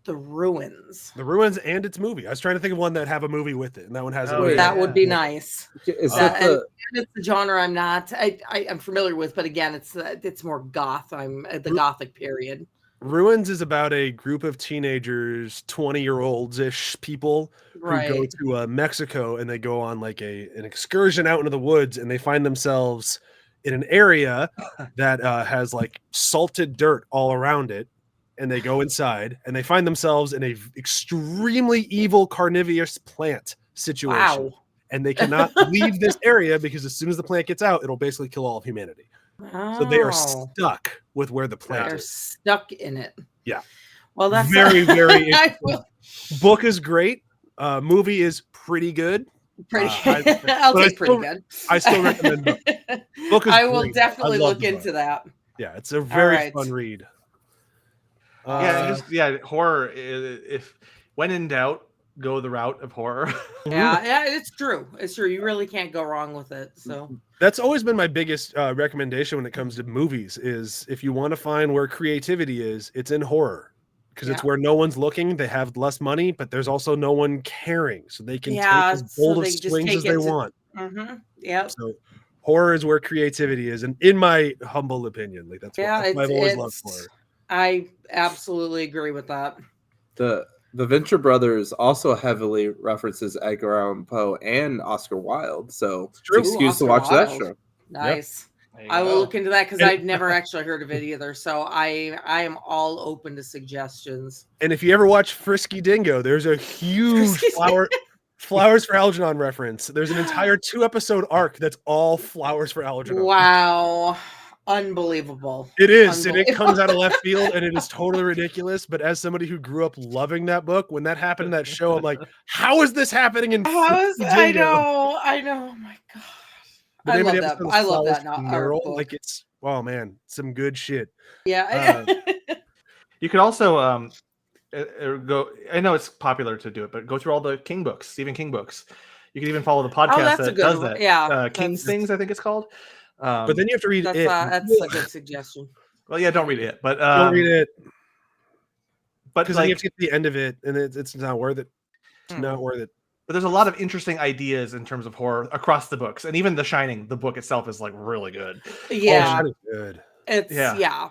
The Ruins. The Ruins and its movie. I was trying to think of one that have a movie with it, and that one has a Oh, movie. That would be nice. Is And it's the genre I'm not. I'm familiar with, but again, it's more goth. I'm at the Gothic period. Ruins is about a group of teenagers, 20-year-olds-ish people who go to Mexico, and they go on like an excursion out into the woods, and they find themselves in an area that has like salted dirt all around it. And they go inside, and they find themselves in a extremely evil carnivorous plant situation. Wow. And they cannot leave this area because as soon as the plant gets out, it'll basically kill all of humanity. Oh. So they are stuck with where the plant They're is. stuck in it. Yeah. Well, that's very, very I interesting. will, Book is great. Movie is pretty good. pretty I'll but take pretty good. I still recommend book. Book is I will great. definitely I love look the book. into that. Yeah, it's a very right. fun read. Horror. If when in doubt, go the route of horror. Yeah, it's true. It's true. You really can't go wrong with it. So That's always been my biggest recommendation when it comes to movies is if you want to find where creativity is, it's in horror because it's where no one's looking. They have less money, but there's also no one caring. So they can take as bold of swings as they want. Yeah. So horror is where creativity is. And in my humble opinion, like that's what I've always loved horror. I absolutely agree with that. The Venture Brothers also heavily references Edgar Allan Poe and Oscar Wilde, so excuse to watch that show. Nice. I will look into that because I've never actually heard of it either. So I am all open to suggestions. And if you ever watch Frisky Dingo, there's a huge Flowers for Algernon reference. There's an entire 2-episode arc that's all Flowers for Algernon. Wow. Unbelievable. It is, and it comes out of left field, and it is totally ridiculous. But as somebody who grew up loving that book, when that happened in that show, I'm like, how is this happening I know. Oh my god. I love that. I love that. Like it's man, some good shit. Yeah. You could also go. I know it's popular to do it, but go through all the King books, Stephen King books. You can even follow the podcast that does that. Yeah, King's Things, I think it's called. But then you have to read it. That's a good suggestion. Well, yeah, don't read it, but don't read it. But because you have to get to the end of it, and it's not worth it. It's not worth it. But there's a lot of interesting ideas in terms of horror across the books, and even The Shining, the book itself, is like really good. Yeah, good. It's yeah.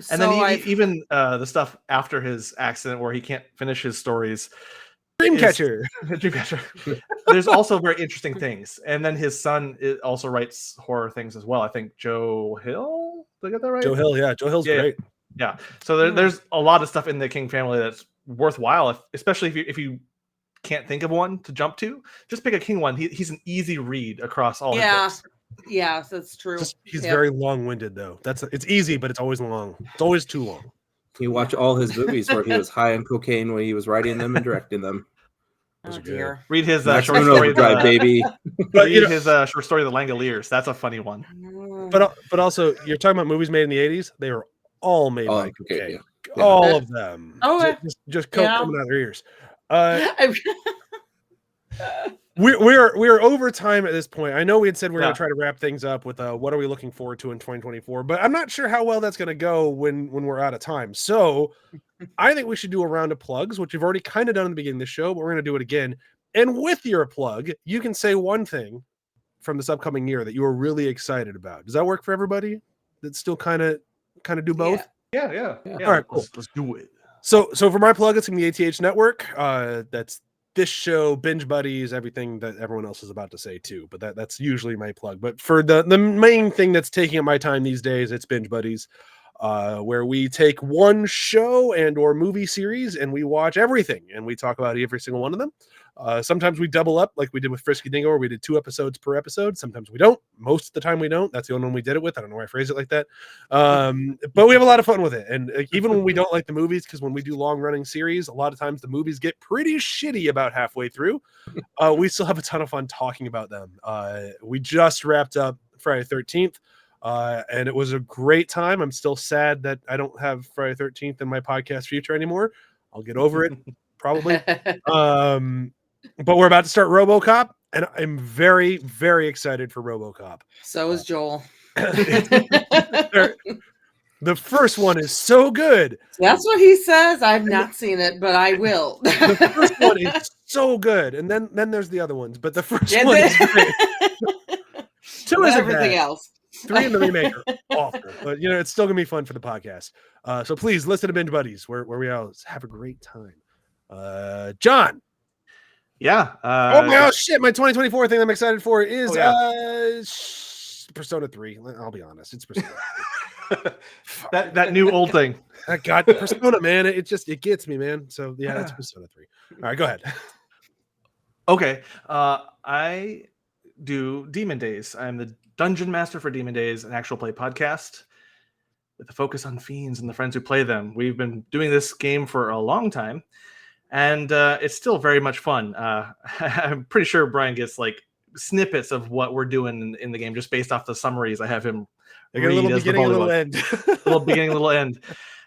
And then even the stuff after his accident, where he can't finish his stories. Dreamcatcher. There's also very interesting things, and then his son also writes horror things as well. I think Joe Hill. Did I get that right? Joe Hill, yeah. Joe Hill's great. Yeah. So there's a lot of stuff in the King family that's worthwhile, especially if you can't think of one to jump to. Just pick a King one. He's an easy read across all his books. Yeah, that's true. He's very long-winded though. It's easy, but it's always long. It's always too long. You watch all his movies where he was high on cocaine when he was writing them and directing them. Oh dear. Read his short story, baby. Read his short story, The Langoliers. That's a funny one. But also, you're talking about movies made in the 80s. They were all made Oh, by okay, cocaine. yeah. All of them. Oh, Just coke yeah. coming out of their ears. We're over time at this point. I know we had said we're going to try to wrap things up with what are we looking forward to in 2024, but I'm not sure how well that's going to go when we're out of time. So I think we should do a round of plugs, which we've already kind of done in the beginning of the show, but we're going to do it again. And with your plug, you can say one thing from this upcoming year that you are really excited about. Does that work for everybody? That still kind of do both? Yeah. All right, cool. Let's do it. So for my plug, it's gonna be the ATH Network. That's this show, Binge Buddies, everything that everyone else is about to say too. But that's usually my plug. But for the main thing that's taking up my time these days, it's Binge Buddies, where we take one show and or movie series and we watch everything and we talk about every single one of them. Sometimes we double up like we did with Frisky Dingo, where we did 2 episodes per episode. Sometimes we don't. Most of the time we don't. That's the only one we did it with. I don't know why I phrased it like that. But we have a lot of fun with it. And even when we don't like the movies, because when we do long-running series, a lot of times the movies get pretty shitty about halfway through. We still have a ton of fun talking about them. We just wrapped up Friday the 13th. And it was a great time. I'm still sad that I don't have Friday the 13th in my podcast future anymore. I'll get over it probably. But we're about to start RoboCop, and I'm very, very excited for RoboCop. So is Joel. The first one is so good. That's what he says. I've not seen it, but I will. The first one is so good, and then there's the other ones, but the first one is great. 2 is everything else. 3 in the remake are awful, but it's still gonna be fun for the podcast. So please listen to Binge Buddies, where we always have a great time. John. Yeah. Oh shit! My 2024 thing I'm excited for is Persona 3. I'll be honest, it's Persona 3. that new old thing. I got Persona, man. It gets me, man. So yeah, it's Persona 3. All right, go ahead. Okay. I do Demon Days. I'm the dungeon master for Demon Days, an actual play podcast with a focus on fiends and the friends who play them. We've been doing this game for a long time. And it's still very much fun. I'm pretty sure Bryan gets like snippets of what we're doing in the game just based off the summaries I have him read. A little beginning, a little end. A little beginning, a little end.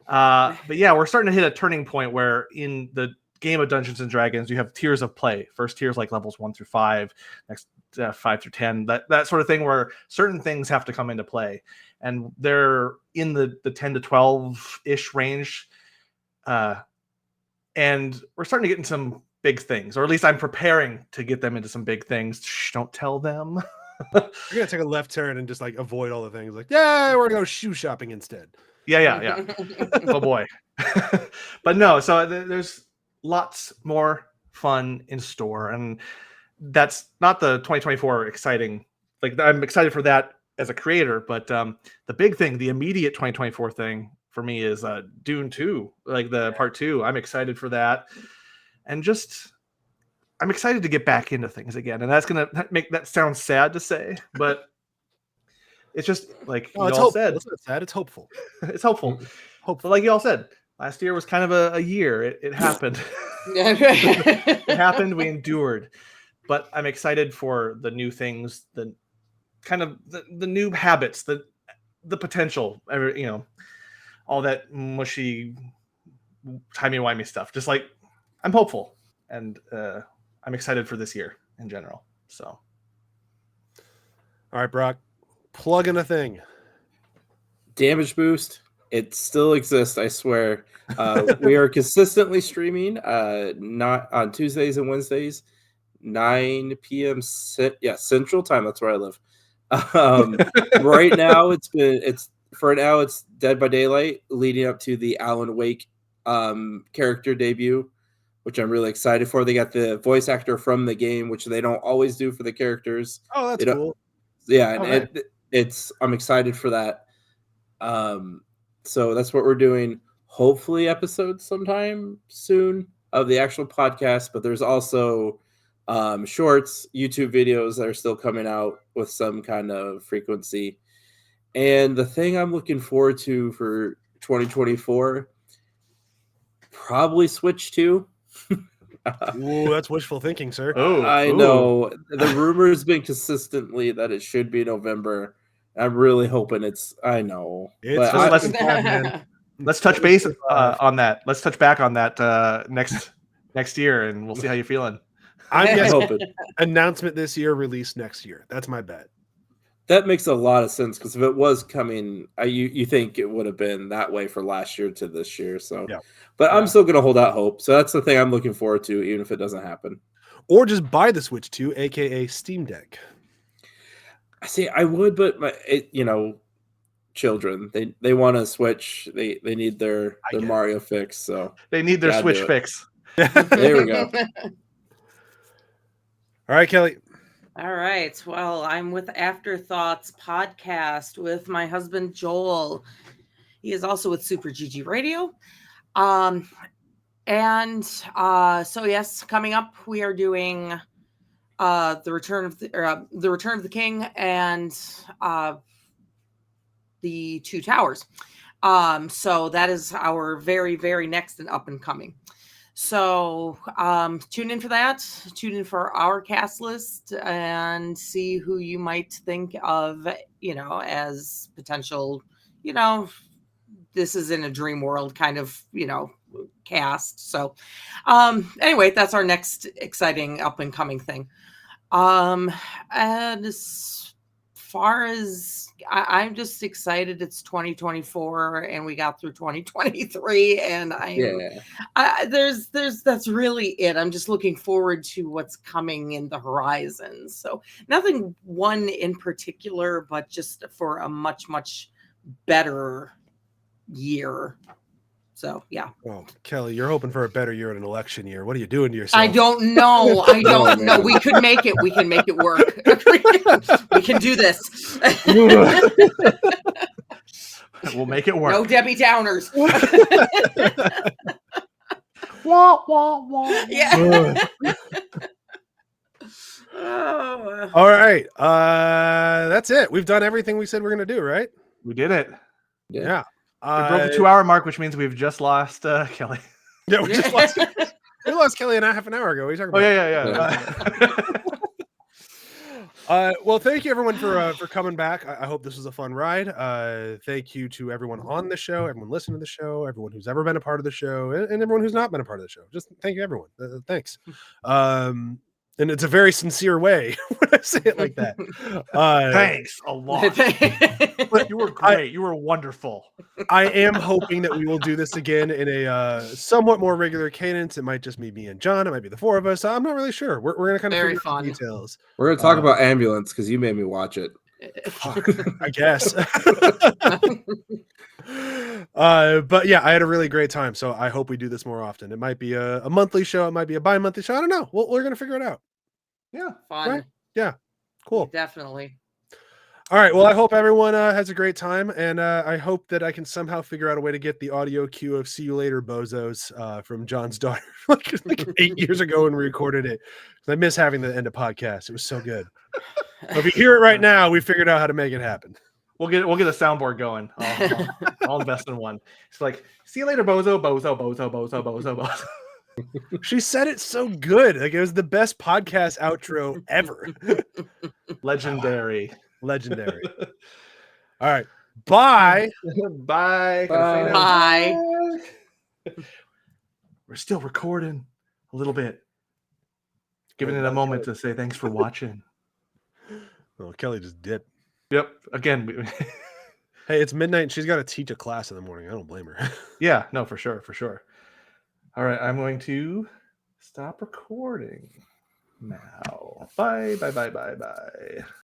But yeah, we're starting to hit a turning point where in the game of Dungeons and Dragons, you have tiers of play. First tier is like levels 1 through 5, next 5 through 10, that sort of thing, where certain things have to come into play. And they're in the 10 to 12-ish range. And we're starting to get into some big things, or at least I'm preparing to get them into some big things. Shh, don't tell them. You're gonna take a left turn and just like avoid all the things. Like, yeah, we're gonna go shoe shopping instead. Yeah. Oh boy. But no, so there's lots more fun in store, and that's not the 2024 exciting. Like, I'm excited for that as a creator, but the big thing, the immediate 2024 thing for me is Dune 2, like the part 2. I'm excited for that, and I'm excited to get back into things again. And that's gonna make that sound sad to say, but it's just like you all said. It's not sad. It's hopeful. It's hopeful. Hopeful, like you all said. Last year was kind of a year. It happened. It happened. We endured, but I'm excited for the new things, the kind of the new habits, the potential. All that mushy, timey-wimey stuff. Just like, I'm hopeful, and I'm excited for this year in general. So, all right, Brok, plug in a thing. Damage Boost. It still exists, I swear. We are consistently streaming, not on Tuesdays and Wednesdays, 9 p.m. Central Time. That's where I live. Right now, it's Dead by Daylight, leading up to the Alan Wake character debut, which I'm really excited for. They got the voice actor from the game, which they don't always do for the characters. Oh, that's cool. Yeah, and I'm excited for that. So that's what we're doing. Hopefully episodes sometime soon of the actual podcast, but there's also shorts, YouTube videos that are still coming out with some kind of frequency. And the thing I'm looking forward to for 2024, probably Switch 2. Ooh, that's wishful thinking, sir. I know. The rumor has been consistently that it should be November. I'm really hoping I know. It's But Let's- fucking fun, man. Let's touch base on that. Let's touch back on that next year, and we'll see how you're feeling. I'm I'm guessing hoping. announcement this year, release next year. That's my bet. That makes a lot of sense because if it was coming, you think it would have been that way for last year to this year. So, Yeah. But I'm Yeah. still going to hold out hope. So that's the thing I'm looking forward to, even if it doesn't happen. Or just buy the Switch 2, aka Steam Deck. I see. I would, but children they want to Switch. They need their I get it. Mario fix. So They need their Gotta Switch do it. fix. there we go. All right, Kelly. All right. Well, I'm with Afterthoughts podcast with my husband Joel. He is also with Super GG Radio. So yes, coming up we are doing the Return of the King and the Two Towers. So that is our very, very next and up and coming. So tune in for that. Tune in for our cast list and see who you might think of, as potential, this is in a dream world kind of, cast. So anyway, that's our next exciting up and coming thing. And as far as I'm just excited, it's 2024 and we got through 2023, and that's really it. I'm just looking forward to what's coming in the horizon. So nothing one in particular, but just for a much, much better year. So yeah. Oh, Kelly, you're hoping for a better year in an election year. What are you doing to yourself? I don't know. I don't know. We could make it. We can make it work. We can do this. We'll make it work. No Debbie Downers. Wah, wah, wah. Yeah. Oh. All right. That's it. We've done everything we said we're going to do, right? We did it. Yeah. We broke the 2-hour mark, which means we've just lost Kelly. Yeah, we just lost. We lost Kelly half an hour ago. What are you talking about? Yeah. Well, thank you everyone for coming back. I hope this was a fun ride. Thank you to everyone on the show, everyone listening to the show, everyone who's ever been a part of the show, and everyone who's not been a part of the show. Just thank you, everyone. Thanks. And it's a very sincere way when I say it like that. Thanks a lot. You were great. You were wonderful. I am hoping that we will do this again in a somewhat more regular cadence. It might just be me and John. It might be the four of us. I'm not really sure. We're going to kind of Very figure out the fun. details. We're going to talk about Ambulance because you made me watch it. I guess. But yeah, I had a really great time. So I hope we do this more often. It might be a monthly show. It might be a bi-monthly show. I don't know. We're going to figure it out. Yeah. Fun. Right. Yeah. Cool. Definitely. All right. Well, I hope everyone has a great time. And I hope that I can somehow figure out a way to get the audio cue of "See You Later, Bozos" from John's daughter like 8 years ago when we recorded it. I miss having the end of podcast. It was so good. So if you hear it right now, we figured out how to make it happen. We'll get a soundboard going. I'll invest in one. It's like, see you later, bozo, bozo, bozo, bozo, bozo, bozo. She said it so good. Like it was the best podcast outro ever. Legendary. Legendary. All right. Bye. Bye. Bye. We're still recording a little bit. Giving it a moment to say thanks for watching. Oh, Kelly just dipped. Yep. Again. Hey, it's midnight and she's got to teach a class in the morning. I don't blame her. Yeah, no, for sure. All right, I'm going to stop recording now. Bye.